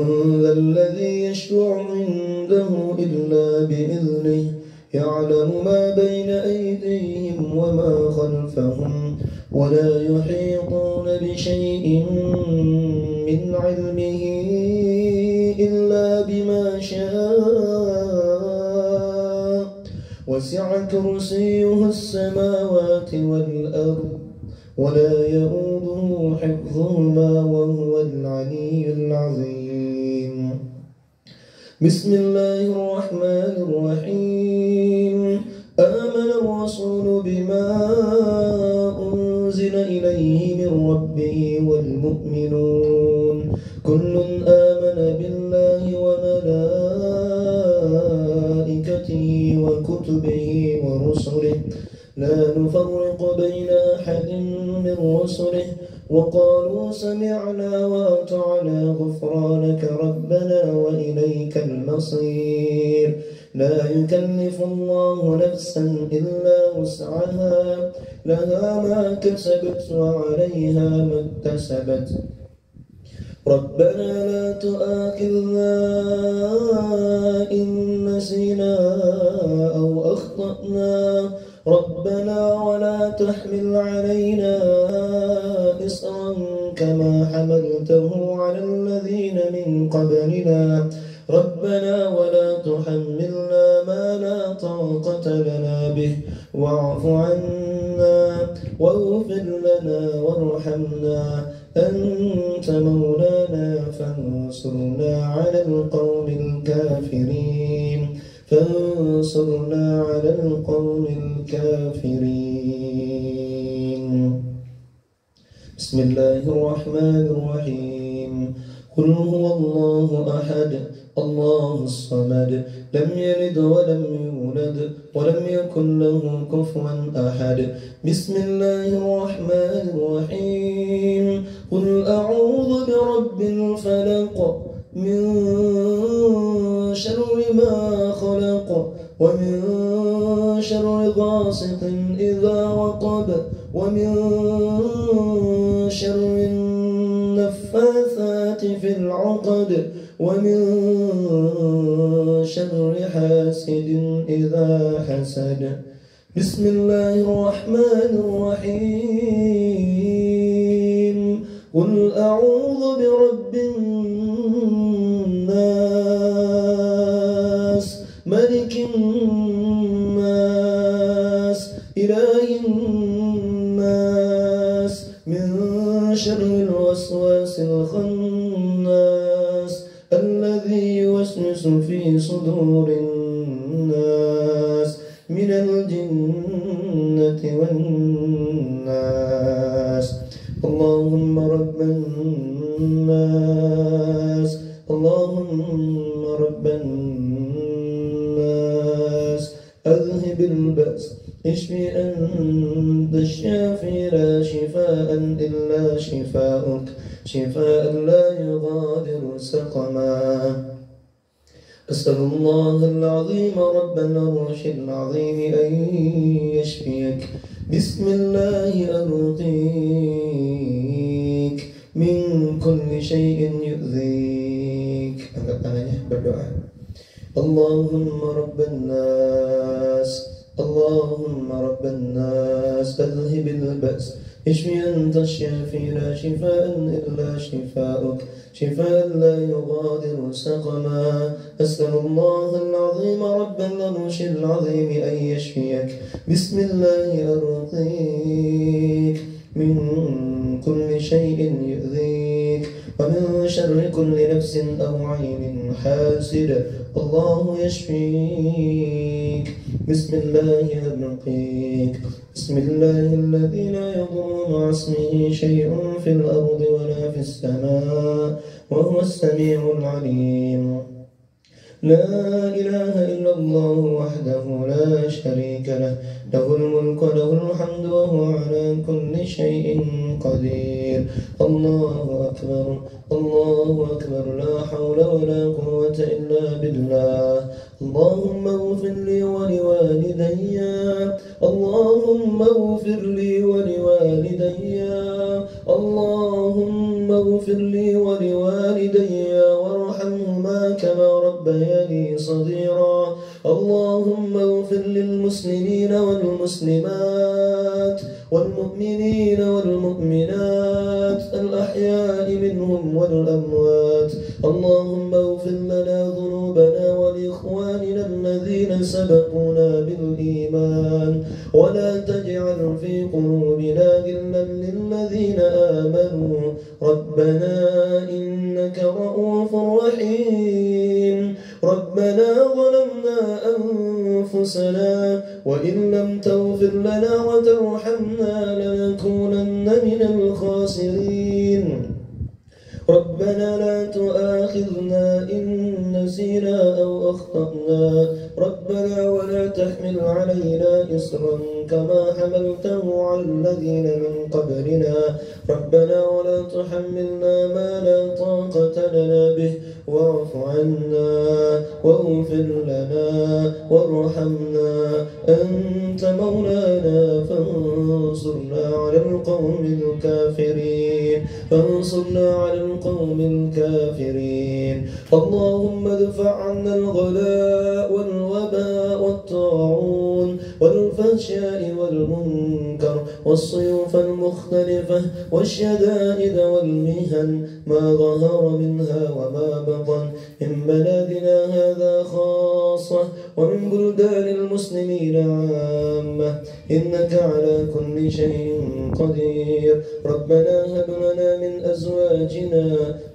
ذا الذي يشفع عنده إلا بإذنه يعلم ما بين أيديهم وما خلفهم ولا يحيطون بشيء من علمه إلا بما شاء وسع كرسيه السماوات والأرض ولا يؤوده حفظهما وهو العلي العظيم بسم الله الرحمن الرحيم آمن الرسول بما أنزل إليه من ربه والمؤمنون كل آمن بالله وملائكته وكتبه ورسله لا نفرق بين أحد من رسله وقالوا سمعنا وأطعنا غفرانك ربنا وإليك المصير لا يكلف الله نفسا إلا وسعها لها ما كسبت وعليها ما اكتسبت ربنا لا تؤاخذنا إن نسينا أو أخطأنا ربنا ولا تحمل علينا إصرا كما حملته على الذين من قبلنا ربنا ولا تحملنا ما لا طاقة لنا به واعف عنا واغفر لنا وارحمنا أنت مولانا فانصرنا على القوم الكافرين فانصرنا على القوم الكافرين بسم الله الرحمن الرحيم قل هو الله أحد الله الصمد لم يلد ولم يولد ولم يكن له كفوا أحد بسم الله الرحمن الرحيم قل أعوذ برب الفلق من شر ما خلق ومن شر غاسق إذا وقب ومن شر النفاثات في العقد ومن شر حاسد إذا حسد بسم الله الرحمن الرحيم قل أعوذ برب الناس ملك الناس إله الناس من شر الوسواس الخناس الذي يوسوس في صدور الناس من الجنة والناس اللهم رب الناس اللهم رب الناس أذهب البأس اشفي أنت الشافي لا شفاء إلا شفاؤك شفاء لا يغادر سقما أسأل الله العظيم رب العرش العظيم أن يشفيك بسم الله أرقيك من كل شيء يؤذيك. Angkat tangannya, berdoa. اللهم رب الناس اللهم رب الناس أذهب البأس اشفي أنت الشافي لا شفاء إلا شفاؤك شفاء لا يغادر سقما أسأل الله العظيم رب العرش العظيم أن يشفيك بسم الله أرقيك من كل شيء يؤذيك ومن شر كل نفس أو عين حاسد الله يشفيك بسم الله أرقيك بسم الله الذي لا يضر مع اسمه شيء في الأرض ولا في السماء وهو السميع العليم لا إله إلا الله وحده لا شريك له له الملك وله الحمد وهو على كل شيء قدير الله أكبر الله أكبر لا حول ولا قوة إلا بالله اللهم اغفر لي ولوالدي اللهم اغفر لي ولوالدي اللهم اغفر لي ولوالدي وارحمهما كما ربياني صغيرا اللهم اغفر للمسلمين والمسلمات والمؤمنين والمؤمنات الأحياء منهم والأموات اللهم اغفر لنا ذنوبنا ولإخواننا الذين سبقونا بالإيمان ولا تجعل في قلوبنا غلا للذين آمنوا ربنا إنك رؤوف رحيم ربنا ظلمنا أنفسنا وإن لم تغفر لنا وترحمنا لنكونن من الخاسرين ربنا لا تؤاخذنا إن نسينا أو أخطأنا ربنا ولا تحمل علينا إصرا كما حملته على الذين من قبلنا ربنا ولا تحملنا ما لا طاقة لنا به واعف عنا واغفر لنا وارحمنا أنت مولانا فانصرنا على القوم الكافرين فانصرنا على القوم الكافرين اللهم ادفع عنا الغلاء والوباء والطاعون والفحشاء والمنكر والسيوف المختلفة والشدائد والمهن ما ظهر منها وما بطن من بلدنا هذا خاصة ومن بلدان المسلمين عامة إنك على كل شيء قدير ربنا هب لنا من أزواجنا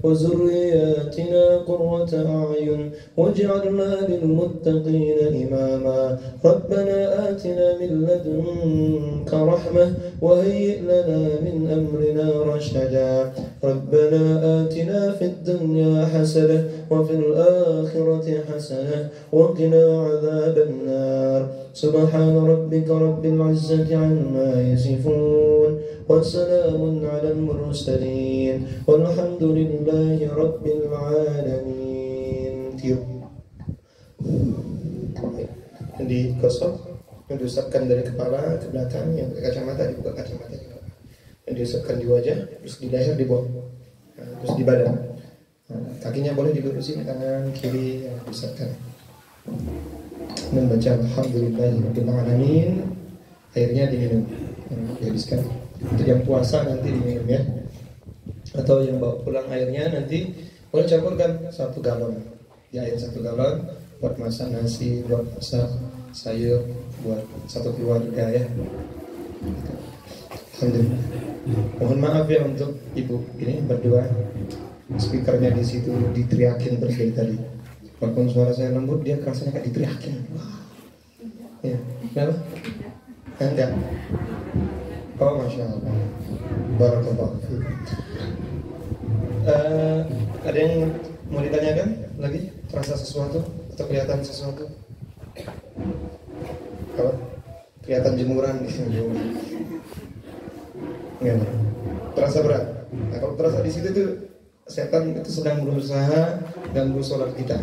وذرياتنا قرة أعين واجعلنا للمتقين إماما ربنا آتنا من لدنك رحمة وهيئ لنا من أمرنا رشدا ربنا آتنا في الدنيا حسنة وفي الآخرة حسنة وقنا عذاب النار سبحان ربك رب العزة عما يصفون وسلام على المرسلين والحمد لله رب العالمين. Digosok, diusapkan dari kepala ke belakang, yang pakai kacamata dibuka kacamata juga. Yang diusapkan di wajah, terus di leher dibuang, terus di badan. Kakinya boleh dilurusin, kanan kiri yang diusapkan. Membaca Alhamdulillahirabbil alamin, airnya diminum, dihabiskan. Untuk yang puasa nanti diminum ya, atau yang bawa pulang airnya nanti boleh campurkan 1 galon, ya air 1 galon buat masak nasi, buat masak sayur, buat satu keluarga ya. Alhamdulillah. Mohon maaf ya untuk ibu ini berdua, speakernya di situ diteriakin terus dari tadi. Walaupun suara saya lembut, dia kerasanya kayak diteriakin. Ya, kenapa? Enggak. Oh, masya Allah. Barakallahu fiik. Ada yang mau ditanyakan lagi? Terasa sesuatu atau kelihatan sesuatu? Apa? Kelihatan jemuran di sini. Enggak. Terasa berat. Nah, kalau terasa di situ tuh setan itu sedang berusaha ganggu sholat kita.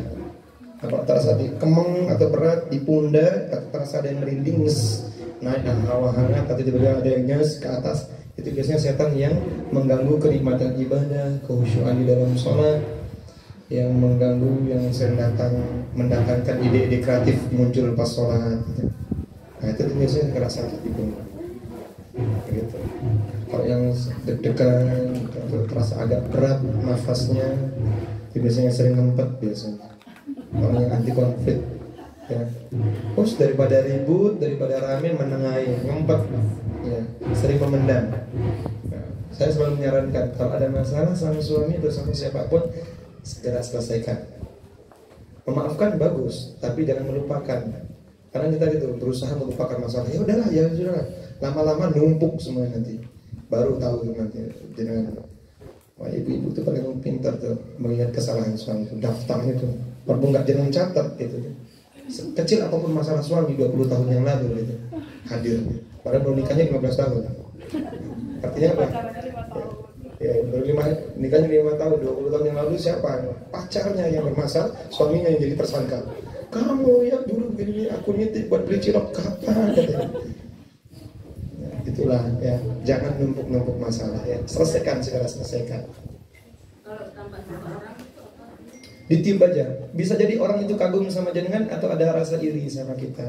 Kalau terasa di kemeng atau berat di pundak, atau terasa ada yang merinding, naik hawa hangat, atau tiba-tiba ada yang nyes ke atas, itu biasanya setan yang mengganggu kenikmatan ibadah, kekhusyuan di dalam sholat, yang mengganggu, yang sering mendatangkan ide-ide kreatif muncul pas sholat. Nah itu biasanya kerasa di pundak. Gitu. Kalau yang deg-degan atau terasa agak berat nafasnya, itu biasanya sering ngempet biasanya. Kalau yang anti konflik ya, terus daripada ribut, daripada rame, menengahi, ngempet ya, sering memendam. Nah, saya selalu menyarankan kalau ada masalah sama suami atau sama siapapun, segera selesaikan. Memaafkan bagus, tapi jangan melupakan. Karena kita gitu berusaha melupakan masalah. Ya udahlah, ya sudahlah. Lama-lama numpuk semua nanti. Baru tahu nanti dengan Wah, ibu-ibu tuh paling pintar tuh mengingat kesalahan suami itu, daftarnya tuh. Walaupun nggak jangan catat gitu. Kecil apapun masalah suami 20 tahun yang lalu gitu, hadir. Padahal baru nikahnya 15 tahun. Artinya apa? Ya, baru nikahnya 5 tahun, 20 tahun yang lalu siapa? Pacarnya yang bermasalah, suaminya yang jadi tersangka. Kamu ya dulu begini, aku nitip buat beli cilok kapan? Katanya. Itulah ya, jangan numpuk-numpuk masalah ya. Selesaikan segala selesaikan. Ditimpa aja. Bisa jadi orang itu kagum sama jenengan atau ada rasa iri sama kita.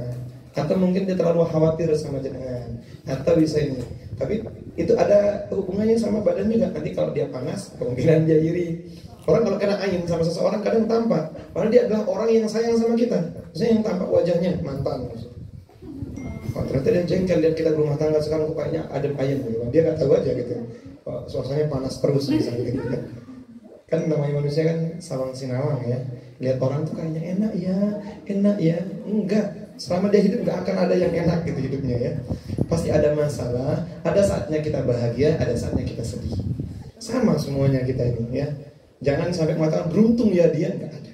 Atau mungkin dia terlalu khawatir sama jenengan. Atau bisa ini. Tapi itu ada hubungannya sama badan juga. Nanti kalau dia panas, kemungkinan dia iri. Orang kalau kena angin sama seseorang kadang tampak. Padahal dia adalah orang yang sayang sama kita. Maksudnya yang tampak wajahnya mantan. Oh, ternyata dia jengkel lihat kita berumah tangga sekarang kok kayaknya adem ayem gitu. Dia nggak tahu aja gitu. Oh, suasananya panas terus misalnya gitu. Kan namanya manusia kan sawang sinawang ya. Lihat orang tuh kayaknya enak ya. Enggak. Selama dia hidup nggak akan ada yang enak gitu hidupnya ya. Pasti ada masalah. Ada saatnya kita bahagia, ada saatnya kita sedih. Sama semuanya kita ini ya. Jangan sampai mengatakan beruntung ya dia, nggak ada.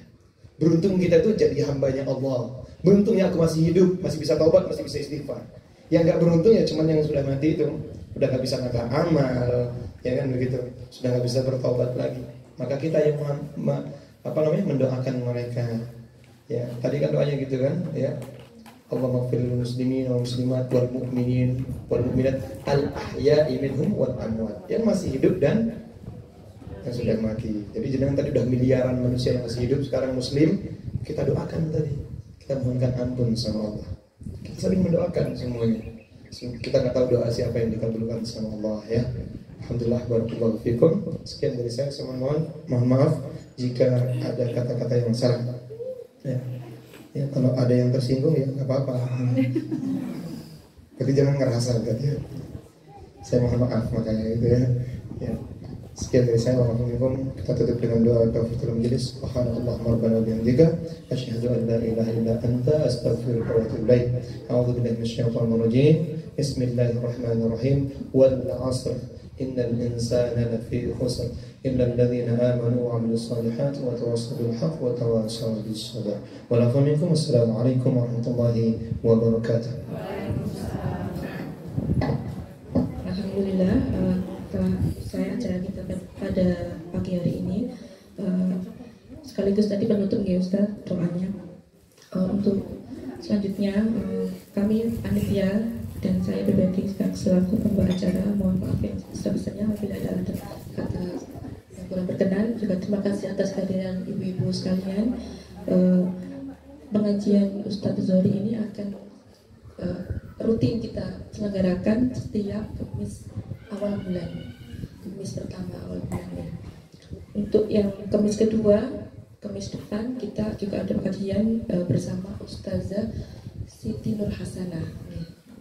Beruntung kita tuh jadi hambanya Allah. Beruntungnya aku masih hidup, masih bisa taubat, masih bisa istighfar. Yang nggak beruntung ya cuman yang sudah mati itu, udah nggak bisa ngalah amal, ya kan begitu, sudah nggak bisa bertaubat lagi. Maka kita yang mendoakan mereka. Ya, tadi kan doanya gitu kan, ya. Allahumma ighfir lil muslimin wal muslimat wal mu'minin wal mu'minat al ahya'i minhum wal amwat. Yang masih hidup dan yang sudah mati. Jadi jangan tadi udah miliaran manusia yang masih hidup sekarang muslim, kita doakan tadi. Kita mohonkan ampun sama Allah. Kita saling mendoakan semuanya. Kita nggak tahu doa siapa yang dikabulkan sama Allah ya. Alhamdulillah, barakallahu fikum. Sekian dari saya. Mohon maaf jika ada kata-kata yang salah. Ya. Ya, kalau ada yang tersinggung ya nggak apa-apa. Tapi jangan ngerasa gitu ya. Saya mohon maaf makanya itu ya. Ya. Sekian dari saya, wassalamualaikum. Kita tutup dengan doa kafaratul majelis. Subhanallah rabbana bihamdika asyhadu an la ilaha illa anta astaghfiruka wa atubu ilaik. A'udzu billahi minasyaitonir rajim. Bismillahirrahmanirrahim. Wal 'ashr innal insana lafi khusr illa alladhina amanu wa 'amilus solihati wa tawassaw bil haqq wa tawassaw bis sabr. Wassalamualaikum warahmatullahi wabarakatuh. Alhamdulillah, saya acara kita pada pagi hari ini sekaligus tadi penutup ya Ustaz doanya. Untuk selanjutnya kami panitia dan saya pribadi selaku pembawa acara mohon maaf yang sebesarnya apabila ada kata yang kurang berkenan. Juga terima kasih atas kehadiran ibu-ibu sekalian. Pengajian Ustadz Zohri ini akan rutin kita selenggarakan setiap Kamis awal bulan, Kamis pertama awal bulan. Untuk yang Kamis kedua, Kamis depan kita juga ada kajian bersama Ustazah Siti Nur Hasanah.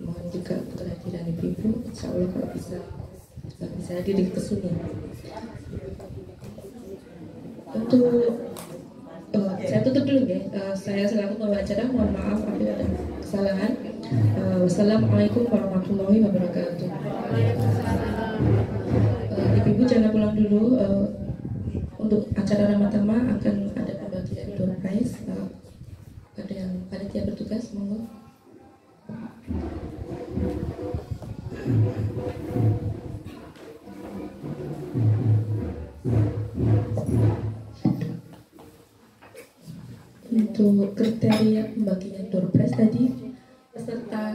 Mohon juga kehadiran ibu-ibu, insya Allah kalau bisa hadir ke sini. Untuk saya tutup dulu ya. Saya selaku pembawa acara mohon maaf apabila ada kesalahan. Wassalamualaikum warahmatullahi wabarakatuh. Ibu-ibu jangan pulang dulu. Untuk acara Ramadhan akan ada pembagian door prize. Ada yang panitia bertugas, monggo. Untuk kriteria pembagian door prize tadi, peserta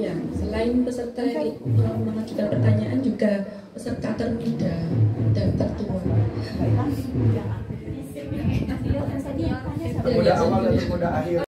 ya selain peserta yang mengajukan pertanyaan juga peserta termuda dan tertua. Termuda awal dan termuda akhir.